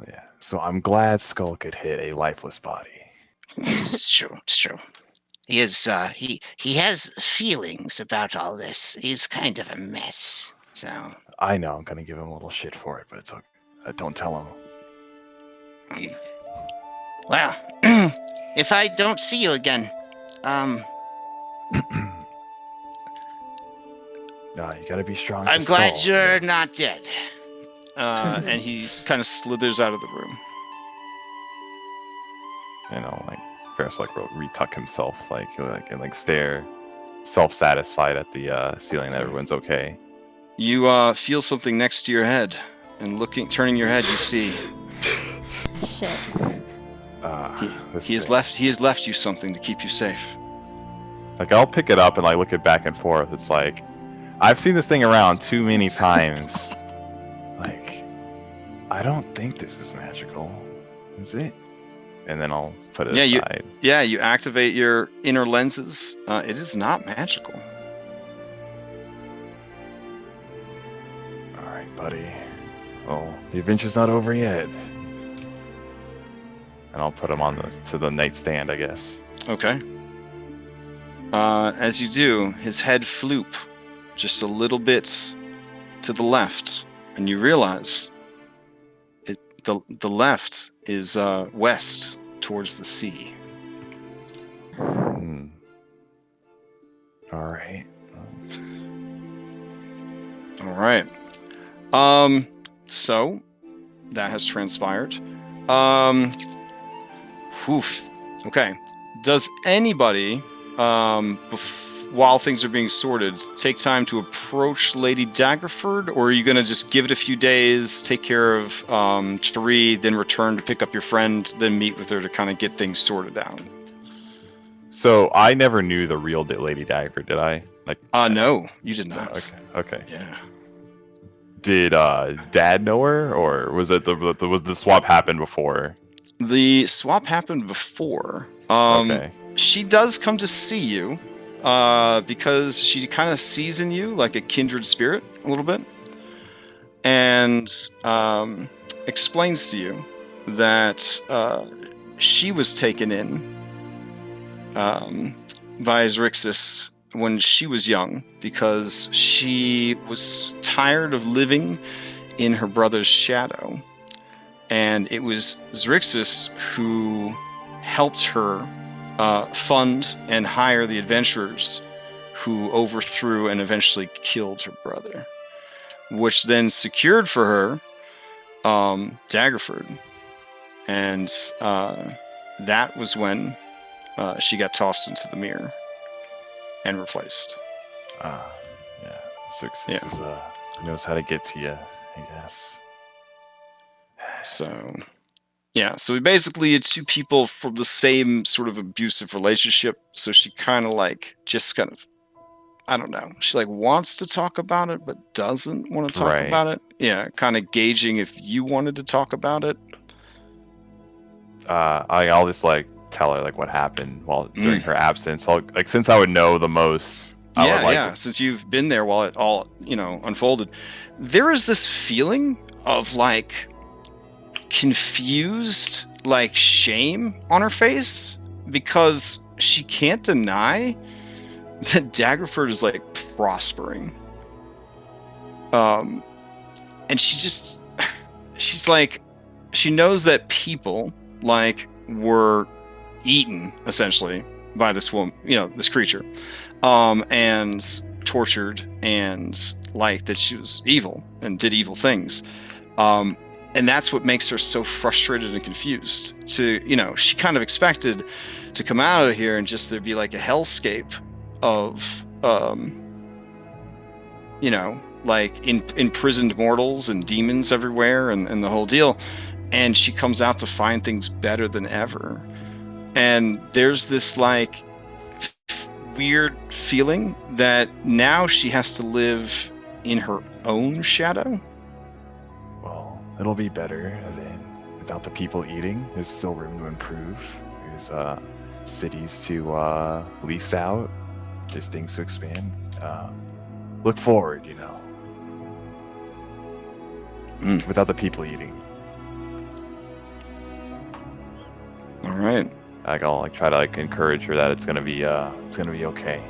Yeah, so I'm glad Skull could hit a lifeless body. It's true. He is, he has feelings about all this. He's kind of a mess, so... I know I'm gonna give him a little shit for it, but it's okay. Don't tell him. Well, if I don't see you again, No, you gotta be strong. I'm glad you're not dead. And he kind of slithers out of the room. Ferris retuck himself, and stare, self-satisfied at the ceiling that everyone's okay. You feel something next to your head, and turning your head, you see Shit. he has left you something to keep you safe. I'll pick it up and look it back and forth. It's like, I've seen this thing around too many times. I don't think this is magical. Is it? And then I'll put it aside. You activate your inner lenses. It is not magical. All right, buddy. Well, the adventure's not over yet. And I'll put him to the nightstand, I guess. Okay. As you do, his head floop just a little bit to the left, and you realize the left is west towards the sea. All right. So that has transpired. Okay. Does anybody, while things are being sorted, take time to approach Lady Daggerford, or are you going to just give it a few days, take care of Tari, then return to pick up your friend, then meet with her to kind of get things sorted out? So I never knew the real Lady Daggerford, did I? Like, No, you did not. Okay. Yeah. Did Dad know her, or was it was the swap happened before? The swap happened before. Okay. She does come to see you, because she kind of sees in you like a kindred spirit a little bit, and explains to you that she was taken in by Xrixyss when she was young because she was tired of living in her brother's shadow. And it was Xrixyss who helped her fund and hire the adventurers who overthrew and eventually killed her brother, which then secured for her Daggerford. And that was when she got tossed into the mirror and replaced. Yeah. Xrixyss knows how to get to you, I guess. So, yeah. So we basically are two people from the same sort of abusive relationship. So she kind of I don't know. She like wants to talk about it, but doesn't want to talk Right. about it. Yeah, kind of gauging if you wanted to talk about it. I'll just like tell her like what happened during her absence. Since I would know the most. Since you've been there while it all unfolded, there is this feeling of like confused, like shame on her face because she can't deny that Daggerford is like prospering. And she's like, she knows that people like were eaten essentially by this woman, this creature, and tortured, and like that she was evil and did evil things. And that's what makes her so frustrated and confused. She kind of expected to come out of here and just there'd be like a hellscape of, like imprisoned mortals and demons everywhere and the whole deal. And she comes out to find things better than ever. And there's this like weird feeling that now she has to live in her own shadow. Well, it'll be better than without the people eating. There's still room to improve. There's cities to lease out. There's things to expand. Look forward, without the people eating. All right. I'll try to encourage her that it's gonna be okay.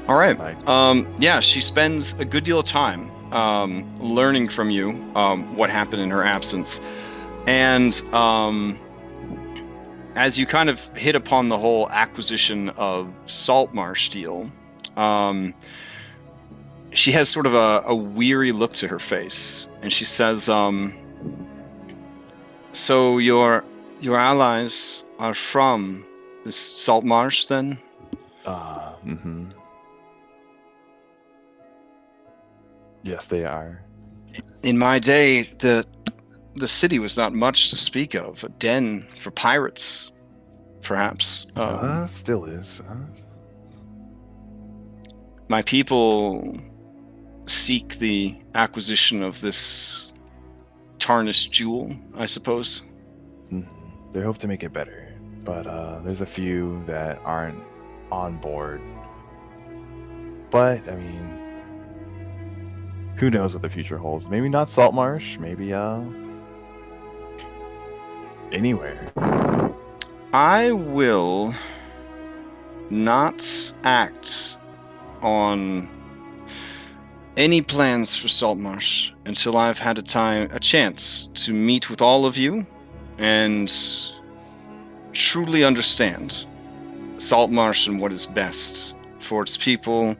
All right. She spends a good deal of time learning from you what happened in her absence, and as you kind of hit upon the whole acquisition of Saltmarsh deal, she has sort of a weary look to her face, and she says, "So your allies are from this Saltmarsh, then?" Mm-hmm. Yes, they are. In my day, the city was not much to speak of. A den for pirates, perhaps. Still is. My people seek the acquisition of this tarnished jewel, I suppose. They hope to make it better, but there's a few that aren't on board. But I mean, who knows what the future holds? Maybe not Saltmarsh. Maybe anywhere. I will not act on any plans for Saltmarsh until I've had a chance to meet with all of you and truly understand Saltmarsh and what is best for its people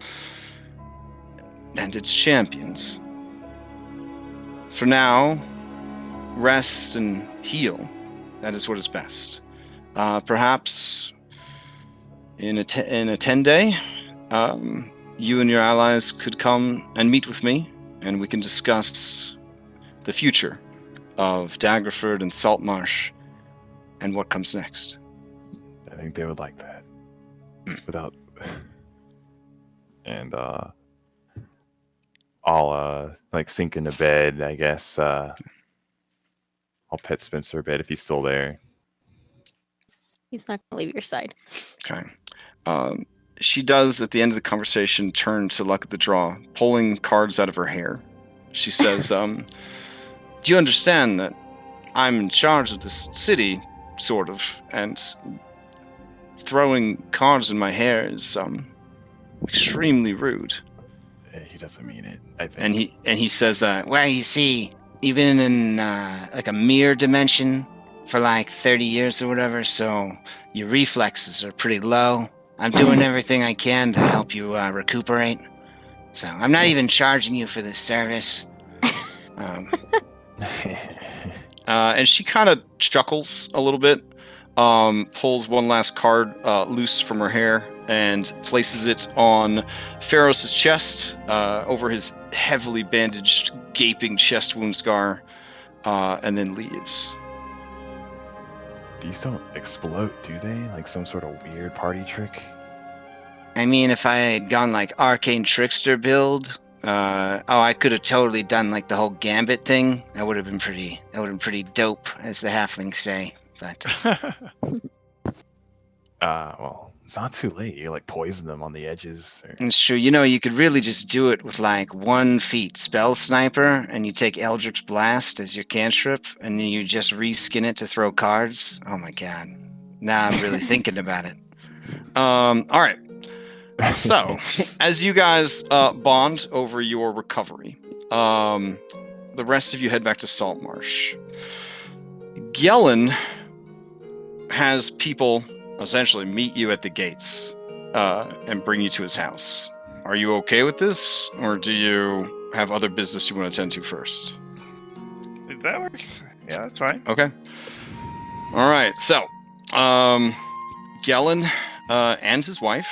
and its champions. For now, rest and heal. That is what is best. Perhaps in a 10-day, you and your allies could come and meet with me, and we can discuss the future of Daggerford and Saltmarsh and what comes next. I think they would like that. Without, and I'll like sink into bed. I guess I'll pet Spencer a bit if he's still there. He's not gonna leave your side. Okay. She does, at the end of the conversation, turn to luck of the draw, pulling cards out of her hair. She says, do you understand that I'm in charge of this city, sort of, and throwing cards in my hair is extremely rude. He doesn't mean it, I think. And he says, well, you see, you've been in like a mirror dimension for like 30 years or whatever, so your reflexes are pretty low. I'm doing everything I can to help you recuperate. So I'm not even charging you for this service. And she kind of chuckles a little bit, pulls one last card loose from her hair and places it on Pharos' chest, over his heavily bandaged, gaping chest wound scar, and then leaves. These don't explode, do they? Like some sort of weird party trick? I mean, if I had gone like arcane trickster build, I could have totally done like the whole gambit thing. That would have been pretty dope, as the halflings say. But well, it's not too late. You like poison them on the edges. Or... it's true. You know, you could really just do it with like 1 feat spell sniper, and you take Eldritch Blast as your cantrip, and then you just reskin it to throw cards. Oh my god! Now I'm really thinking about it. All right. So, as you guys bond over your recovery, the rest of you head back to Saltmarsh. Gellin has people essentially meet you at the gates and bring you to his house. Are you okay with this, or do you have other business you want to attend to first? That works. Yeah, that's fine. Okay. All right. So, Gellin and his wife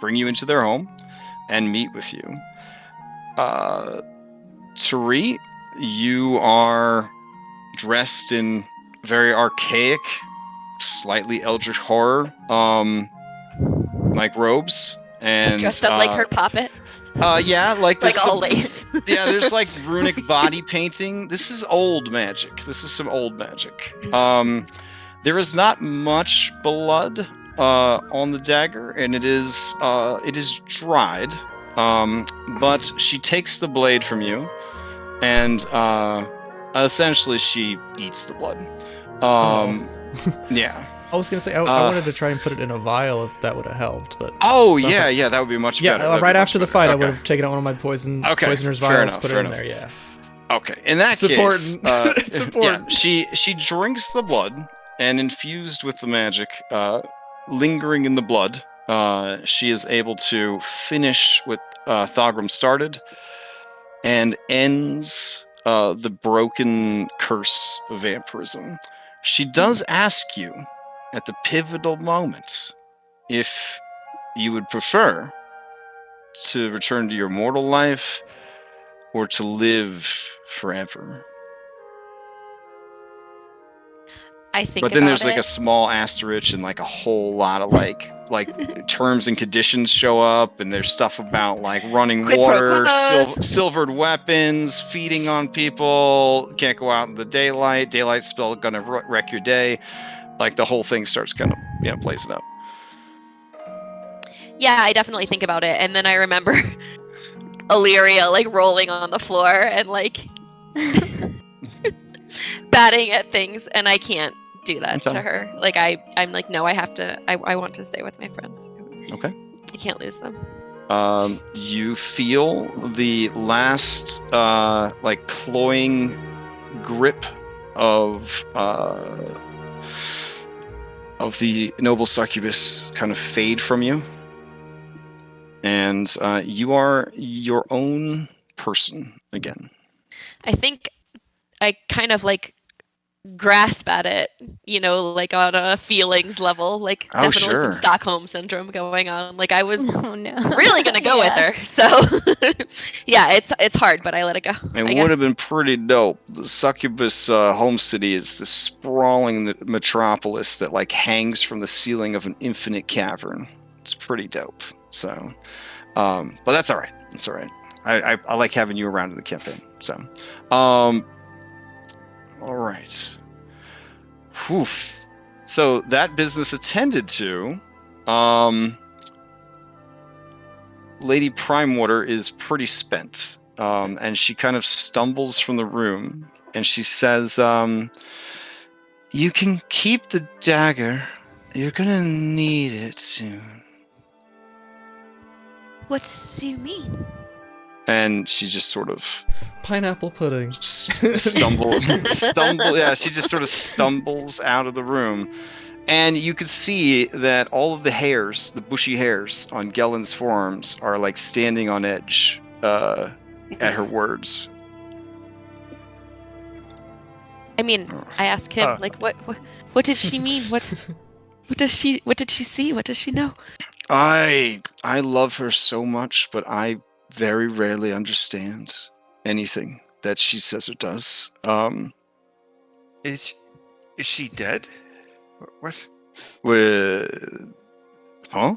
bring you into their home and meet with you. Tari, you are dressed in very archaic, slightly eldritch horror, like robes, and Dressed up like her puppet. Yeah, like Like there's all some, lace. yeah, there's like runic body painting. This is old magic. This is some old magic. There is not much blood on the dagger, and it is dried. But she takes the blade from you, and essentially she eats the blood. Yeah. I was gonna say I wanted to try and put it in a vial if that would have helped, but yeah, that would be much better. Yeah, right after the fight, I would have taken out one of my poisoner's vials, put it in there. Yeah. Okay, in that It's case, important. It's important. Yeah, she drinks the blood, and infused with the magic, lingering in the blood, she is able to finish what Thogrim started, and ends the broken curse of vampirism. She does ask you, at the pivotal moment, if you would prefer to return to your mortal life or to live forever. I think But then about there's like it. a small asterisk and like a whole lot of like terms and conditions show up, and there's stuff about like running Quid pro water, quo. silvered weapons, feeding on people, can't go out in the daylight spell gonna wreck your day. Like the whole thing starts kind of blazing up. Yeah, I definitely think about it, and then I remember Illyria like rolling on the floor and like batting at things, and I can't do that to her. Like I'm like, no, I have to. I want to stay with my friends. Okay. I can't lose them. You feel the last like cloying grip of the noble succubus kind of fade from you, and you are your own person again. I think I kind of like grasp at it, like on a feelings level, like Oh, definitely some sure. Stockholm syndrome going on. Like I was Oh no. really gonna go with Yeah. her. So yeah, it's hard, but I let it go. It I would guess. have been pretty dope. The succubus home city is this sprawling metropolis that like hangs from the ceiling of an infinite cavern. It's pretty dope. So, but that's all right. That's all right. I like having you around in the campaign. So, all right. Whew. So that business attended to, Lady Primewater is pretty spent, and she kind of stumbles from the room, and she says, "You can keep the dagger. You're gonna need it soon." What do you mean? And she just sort of Pineapple pudding. stumble. Yeah, she just sort of stumbles out of the room. And you can see that all of the hairs, the bushy hairs on Gellen's forearms, are like standing on edge at her words. I mean, I asked him, like, what did she mean? What did she see? What does she know? I love her so much, but I very rarely understand anything that she says or does. Is she dead? What? Huh?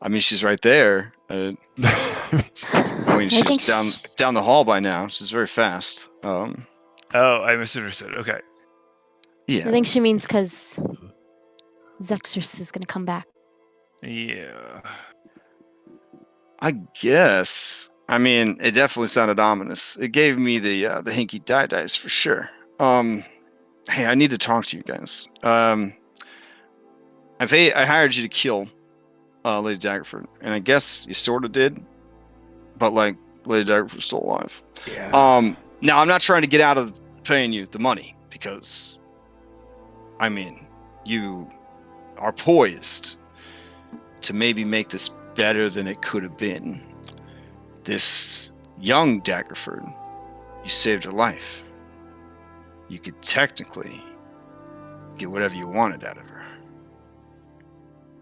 I mean, she's right there. I mean, I think she's down the hall by now. She's very fast. Oh, I misunderstood. Okay. Yeah. I think she means because Xrixyss is gonna come back. Yeah. I guess. I mean, it definitely sounded ominous. It gave me the hinky dice for sure. Hey, I need to talk to you guys. I hired you to kill Lady Daggerford, and I guess you sort of did, but like Lady Daggerford's still alive. Yeah. Now I'm not trying to get out of paying you the money because, I mean, you are poised to maybe make this better than it could have been. This young Daggerford, you saved her life. You could technically get whatever you wanted out of her.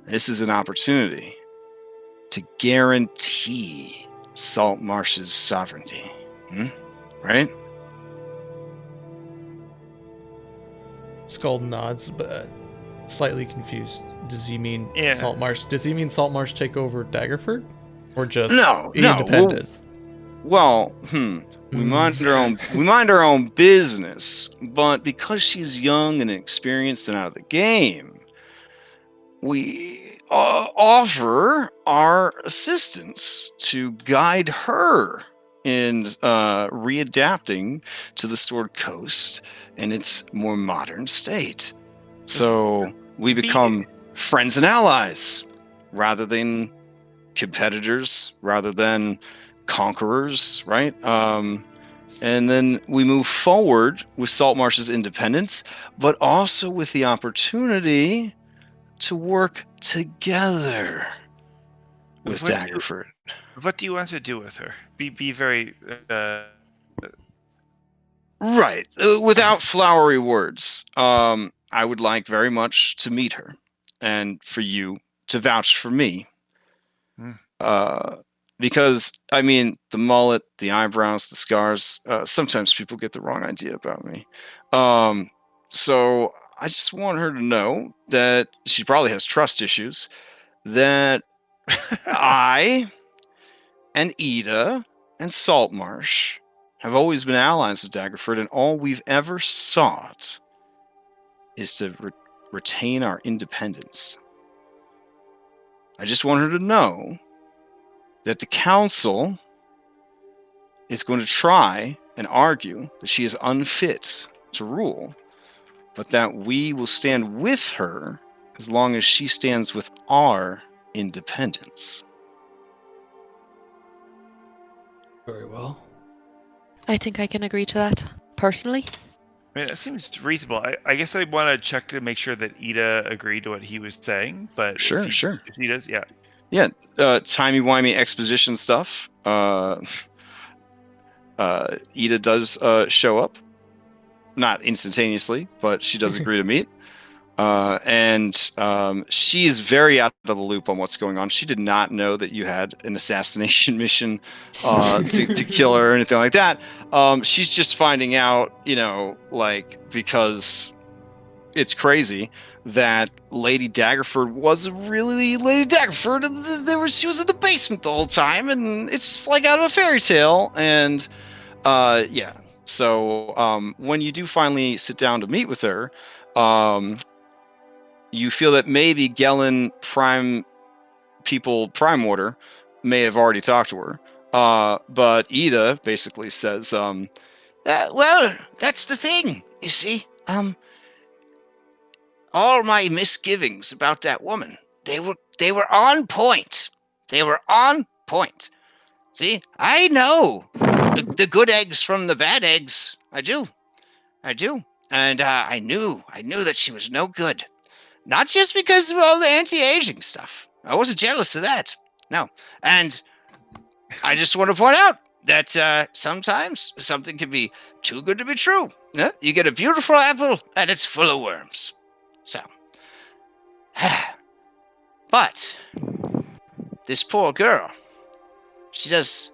This is an opportunity to guarantee Saltmarsh's sovereignty. Right? Skull nods, but slightly confused. Does he mean Yeah. Saltmarsh? Does he mean Saltmarsh take over Daggerford, or just No. independent? Well, we mind our own business, but because she's young and inexperienced and out of the game, we offer our assistance to guide her in readapting to the Sword Coast and its more modern state. So we become friends and allies rather than competitors, rather than conquerors, right? And then we move forward with Saltmarsh's independence, but also with the opportunity to work together with Daggerford. What do you want to do with her? Be very. Right. Without flowery words, I would like very much to meet her, and for you to vouch for me. Because, I mean, the mullet, the eyebrows, the scars, sometimes people get the wrong idea about me. So I just want her to know that she probably has trust issues, that I and Ida and Saltmarsh have always been allies of Daggerford, and all we've ever sought is to retain our independence. I just want her to know that the council is going to try and argue that she is unfit to rule, but that we will stand with her as long as she stands with our independence. Very well. I think I can agree to that personally. I mean, that seems reasonable. I guess I want to check to make sure that Ida agreed to what he was saying, but Sure. if he does, yeah. Yeah, timey-wimey exposition stuff. Ida does show up, not instantaneously, but she does agree to meet. And she is very out of the loop on what's going on. She did not know that you had an assassination mission to kill her or anything like that. She's just finding out, because it's crazy that Lady Daggerford was really Lady Daggerford, and she was in the basement the whole time, and it's like out of a fairy tale. And yeah. So when you do finally sit down to meet with her, you feel that maybe Gellin Prime Order may have already talked to her. But Ida basically says, well, that's the thing, you see. All my misgivings about that woman, they were on point. They were on point. See, I know the good eggs from the bad eggs. I do. And I knew that she was no good. Not just because of all the anti-aging stuff. I wasn't jealous of that. No. And I just want to point out that sometimes something can be too good to be true. Yeah? You get a beautiful apple, and it's full of worms. So. But this poor girl, she has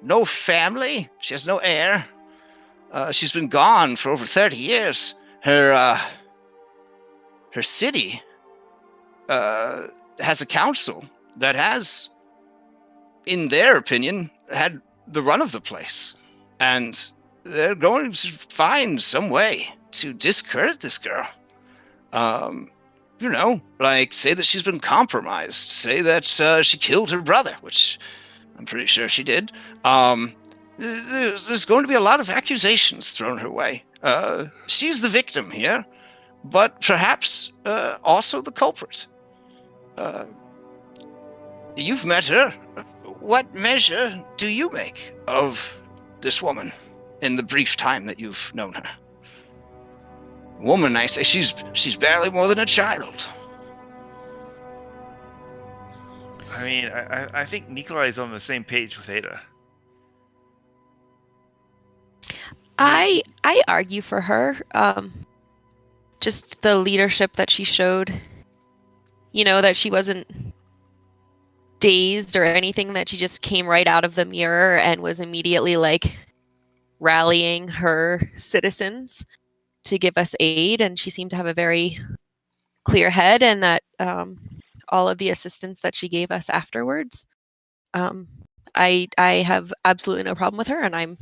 no family. She has no heir. She's been gone for over 30 years. Her city has a council that has, in their opinion, had the run of the place. And they're going to find some way to discredit this girl. Say that she's been compromised. Say that she killed her brother, which I'm pretty sure she did. There's going to be a lot of accusations thrown her way. She's the victim here, but perhaps also the culprit. You've met her. What measure do you make of this woman in the brief time that you've known her? Woman, I say, she's barely more than a child. I mean, I think Nikolai's on the same page with Ada. I argue for her. Just the leadership that she showed. That she wasn't dazed or anything, that she just came right out of the mirror and was immediately rallying her citizens to give us aid, and she seemed to have a very clear head, and that all of the assistance that she gave us afterwards, I have absolutely no problem with her, and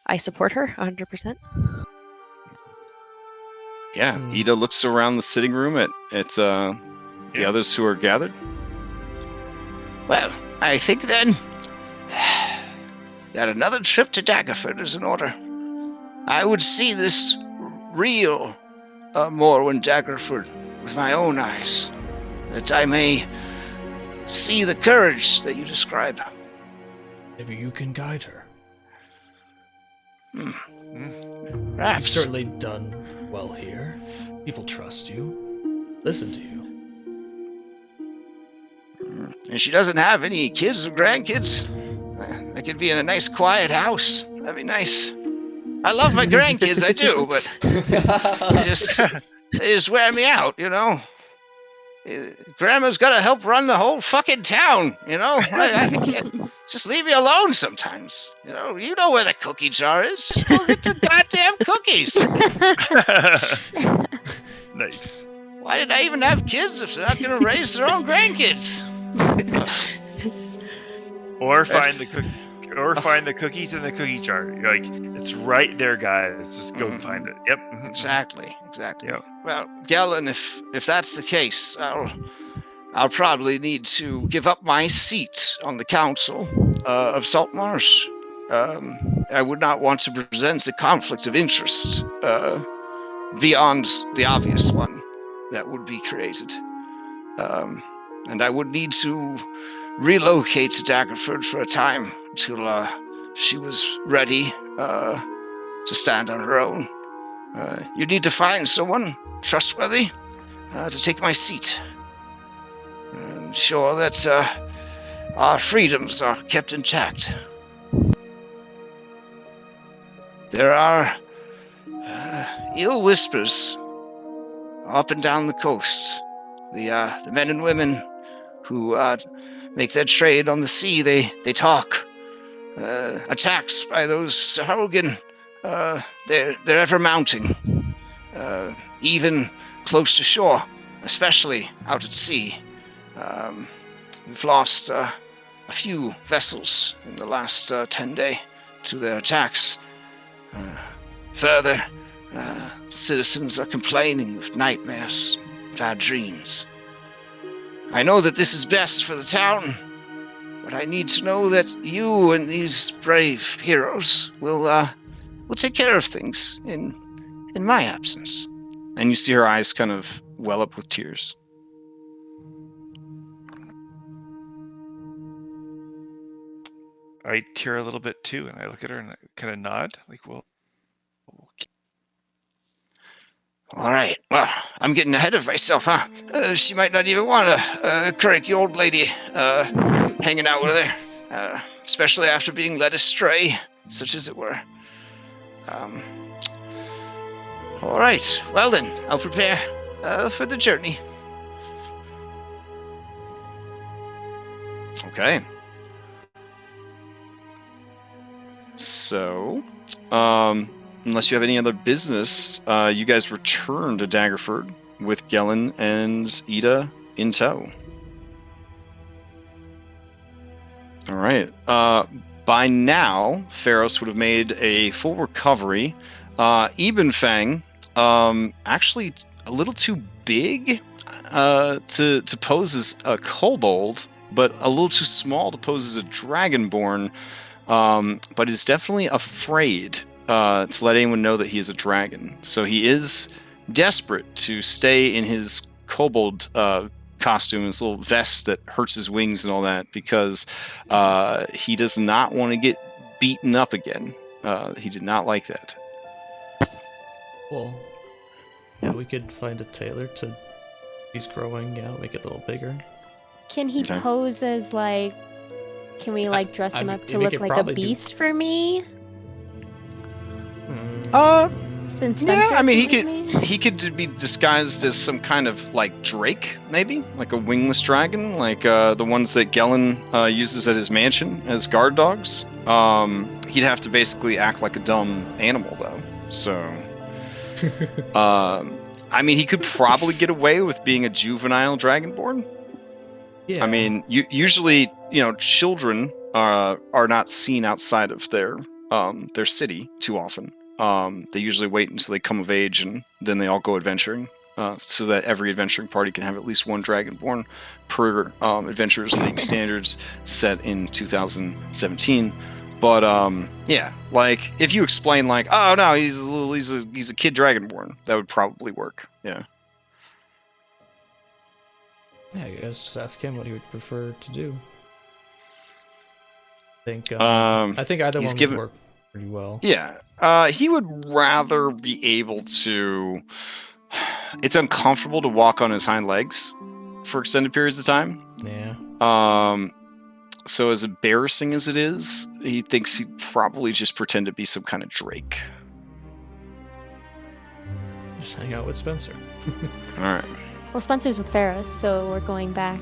I support her 100%. Yeah, Ida looks around the sitting room at the others who are gathered. Well, I think then that another trip to Daggerford is in order. I would see this real Morwen Daggerford with my own eyes, that I may see the courage that you describe. Maybe you can guide her. Perhaps. You've certainly done well here. People trust you, listen to you. And she doesn't have any kids or grandkids. They could be in a nice quiet house. That'd be nice. I love my grandkids, I do, but they just wear me out, Grandma's got to help run the whole fucking town, I can't just leave me alone sometimes. You know where the cookie jar is. Just go get the goddamn cookies. Nice. Why did I even have kids if they're not going to raise their own grandkids? Or find the cookies in the cookie jar. It's right there, guys. Just go find it. Yep. Exactly. Yep. Well, Gellin, if that's the case, I'll probably need to give up my seat on the council of Saltmarsh. I would not want to present a conflict of interest beyond the obvious one that would be created. And I would need to relocate to Daggerford for a time until she was ready to stand on her own. You need to find someone trustworthy to take my seat. And ensure that our freedoms are kept intact. There are ill whispers up and down the coast. The men and women who make their trade on the sea, they talk. Attacks by those Sahuagin, they're ever mounting. Even close to shore, especially out at sea. We've lost a few vessels in the last 10 days to their attacks. Further, citizens are complaining of nightmares, bad dreams. I know that this is best for the town, but I need to know that you and these brave heroes will take care of things in my absence. And you see her eyes kind of well up with tears. I tear a little bit too, and I look at her and I kind of nod, like, well. All right. Well, I'm getting ahead of myself, huh? She might not even want a cranky old lady hanging out with her, especially after being led astray, such as it were. All right. Well then, I'll prepare for the journey. Okay. So, unless you have any other business, you guys return to Daggerford with Gellin and Ida in tow. All right. By now, Pharos would have made a full recovery. Ebenfang, actually a little too big to pose as a kobold, but a little too small to pose as a dragonborn. But is definitely afraid to let anyone know that he is a dragon. So he is desperate to stay in his kobold costume, his little vest that hurts his wings and all that, because he does not want to get beaten up again. He did not like that. Well, yeah, we could find a tailor to... He's growing, yeah, make it a little bigger. Can he Okay. pose as like... Can we like dress him I up mean, to we look could like a probably do- beast for me? Since Yeah, Spencer I mean, isn't with me? he could be disguised as some kind of like drake, maybe like a wingless dragon, like the ones that Gellin uses at his mansion as guard dogs. He'd have to basically act like a dumb animal, though. So, I mean, he could probably get away with being a juvenile dragonborn. Yeah. I mean, usually, children are not seen outside of their city too often. They usually wait until they come of age, and then they all go adventuring, so that every adventuring party can have at least one dragonborn per Adventurers League standards set in 2017. But yeah, like if you explain like, oh no, he's a kid dragonborn, that would probably work. Yeah. Yeah, I guess just ask him what he would prefer to do. I think either one would work pretty well. Yeah, he would rather be able to... It's uncomfortable to walk on his hind legs for extended periods of time. Yeah. So as embarrassing as it is, he thinks he'd probably just pretend to be some kind of drake. Just hang out with Spencer. Alright. Well, Spencer's with Pharos, so we're going back.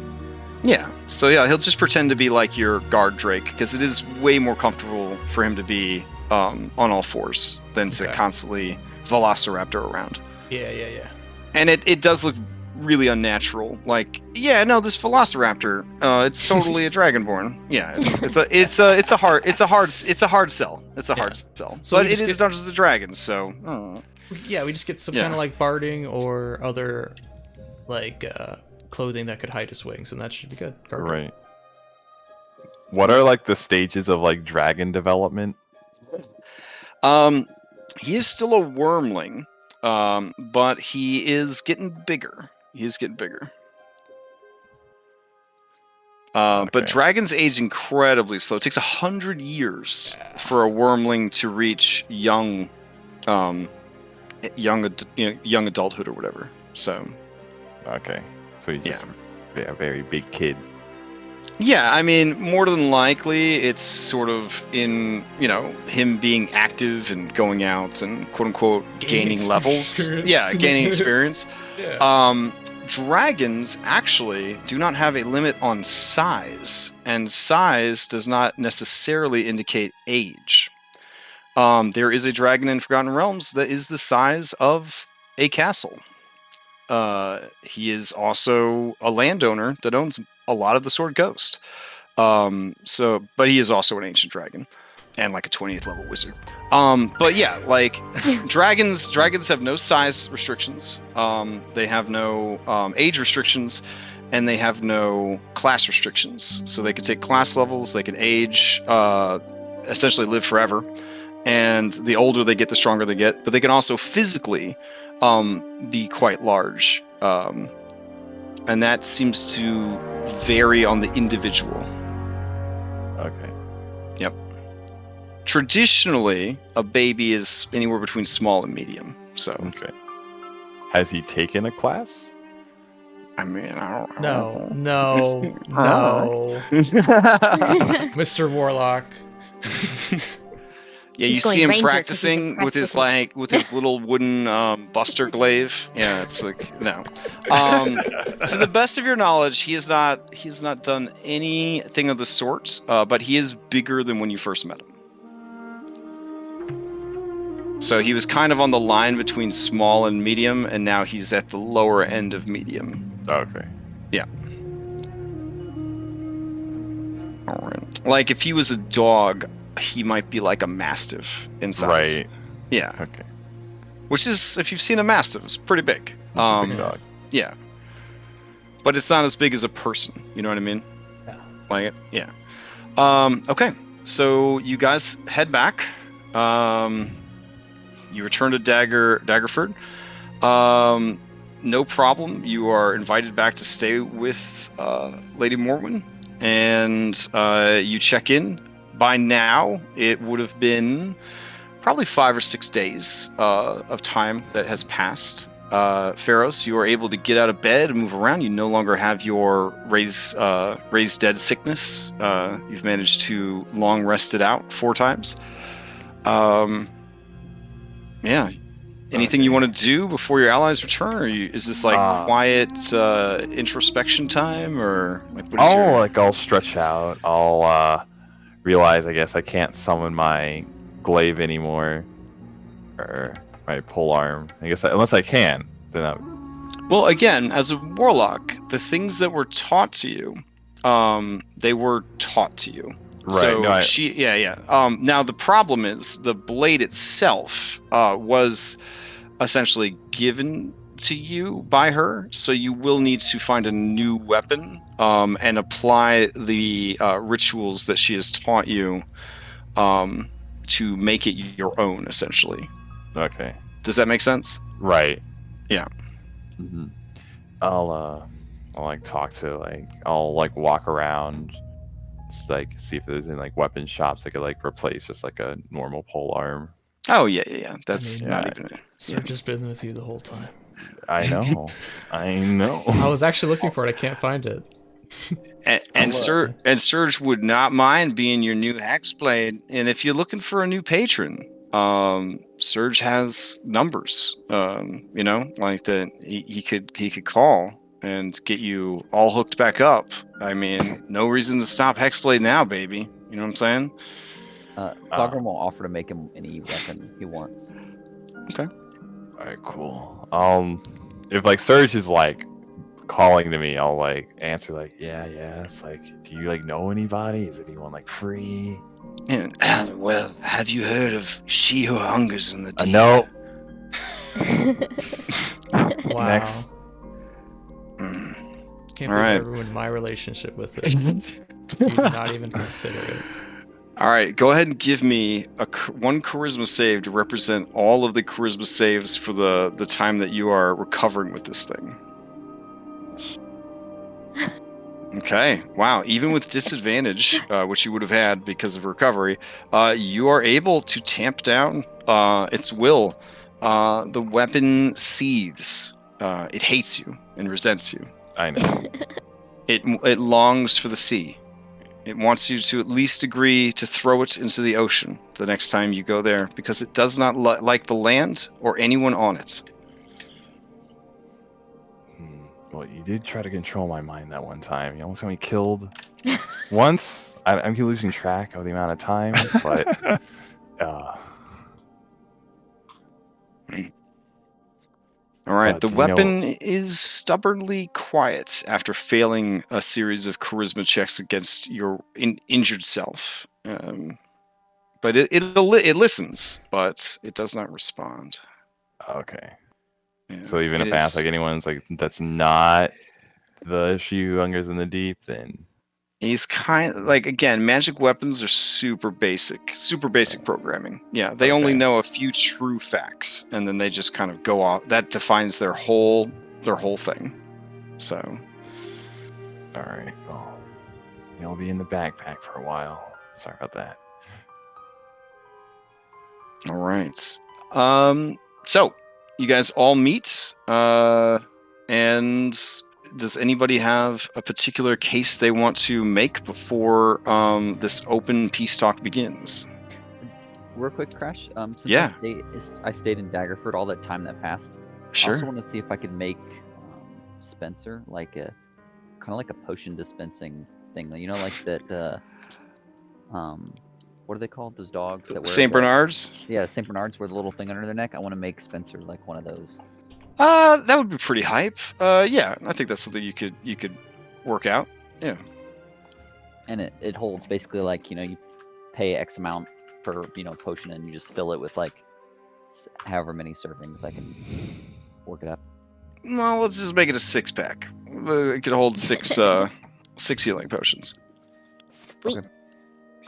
Yeah, so yeah, he'll just pretend to be like your guard drake, because it is way more comfortable for him to be on all fours than to constantly velociraptor around. Yeah. And it does look really unnatural. Like, yeah, no, this velociraptor, it's totally a dragonborn. Yeah, it's a hard sell. It's a hard sell. So but it is Dungeons and Dragons, so. Yeah, we just get some kind of like barding or other like clothing that could hide his wings, and that should be good. Right. What are like the stages of like dragon development? He is still a wormling, but he is getting bigger. But dragons age incredibly slow. It takes 100 years for a wormling to reach young adulthood or whatever. So. Okay. So he's just a very big kid. Yeah, I mean, more than likely, it's sort of in, him being active and going out and quote unquote gaining levels. experience. Yeah, gaining experience. Yeah. Dragons actually do not have a limit on size, and size does not necessarily indicate age. There is a dragon in Forgotten Realms that is the size of a castle. He is also a landowner that owns a lot of the Sword Coast. But he is also an ancient dragon and like a 20th level wizard. But yeah, like dragons have no size restrictions. They have no age restrictions, and they have no class restrictions. So they can take class levels, they can age, essentially live forever. And the older they get, the stronger they get. But they can also physically be quite large. And that seems to vary on the individual. Okay. Yep. Traditionally, a baby is anywhere between small and medium. So. Okay. Has he taken a class? I mean, I don't No, know. no. Mr. Warlock. Yeah, He's you going see him ranger 'cause he's practicing with impressed his his little wooden buster glaive. Yeah, it's like no. To the best of your knowledge, he has not done anything of the sort. But he is bigger than when you first met him. So he was kind of on the line between small and medium, and now he's at the lower end of medium. Okay. Yeah. All right. Like if he was a dog, he might be like a mastiff in size. Right. Yeah. Okay. Which is, if you've seen a mastiff, it's pretty big. It's a big dog. Yeah. But it's not as big as a person. You know what I mean? Yeah. Like, yeah. Okay. So you guys head back. You return to Daggerford. No problem. You are invited back to stay with Lady Morwen, and you check in. By now, it would have been probably 5 or 6 days of time that has passed. Pharos, you are able to get out of bed and move around. You no longer have your raised dead sickness. You've managed to long rest it out 4 times. Yeah. Anything you want to do before your allies return, or is this like quiet introspection time, or like what is I'll stretch out. I'll realize I guess I can't summon my glaive anymore, or my polearm. I guess unless I can, then Well, again, as a warlock, the things that were taught to you, they were taught to you. Right. So no, now the problem is the blade itself was essentially given to you by her, so you will need to find a new weapon and apply the rituals that she has taught you to make it your own, essentially. Okay. Does that make sense? Right. Yeah. Mm-hmm. I'll like talk to I'll walk around, see if there's any weapon shops that could replace just a normal pole arm. Oh yeah. That's not even. Serge has been with you the whole time. I know. I know. I was actually looking for it. I can't find it. And Serge would not mind being your new hexblade. And if you're looking for a new patron, Serge has numbers. That he could call and get you all hooked back up. I mean, no reason to stop hexblade now, baby. You know what I'm saying? Doggerm will offer to make him any weapon he wants. Okay. All right, cool. If Serge is calling to me, I'll answer yeah. It's do you know anybody? Is anyone free? And, well, have you heard of She Who Hungers in the Deep? No. Wow. Next. Can't believe I ruined my relationship with it. You did not even consider it. All right, go ahead and give me one charisma save to represent all of the charisma saves for the time that you are recovering with this thing. Okay, wow. Even with disadvantage, which you would have had because of recovery, you are able to tamp down its will. The weapon seethes. It hates you and resents you. I know. It longs for the sea. It wants you to at least agree to throw it into the ocean the next time you go there, because it does not like the land or anyone on it. Well, you did try to control my mind that one time. You almost got me killed once. I'm losing track of the amount of times, but All right, But, the you know- weapon is stubbornly quiet after failing a series of charisma checks against your injured self. But it listens, but it does not respond. okay. Yeah, So even it if I ask is- like anyone's like that's not the shoe hungers in the deep, then He's kind of like, again, magic weapons are super basic programming. Yeah, they only Okay. know a few true facts, and then they just kind of go off. That defines their whole thing. So, all right. Well, you'll be in the backpack for a while. Sorry about that. all right. So you guys all meet, and does anybody have a particular case they want to make before this open peace talk begins? Real quick, Crash. Since Yeah. I stayed in Daggerford all that time that passed. I Sure. also want to see if I could make Spencer like a kind of like a potion dispensing thing. You know, like the what are they called? Those dogs that wear Saint Bernards. Yeah, Saint Bernards wear the little thing under their neck. I want to make Spencer like one of those. That would be pretty hype. Yeah, I think that's something you could work out. Yeah. And it holds basically like, you know, you pay X amount per, you know, potion and you just fill it with like however many servings. I can work it up. Well, let's just make it a 6-pack. It could hold 6 healing potions. Sweet.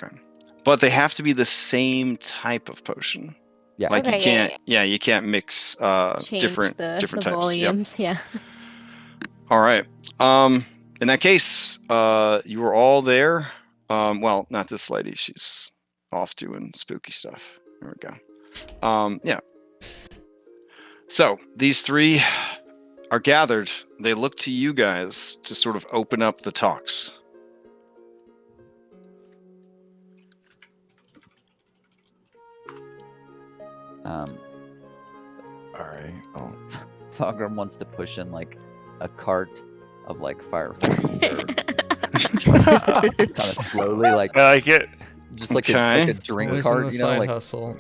Okay. But they have to be the same type of potion. Yeah. Like Okay, you can't you can't mix Change different the types. Yep. volumes. Yeah. All right. In that case, you were all there. Well, not this lady. She's off doing spooky stuff. There we go. Yeah. So these three are gathered. They look to you guys to sort of open up the talks. Um, All right. Oh, Fogrum wants to push in like a cart of like firefighting kind of slowly, like I like it. just like Okay. a drink Always cart, in the you know, side like hustle.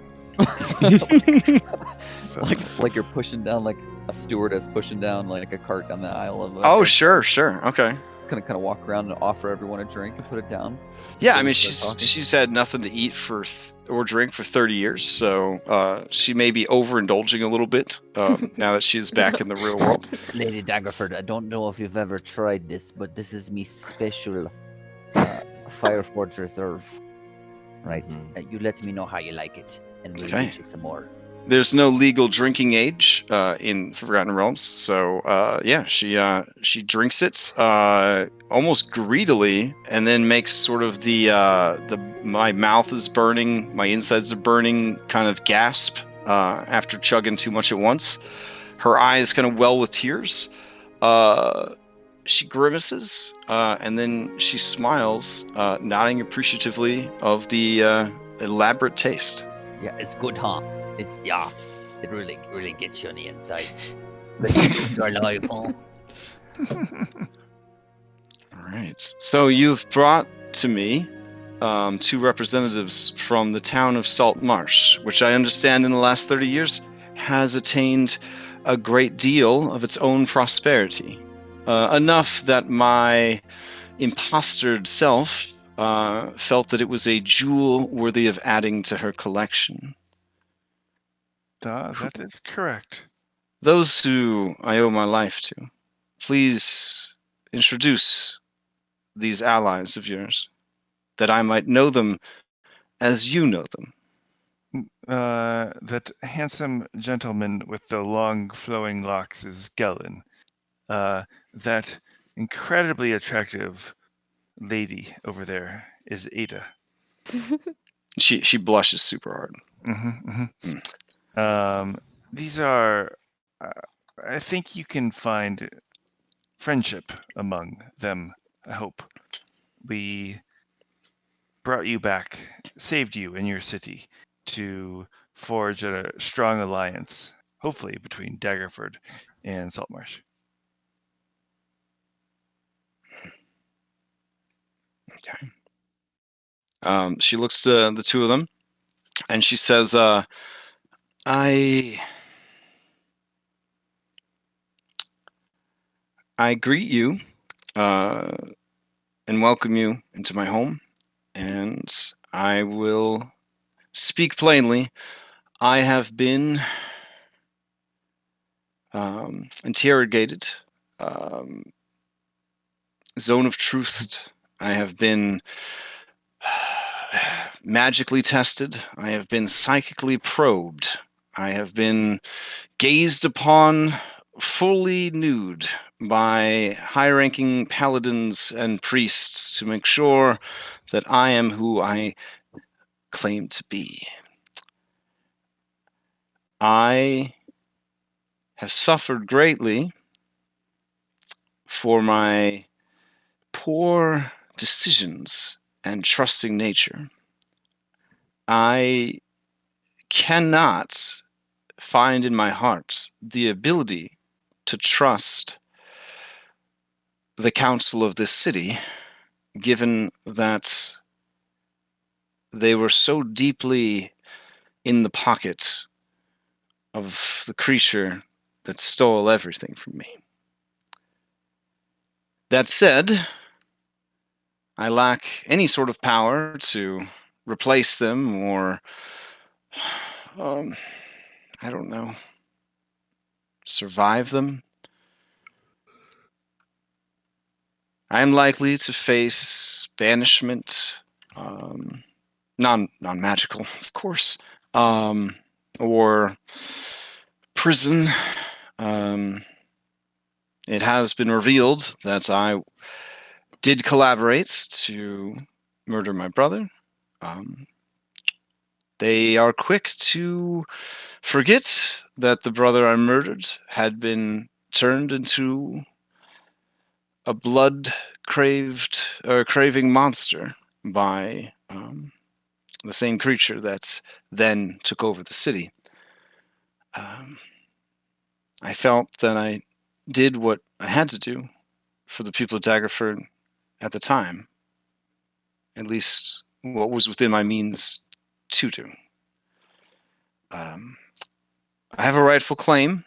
so, like you're pushing down like a stewardess pushing down like a cart down the aisle of. Oh, sure. Okay. Kind of walk around and offer everyone a drink and put it down. Yeah, I before we mean, start talking. she's had nothing to eat or drink for 30 years, so she may be overindulging a little bit now that she's back in the real world. Lady Daggerford, I don't know if you've ever tried this, but this is me special Fireforge Reserve. Right? Mhm. You let me know how you like it, and we'll Okay. get you some more. There's no legal drinking age in Forgotten Realms, so yeah, she drinks it almost greedily, and then makes sort of the my mouth is burning, my insides are burning kind of gasp after chugging too much at once. Her eyes kind of well with tears. She grimaces, and then she smiles, nodding appreciatively of the elaborate taste. Yeah, it's good, huh? It really gets you on the insides. You're alive, huh? All right. So you've brought to me 2 representatives from the town of Saltmarsh, which I understand in the last 30 years has attained a great deal of its own prosperity. Enough that my impostered self felt that it was a jewel worthy of adding to her collection. That is correct. Those who I owe my life to, please introduce these allies of yours, that I might know them as you know them. That handsome gentleman with the long flowing locks is Gellin. That incredibly attractive lady over there is Ada. She blushes super hard. These are, I think you can find friendship among them. I hope we brought you back, saved you in your city to forge a strong alliance, hopefully between Daggerford and Saltmarsh. Okay. She looks to the two of them, and she says, I greet you and welcome you into my home, and I will speak plainly. I have been interrogated, zone of truth. I have been magically tested. I have been psychically probed. I have been gazed upon fully nude by high-ranking paladins and priests to make sure that I am who I claim to be. I have suffered greatly for my poor decisions and trusting nature. I cannot find in my heart the ability to trust the council of this city, given that they were so deeply in the pocket of the creature that stole everything from me. That said, I lack any sort of power to replace them or, I don't know, survive them. I am likely to face banishment, non-magical, of course, or prison. It has been revealed that I did collaborate to murder my brother. They are quick to forget that the brother I murdered had been turned into a craving monster by the same creature that then took over the city. I felt that I did what I had to do for the people of Daggerford at the time, at least what was within my means to do. I have a rightful claim,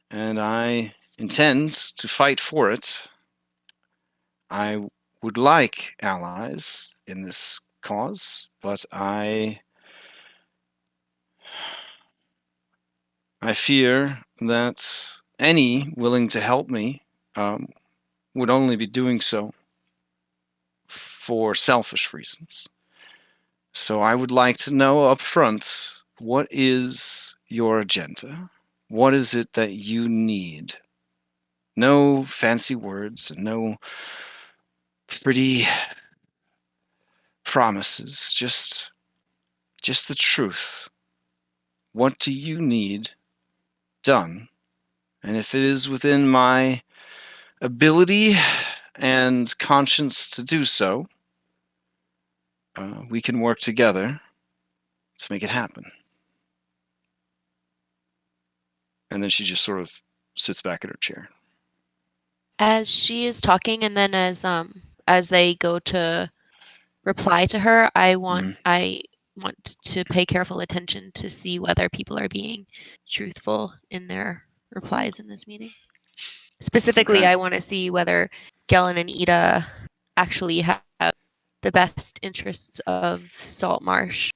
and I intend to fight for it. I would like allies in this cause, but I fear that any willing to help me would only be doing so for selfish reasons. So I would like to know up front, what is your agenda? What is it that you need? No fancy words and no pretty promises, just the truth. What do you need done? And if it is within my ability and conscience to do so, we can work together to make it happen. And then she just sort of sits back in her chair. As she is talking, and then as they go to reply to her, I want to pay careful attention to see whether people are being truthful in their replies in this meeting. Specifically, Okay. I want to see whether Gellin and Ida actually have the best interests of Saltmarsh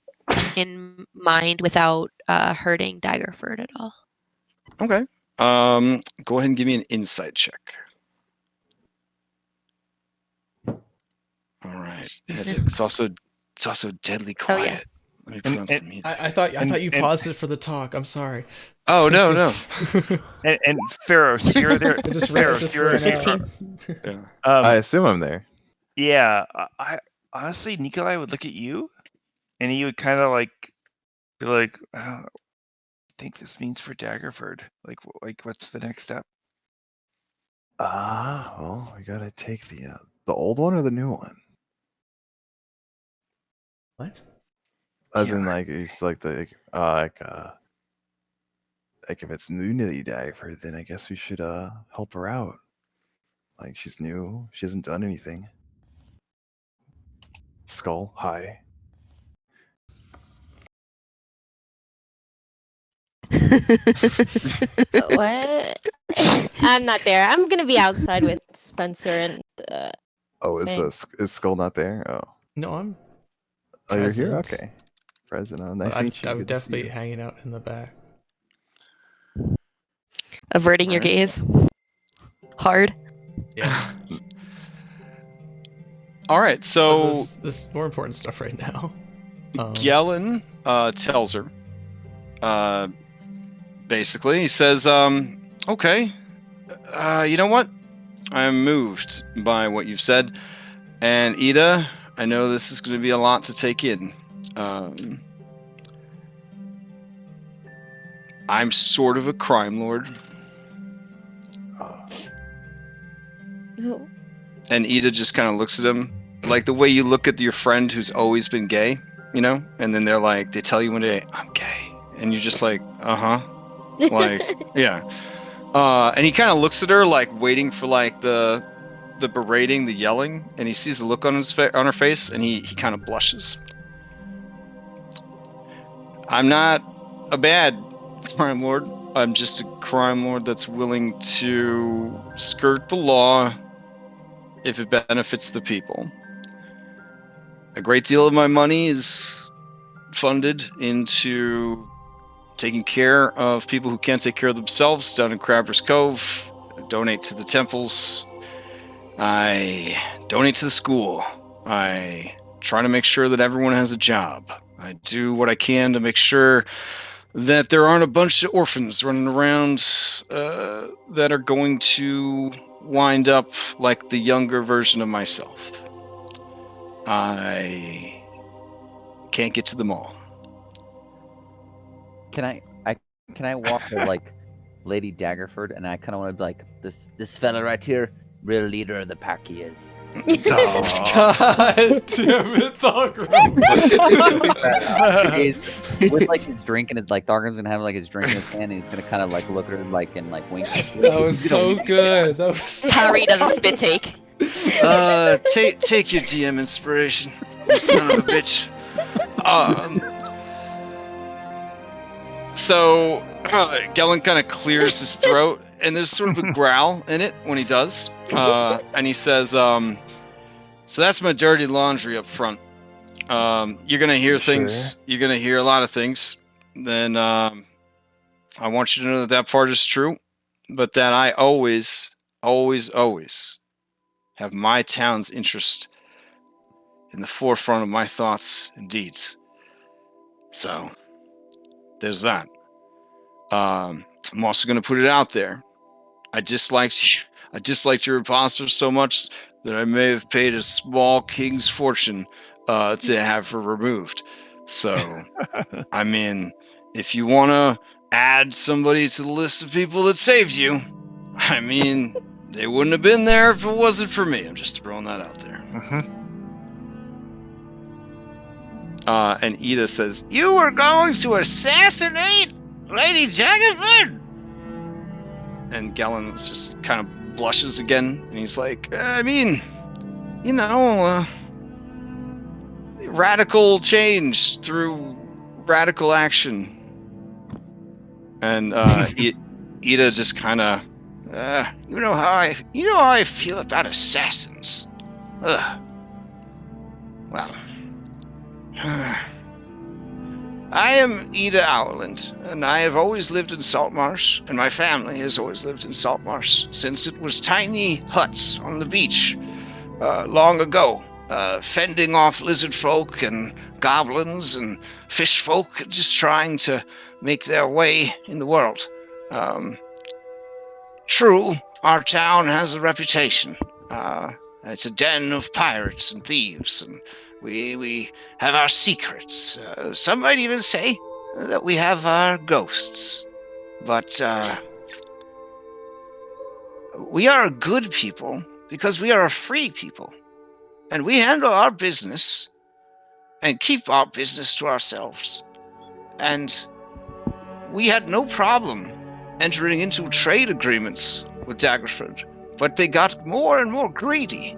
in mind without hurting Daggerford at all. Okay. Go ahead and give me an insight check. All right. It's also deadly quiet. Oh, yeah. Let me put on some music. I thought you paused it for the talk. I'm sorry. Oh no. And Pharaoh, you're there. It just Pharaoh, ran out. 15. Yeah. I assume I'm there. Yeah, I honestly, Nikolai would look at you, and he would kind of like be like, "I think this means for Daggerford. Like, what's the next step?" Well, we gotta take the old one or the new one. What? As in, like, it's like the like if it's newly diver, then I guess we should help her out. Like, she's new, she hasn't done anything. Skull, hi. What? I'm not there. I'm gonna be outside with Spencer and. Oh, Thing. is Skull not there? Oh, No, I'm. oh, you're here. present, Okay, present. Oh, but nice to meet you. I'm Good to see definitely you. hanging out in the back. Averting your Alright. gaze. Hard. Yeah. All right, But so this is more important stuff right now. Gellin tells her, basically, he says, okay, you know what? I'm moved by what you've said. And Ida, I know this is going to be a lot to take in. I'm sort of a crime lord. Oh. And Ida just kind of looks at him like the way you look at your friend who's always been gay, you know? And then they're like, they tell you one day, I'm gay. And you're just like, uh-huh. Like, yeah. And he kind of looks at her like waiting for like the berating, the yelling, and he sees the look on on her face, and he kind of blushes. I'm not a bad crime lord. I'm just a crime lord that's willing to skirt the law if it benefits the people. A great deal of my money is funded into taking care of people who can't take care of themselves down in Crabber's Cove. I donate to the temples. I donate to the school. I try to make sure that everyone has a job. I do what I can to make sure that there aren't a bunch of orphans running around that are going to wind up like the younger version of myself. I can't get to them all. Can I walk to like Lady Daggerford, and I kind of want to be like this fella right here, real leader of the pack he is. God damn it, Thogrum. With like his drink and his like Thorgrim's gonna have like his drink in his hand, and he's gonna kind of like look at her like and like wink. That was so good. That was so Harry does a spit take. Take your DM inspiration, you son of a bitch. So Gellin kind of clears his throat, and there's sort of a growl in it when he does. And he says, so that's my dirty laundry up front. You're gonna hear things. Sure. You're gonna hear a lot of things. Then I want you to know that that part is true, but that I always have my town's interest in the forefront of my thoughts and deeds. So there's that. I'm also going to put it out there. I disliked your imposter so much that I may have paid a small king's fortune to have her removed. So, I mean, if you want to add somebody to the list of people that saved you, I mean, they wouldn't have been there if it wasn't for me. I'm just throwing that out there. And Ida says, "You were going to assassinate Lady Daggerford?" And Gellin just kind of blushes again, and he's like, I mean, you know, radical change through radical action. And Ida just kind of, you know how I feel about assassins. Ugh. Well, I am Ida Owland, and I have always lived in Saltmarsh, and my family has always lived in Saltmarsh since it was tiny huts on the beach long ago, fending off lizardfolk and goblins and fishfolk just trying to make their way in the world. True, our town has a reputation. It's a den of pirates and thieves, and we have our secrets. Some might even say that we have our ghosts. But we are a good people because we are a free people. And we handle our business and keep our business to ourselves. And we had no problem entering into trade agreements with Daggerford, but they got more and more greedy.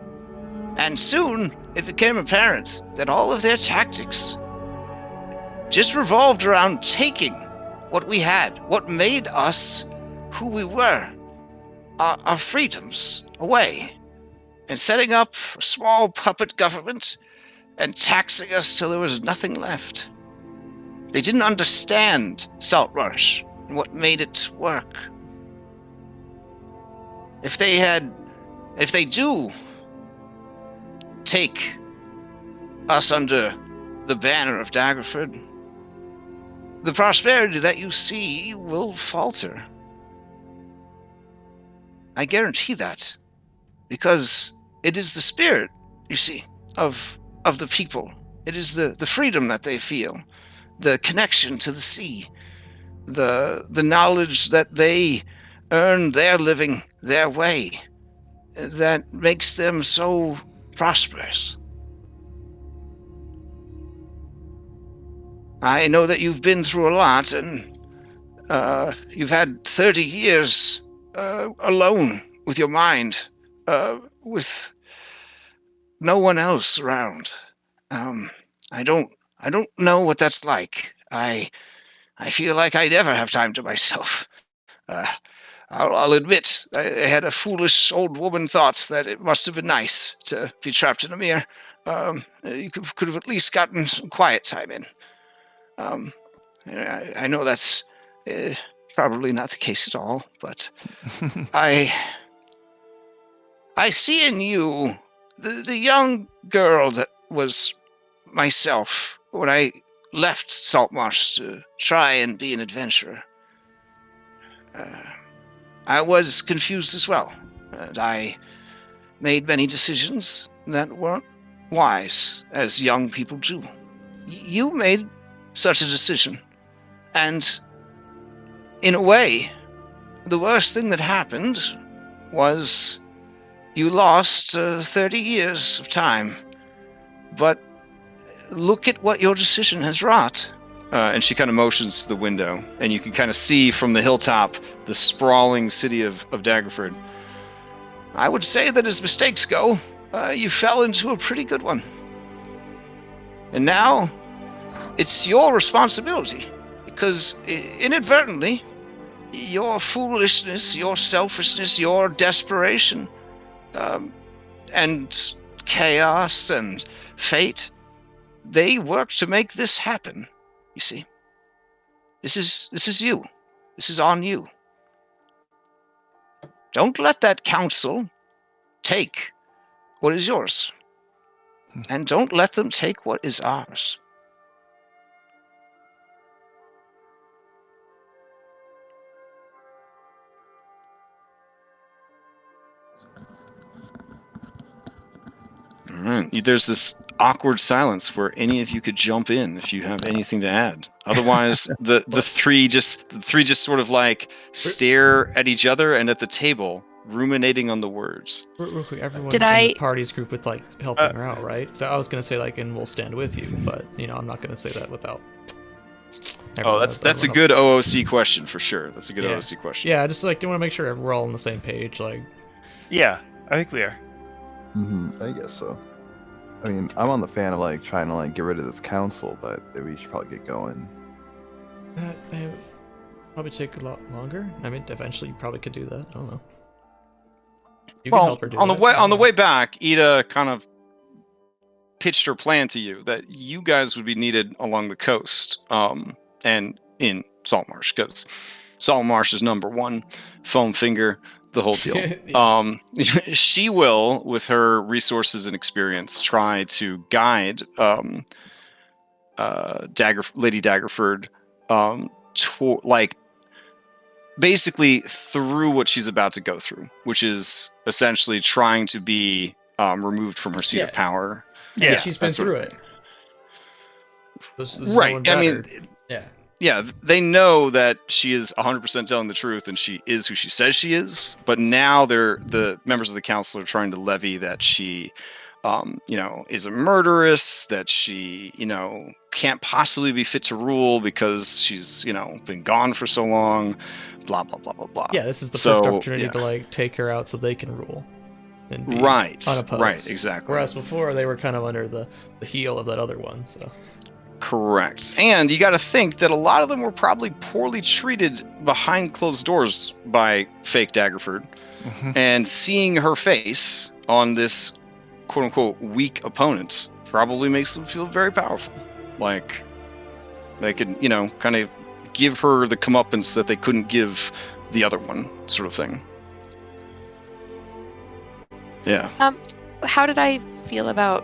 And soon it became apparent that all of their tactics just revolved around taking what we had, what made us who we were, our freedoms away, and setting up a small puppet government and taxing us till there was nothing left. They didn't understand Saltmarsh and what made it work. If they do take us under the banner of Daggerford, the prosperity that you see will falter. I guarantee that, because it is the spirit, you see, of the people. It is the freedom that they feel, the connection to the sea, the knowledge that they earn their living their way, that makes them so prosperous. I know that you've been through a lot, and you've had 30 years alone with your mind, with no one else around. I don't know what that's like. I feel like I never have time to myself. I'll admit, I had a foolish old woman thought that it must have been nice to be trapped in a mere. You could have at least gotten some quiet time in. I know that's probably not the case at all, but I see in you the young girl that was myself when I left Saltmarsh to try and be an adventurer. I was confused as well, and I made many decisions that weren't wise, as young people do. You made such a decision, and in a way, the worst thing that happened was you lost 30 years of time. But look at what your decision has wrought. And she kind of motions to the window, and you can kind of see from the hilltop the sprawling city of Daggerford. I would say that as mistakes go, you fell into a pretty good one. And now, it's your responsibility, because inadvertently, your foolishness, your selfishness, your desperation, and chaos and fate, they work to make this happen. You see, this is you. This is on you. Don't let that council take what is yours, and don't let them take what is ours. All right. There's this awkward silence where any of you could jump in if you have anything to add. Otherwise, the three just sort of like stare at each other and at the table, ruminating on the words. Real quick, everyone Did in I- the party's group with like helping her out, right? So I was gonna say like, and we'll stand with you, but I'm not gonna say that without. Oh, that's a good OOC question for sure. That's a good OOC question. Yeah, just like you want to make sure we're all on the same page. Like, Yeah, I think we are. I guess so. I mean, I'm on the fan of like trying to like get rid of this council, but we should probably get going. that would probably take a lot longer. I mean, eventually you probably could do that. I don't know. You can help her do on that. the way back, Ida kind of pitched her plan to you that you guys would be needed along the coast, and in Saltmarsh, because Saltmarsh is number one, foam finger, the whole deal. She will, with her resources and experience, try to guide Lady Daggerford, basically through what she's about to go through, which is essentially trying to be removed from her seat of power. Yeah, she's been through it. There's right. No I mean, yeah, they know that she is 100% telling the truth and she is who she says she is, but now the members of the council are trying to levy that she is a murderess, that she, can't possibly be fit to rule because she's, been gone for so long, blah, blah, blah, blah, blah. Yeah, this is the So, perfect opportunity yeah. to like take her out so they can rule and be Right, unopposed. exactly. Whereas before they were kind of under the heel of that other one. So Correct. And you got to think that a lot of them were probably poorly treated behind closed doors by fake Daggerford. And seeing her face on this quote unquote weak opponent probably makes them feel very powerful. Like they could, kind of give her the comeuppance that they couldn't give the other one, sort of thing. Yeah. How did I feel about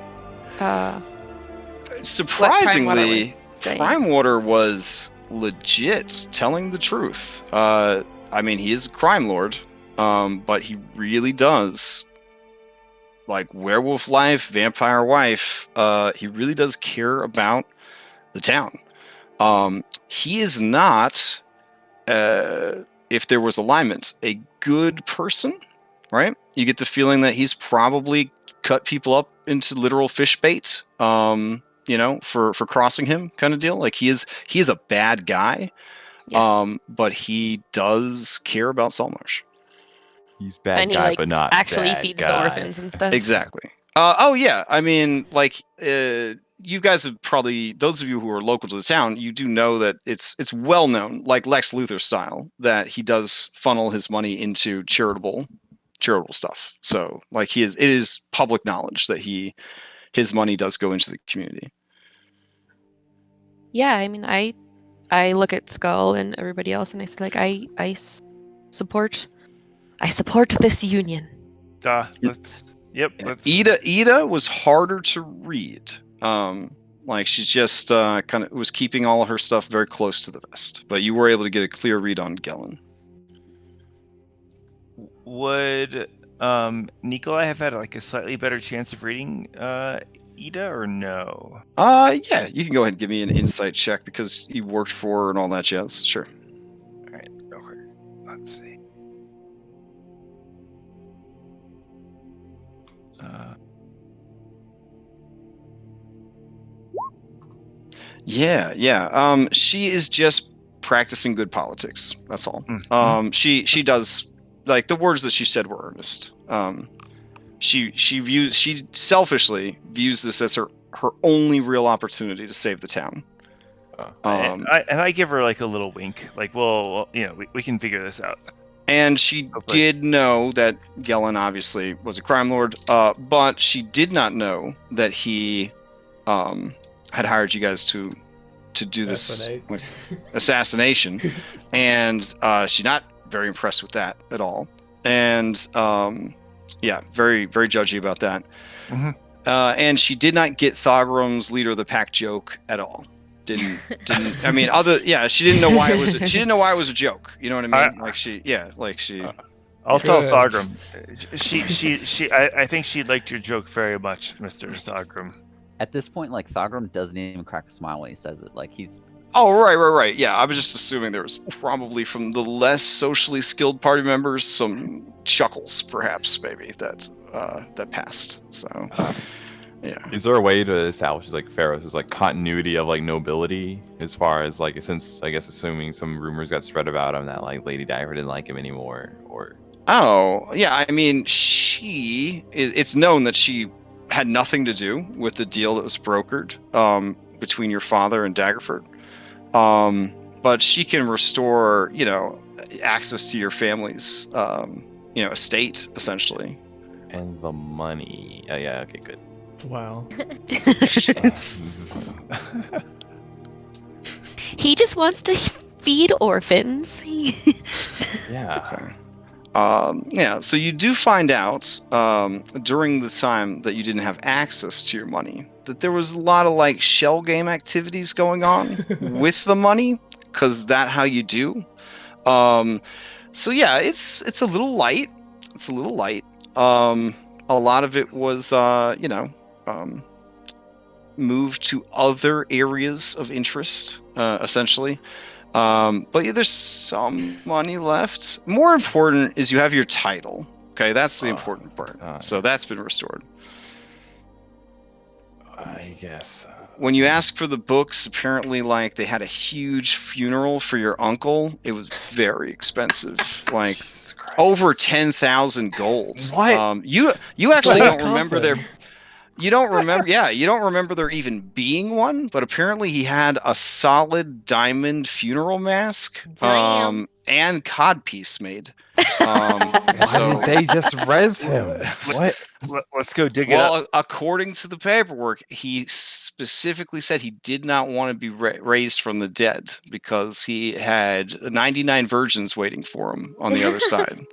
Surprisingly, saying? Prime Water was legit, telling the truth. He is a crime lord, but he really does, like werewolf life, vampire wife. He really does care about the town. He is not, if there was alignment, a good person, right? You get the feeling that he's probably cut people up into literal fish bait, for crossing him, kind of deal. Like he is a bad guy, but he does care about Saltmarsh. He's bad And he guy, but not actually bad feeds guy. the orphans and stuff. Exactly. You guys have probably, those of you who are local to the town, you do know that it's well known, like Lex Luthor style, that he does funnel his money into charitable stuff. So like it is public knowledge that his money does go into the community. Yeah, I look at Skull and everybody else and I say I support this union. Let's. Ida was harder to read. She's just kind of was keeping all of her stuff very close to the vest, but you were able to get a clear read on Gellin. Would Nikolai have had like a slightly better chance of reading Ida or no? Yeah, you can go ahead and give me an insight check because you worked for her and all that jazz. Sure. All right. Okay. Let's see. Yeah. She is just practicing good politics. That's all. Mm-hmm. She does, like, the words that she said were earnest. She selfishly views this as her only real opportunity to save the town. And I give her like a little wink, like, well, we can figure this out. And she did know that Gellin obviously was a crime lord, but she did not know that he had hired you guys to do this assassination, and she's not very impressed with that at all. And very, very judgy about that. Mm-hmm. And she did not get Thogrum's leader of the pack joke at all. Didn't. I mean, she didn't know why it was. She didn't know why it was a joke. You know what I mean? I'll tell Thogrum. I think she liked your joke very much, Mr. Thogrum. At this point, like, Thogrum doesn't even crack a smile when he says it. Like, he's... Oh, right. Yeah, I was just assuming there was probably from the less socially skilled party members some chuckles, perhaps, maybe, that passed. So, yeah. Is there a way to establish, like, Pharaoh's, like, continuity of, like, nobility, as far as, like, since, I guess, assuming some rumors got spread about him that, like, Lady Dagger didn't like him anymore, or... Oh, yeah, I mean, it's known that she had nothing to do with the deal that was brokered between your father and Daggerford. But she can restore, access to your family's, estate, essentially. And the money. Oh, yeah, okay, good. Wow. He just wants to feed orphans. Yeah. Okay. So you do find out during the time that you didn't have access to your money that there was a lot of like shell game activities going on with the money, because that's how you do. So yeah, it's a little light. A lot of it was moved to other areas of interest, essentially. But yeah, there's some money left. More important is you have your title. Okay, that's the important part. So that's been restored. I guess. When you ask for the books, apparently, like, they had a huge funeral for your uncle. It was very expensive, like Jesus Christ. over 10,000 gold. What? You actually Gold don't remember coffin. you don't remember, yeah, you don't remember there even being one, but apparently he had a solid diamond funeral mask, Damn. and codpiece made. Why So, did they just res him? What? Let's go dig it up. well, according to the paperwork, he specifically said he did not want to be raised from the dead because he had 99 virgins waiting for him on the other side.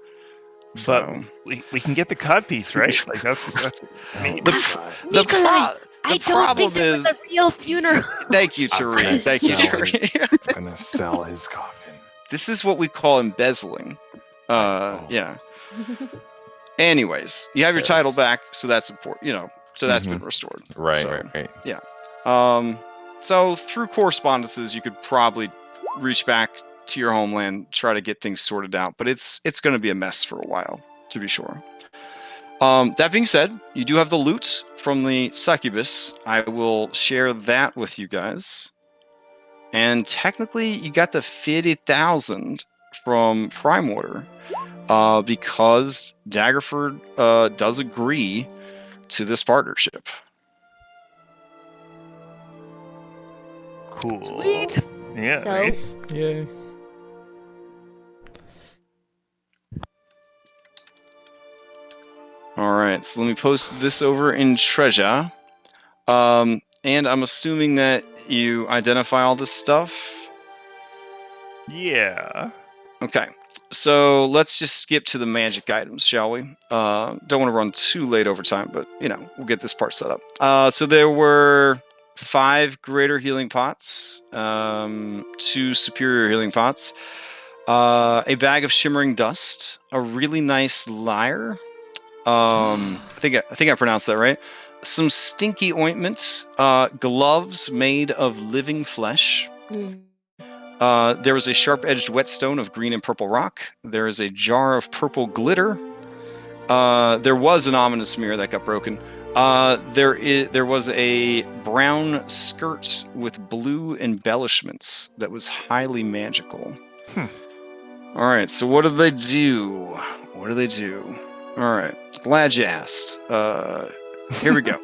So, But we can get the codpiece, right? Like that's Oh maybe. my God. Nikolai, I don't problem think this is, was a real funeral. thank you, I'm Tari. gonna Thank you, sell Tari. I'm gonna sell his coffin. This is what we call embezzling. Oh. Yeah. Anyways, you have your title back, so that's important. So that's been restored. Right, So, right. So through correspondences, you could probably reach back to your homeland, try to get things sorted out, but it's going to be a mess for a while, to be sure. That being said, you do have the loot from the succubus. I will share that with you guys. And technically, you got the 50,000 from Primewater, because Daggerford does agree to this partnership. Cool. Sweet. Yeah, So- nice. Yay. All right, so let me post this over in Treasure. And I'm assuming that you identify all this stuff. Yeah. Okay, so let's just skip to the magic items, shall we? Don't want to run too late over time, but we'll get this part set up. So there were 5 greater healing pots, 2 superior healing pots, a bag of shimmering dust, a really nice lyre. I think I pronounced that right. Some stinky ointments, gloves made of living flesh. There was a sharp-edged whetstone of green and purple rock. There is a jar of purple glitter. There was an ominous mirror that got broken. There was a brown skirt with blue embellishments that was highly magical. All right, so what do they do? What do they do? All right, glad you asked. Here we go.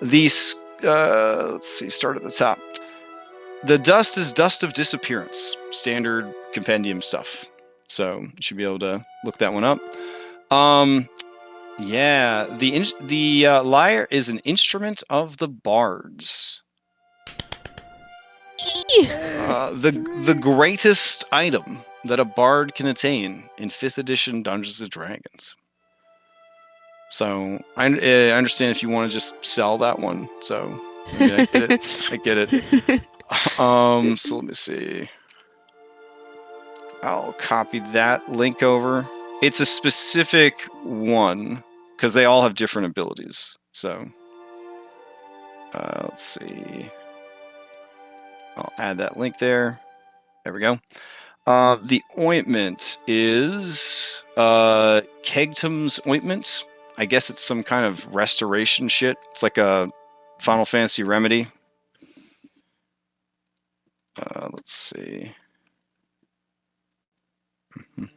These, let's see, start at the top. The dust is dust of disappearance, standard compendium stuff. So you should be able to look that one up. Yeah, the lyre is an instrument of the bards. The greatest item that a bard can attain in 5th edition Dungeons and Dragons. So I understand if you want to just sell that one. So I mean, I get it. So let me see. I'll copy that link over. It's a specific one because they all have different abilities. So let's see. I'll add that link there. There we go. The ointment is Kegtum's ointment. I guess it's some kind of restoration shit. It's like a Final Fantasy remedy. Let's see.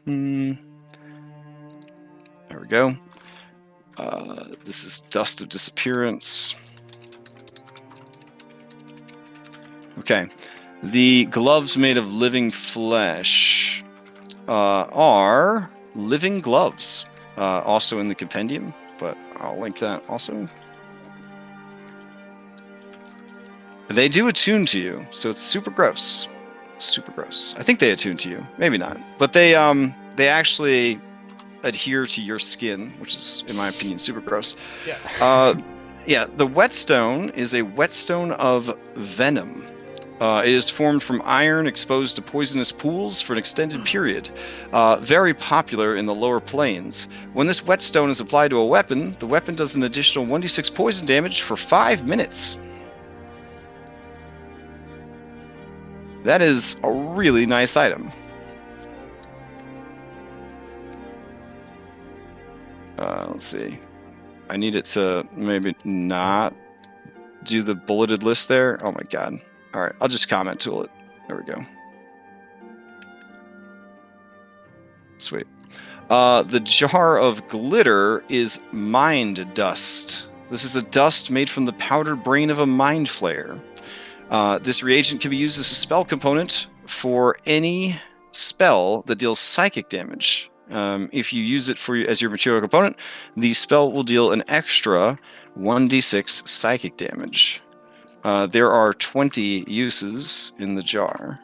There we go. This is Dust of Disappearance. Okay. The gloves made of living flesh are living gloves. Also in the compendium, but I'll link that also. They do attune to you, so it's super gross. Super gross. I think they attune to you. Maybe not. But they actually adhere to your skin, which is, in my opinion, super gross. Yeah. Yeah, the whetstone is a whetstone of venom. It is formed from iron exposed to poisonous pools for an extended period. Very popular in the lower planes. When this whetstone is applied to a weapon, the weapon does an additional 1d6 poison damage for 5 minutes. That is a really nice item. Let's see. I need it to maybe not do the bulleted list there. Oh my god. All right, I'll just comment tool it. There we go. Sweet. The jar of glitter is mind dust. This is a dust made from the powdered brain of a mind flayer. This reagent can be used as a spell component for any spell that deals psychic damage. If you use it as your material component, the spell will deal an extra 1d6 psychic damage. There are 20 uses in the jar.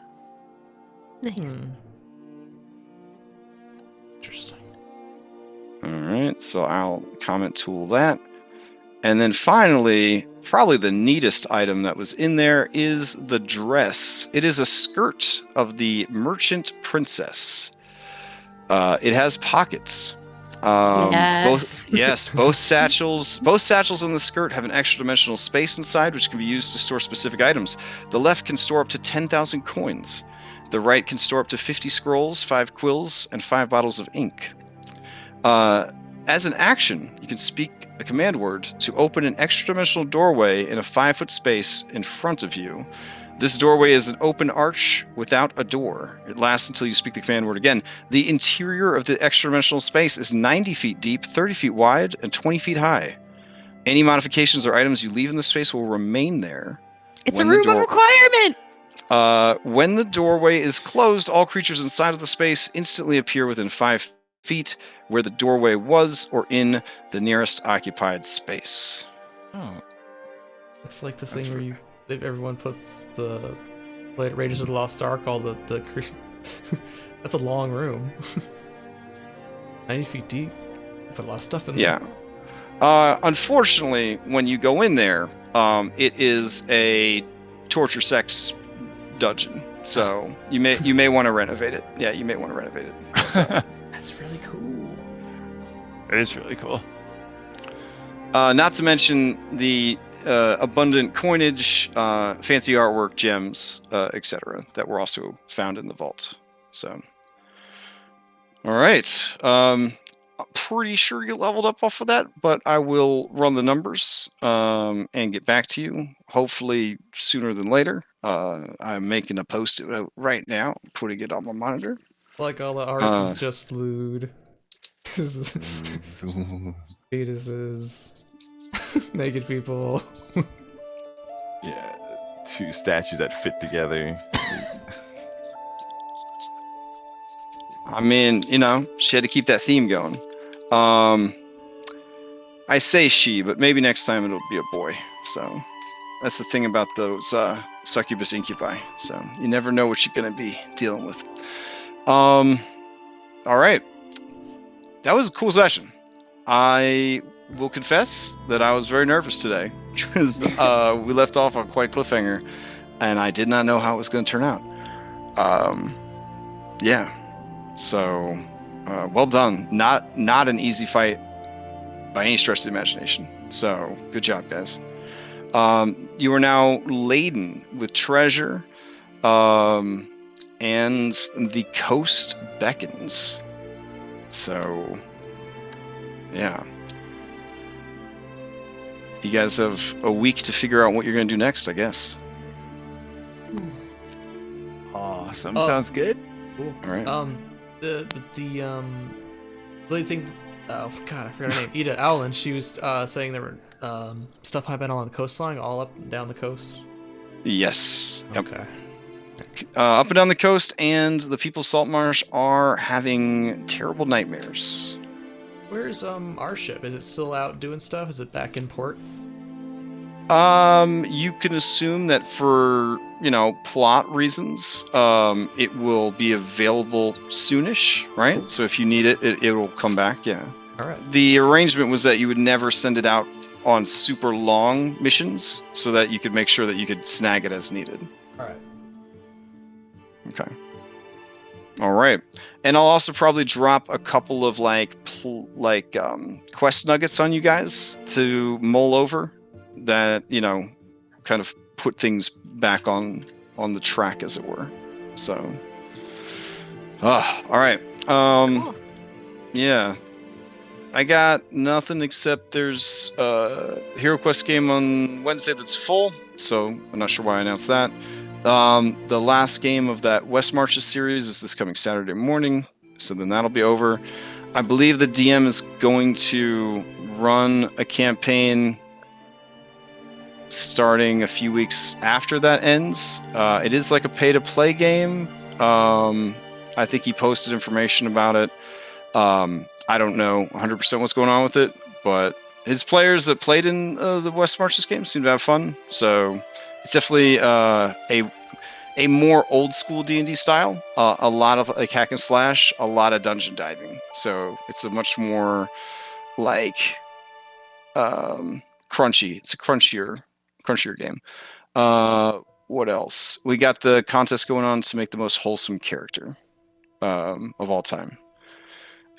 Interesting. Alright, so I'll comment tool that. And then finally, probably the neatest item that was in there is the dress. It is a skirt of the merchant princess. It has pockets. Both satchels in the skirt have an extra dimensional space inside, which can be used to store specific items. The left can store up to 10,000 coins. The right can store up to 50 scrolls, 5 quills, and 5 bottles of ink. As an action, you can speak a command word to open an extra-dimensional doorway in a 5-foot space in front of you. This doorway is an open arch without a door. It lasts until you speak the command word again. The interior of the extra-dimensional space is 90 feet deep, 30 feet wide, and 20 feet high. Any modifications or items you leave in the space will remain there. It's a room of requirement! When the doorway is closed, all creatures inside of the space instantly appear within 5 feet where the doorway was or in the nearest occupied space. Oh. It's like the thing where everyone puts the Raiders of the Lost Ark, all the that's a long room. 90 feet deep. Put a lot of stuff in there. Yeah. Unfortunately, when you go in there, it is a torture sex dungeon. So you may want to renovate it. Yeah, you may want to renovate it. So. That's really cool. It is really cool. Not to mention the abundant coinage, fancy artwork, gems, etc. that were also found in the vault. So, all right. I'm pretty sure you leveled up off of that, but I will run the numbers and get back to you, hopefully sooner than later. I'm making a post-it right now, putting it on my monitor. Like all the art is just lewd. Fetuses. Naked people. Yeah, 2 statues that fit together. I mean, she had to keep that theme going. I say she, but maybe next time it'll be a boy. So that's the thing about those succubus incubi. So you never know what you're going to be dealing with. All right. That was a cool session. I will confess that I was very nervous today because we left off on quite a cliffhanger, and I did not know how it was going to turn out. Yeah. So, well done. Not an easy fight by any stretch of the imagination. So, good job, guys. You are now laden with treasure, and the coast beckons. So, yeah. You guys have a week to figure out what you're going to do next, I guess. Awesome. Sounds good. Cool. All right. Really think. Oh God, I forgot her name. Ida Owlin. She was saying there were stuff happening on the coastline, all up and down the coast. Yes. Yep. Okay. Up and down the coast, and the people of Saltmarsh are having terrible nightmares. Where's our ship? Is it still out doing stuff? Is it back in port? You can assume that for, plot reasons, it will be available soonish, right? So if you need it, it will come back, yeah. All right. The arrangement was that you would never send it out on super long missions, so that you could make sure that you could snag it as needed. All right. Okay. All right. And I'll also probably drop a couple of quest nuggets on you guys to mull over that, kind of put things back on the track, as it were. So, all right. Cool. Yeah. I got nothing except there's a Hero Quest game on Wednesday that's full, so I'm not sure why I announced that. The last game of that West Marches series is this coming Saturday morning, so then that'll be over. I believe the DM is going to run a campaign starting a few weeks after that ends. It is like a pay-to-play game. I think he posted information about it. I don't know 100% what's going on with it, but his players that played in the West Marches game seem to have fun. So it's definitely a more old school D&D style. A lot of like hack and slash, a lot of dungeon diving. So it's a much more like crunchy. It's a crunchier game. What else? We got the contest going on to make the most wholesome character of all time.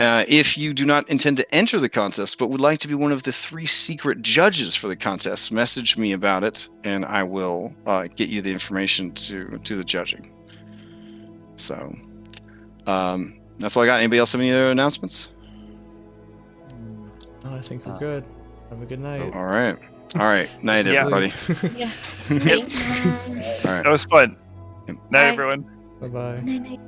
If you do not intend to enter the contest but would like to be one of the 3 secret judges for the contest, message me about it and I will get you the information to the judging. So that's all I got. Anybody else have any other announcements? Oh, I think we're good. Have a good night. All right. Night, Yeah. everybody. Yeah. Yep. Thanks. All right. That was fun. Night, Bye. everyone. Bye bye. Night, night.